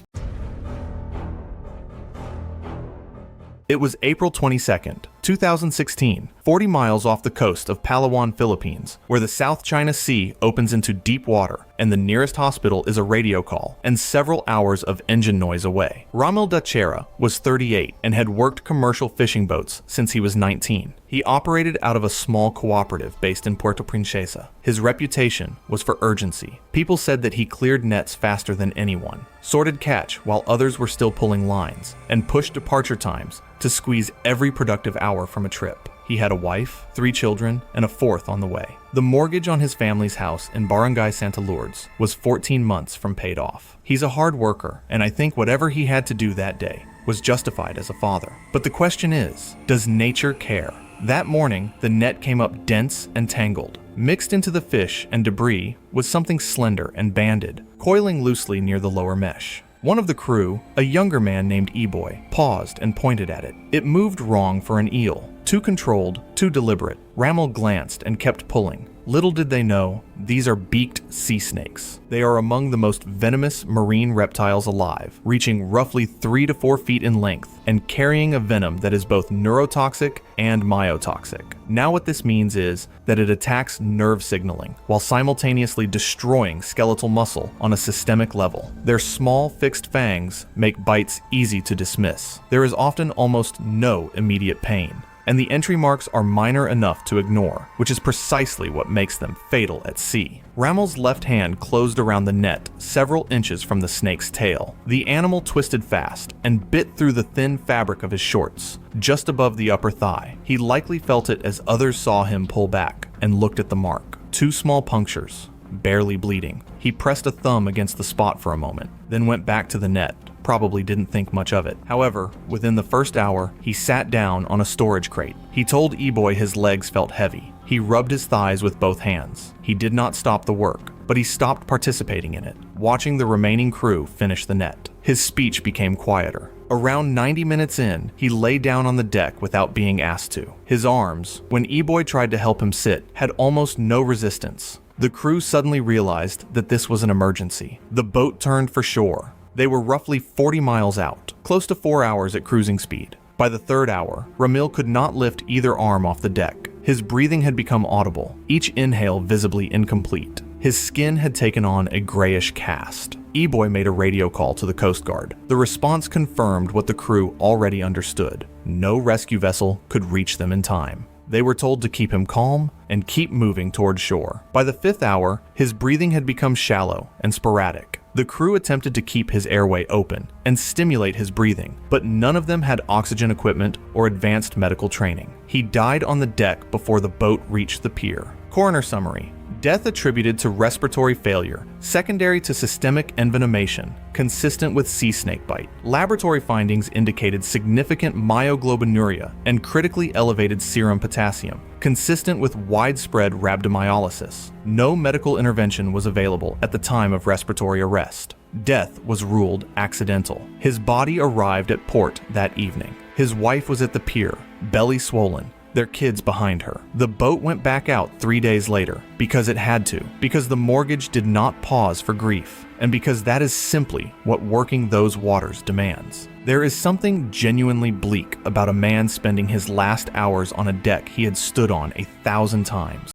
It was April 22nd, 2016, 40 miles off the coast of Palawan, Philippines, where the South China Sea opens into deep water and the nearest hospital is a radio call and several hours of engine noise away. Ramil Dachera was 38 and had worked commercial fishing boats since he was 19. He operated out of a small cooperative based in Puerto Princesa. His reputation was for urgency. People said that he cleared nets faster than anyone, sorted catch while others were still pulling lines, and pushed departure times to squeeze every productive hour from a trip. He had a wife, 3 children, and a 4th on the way. The mortgage on his family's house in Barangay Santa Lourdes was 14 months from paid off. He's a hard worker, and I think whatever he had to do that day was justified as a father. But the question is, does nature care? That morning, the net came up dense and tangled. Mixed into the fish and debris was something slender and banded, coiling loosely near the lower mesh. One of the crew, a younger man named E-Boy, paused and pointed at it. It moved wrong for an eel. Too controlled, too deliberate. Rammel glanced and kept pulling. Little did they know, these are beaked sea snakes. They are among the most venomous marine reptiles alive, reaching roughly 3 to 4 feet in length and carrying a venom that is both neurotoxic and myotoxic. Now what this means is that it attacks nerve signaling while simultaneously destroying skeletal muscle on a systemic level. Their small fixed fangs make bites easy to dismiss. There is often almost no immediate pain, and the entry marks are minor enough to ignore, which is precisely what makes them fatal at sea. Rammel's left hand closed around the net several inches from the snake's tail. The animal twisted fast and bit through the thin fabric of his shorts, just above the upper thigh. He likely felt it as others saw him pull back and looked at the mark. 2 small punctures, barely bleeding. He pressed a thumb against the spot for a moment, then went back to the net. Probably didn't think much of it. However, within the first hour, he sat down on a storage crate. He told E-Boy his legs felt heavy. He rubbed his thighs with both hands. He did not stop the work, but he stopped participating in it, watching the remaining crew finish the net. His speech became quieter. Around 90 minutes in, he lay down on the deck without being asked to. His arms, when E-Boy tried to help him sit, had almost no resistance. The crew suddenly realized that this was an emergency. The boat turned for shore. They were roughly 40 miles out, close to 4 hours at cruising speed. By the 3rd hour, Ramil could not lift either arm off the deck. His breathing had become audible, each inhale visibly incomplete. His skin had taken on a grayish cast. E-Boy made a radio call to the Coast Guard. The response confirmed what the crew already understood. No rescue vessel could reach them in time. They were told to keep him calm and keep moving toward shore. By the 5th hour, his breathing had become shallow and sporadic. The crew attempted to keep his airway open and stimulate his breathing, but none of them had oxygen equipment or advanced medical training. He died on the deck before the boat reached the pier. Coroner summary: death attributed to respiratory failure, secondary to systemic envenomation, consistent with sea snake bite. Laboratory findings indicated significant myoglobinuria and critically elevated serum potassium, consistent with widespread rhabdomyolysis. No medical intervention was available at the time of respiratory arrest. Death was ruled accidental. His body arrived at port that evening. His wife was at the pier, belly swollen, their kids behind her. The boat went back out 3 days later because it had to, because the mortgage did not pause for grief, and because that is simply what working those waters demands. There is something genuinely bleak about a man spending his last hours on a deck he had stood on 1,000 times.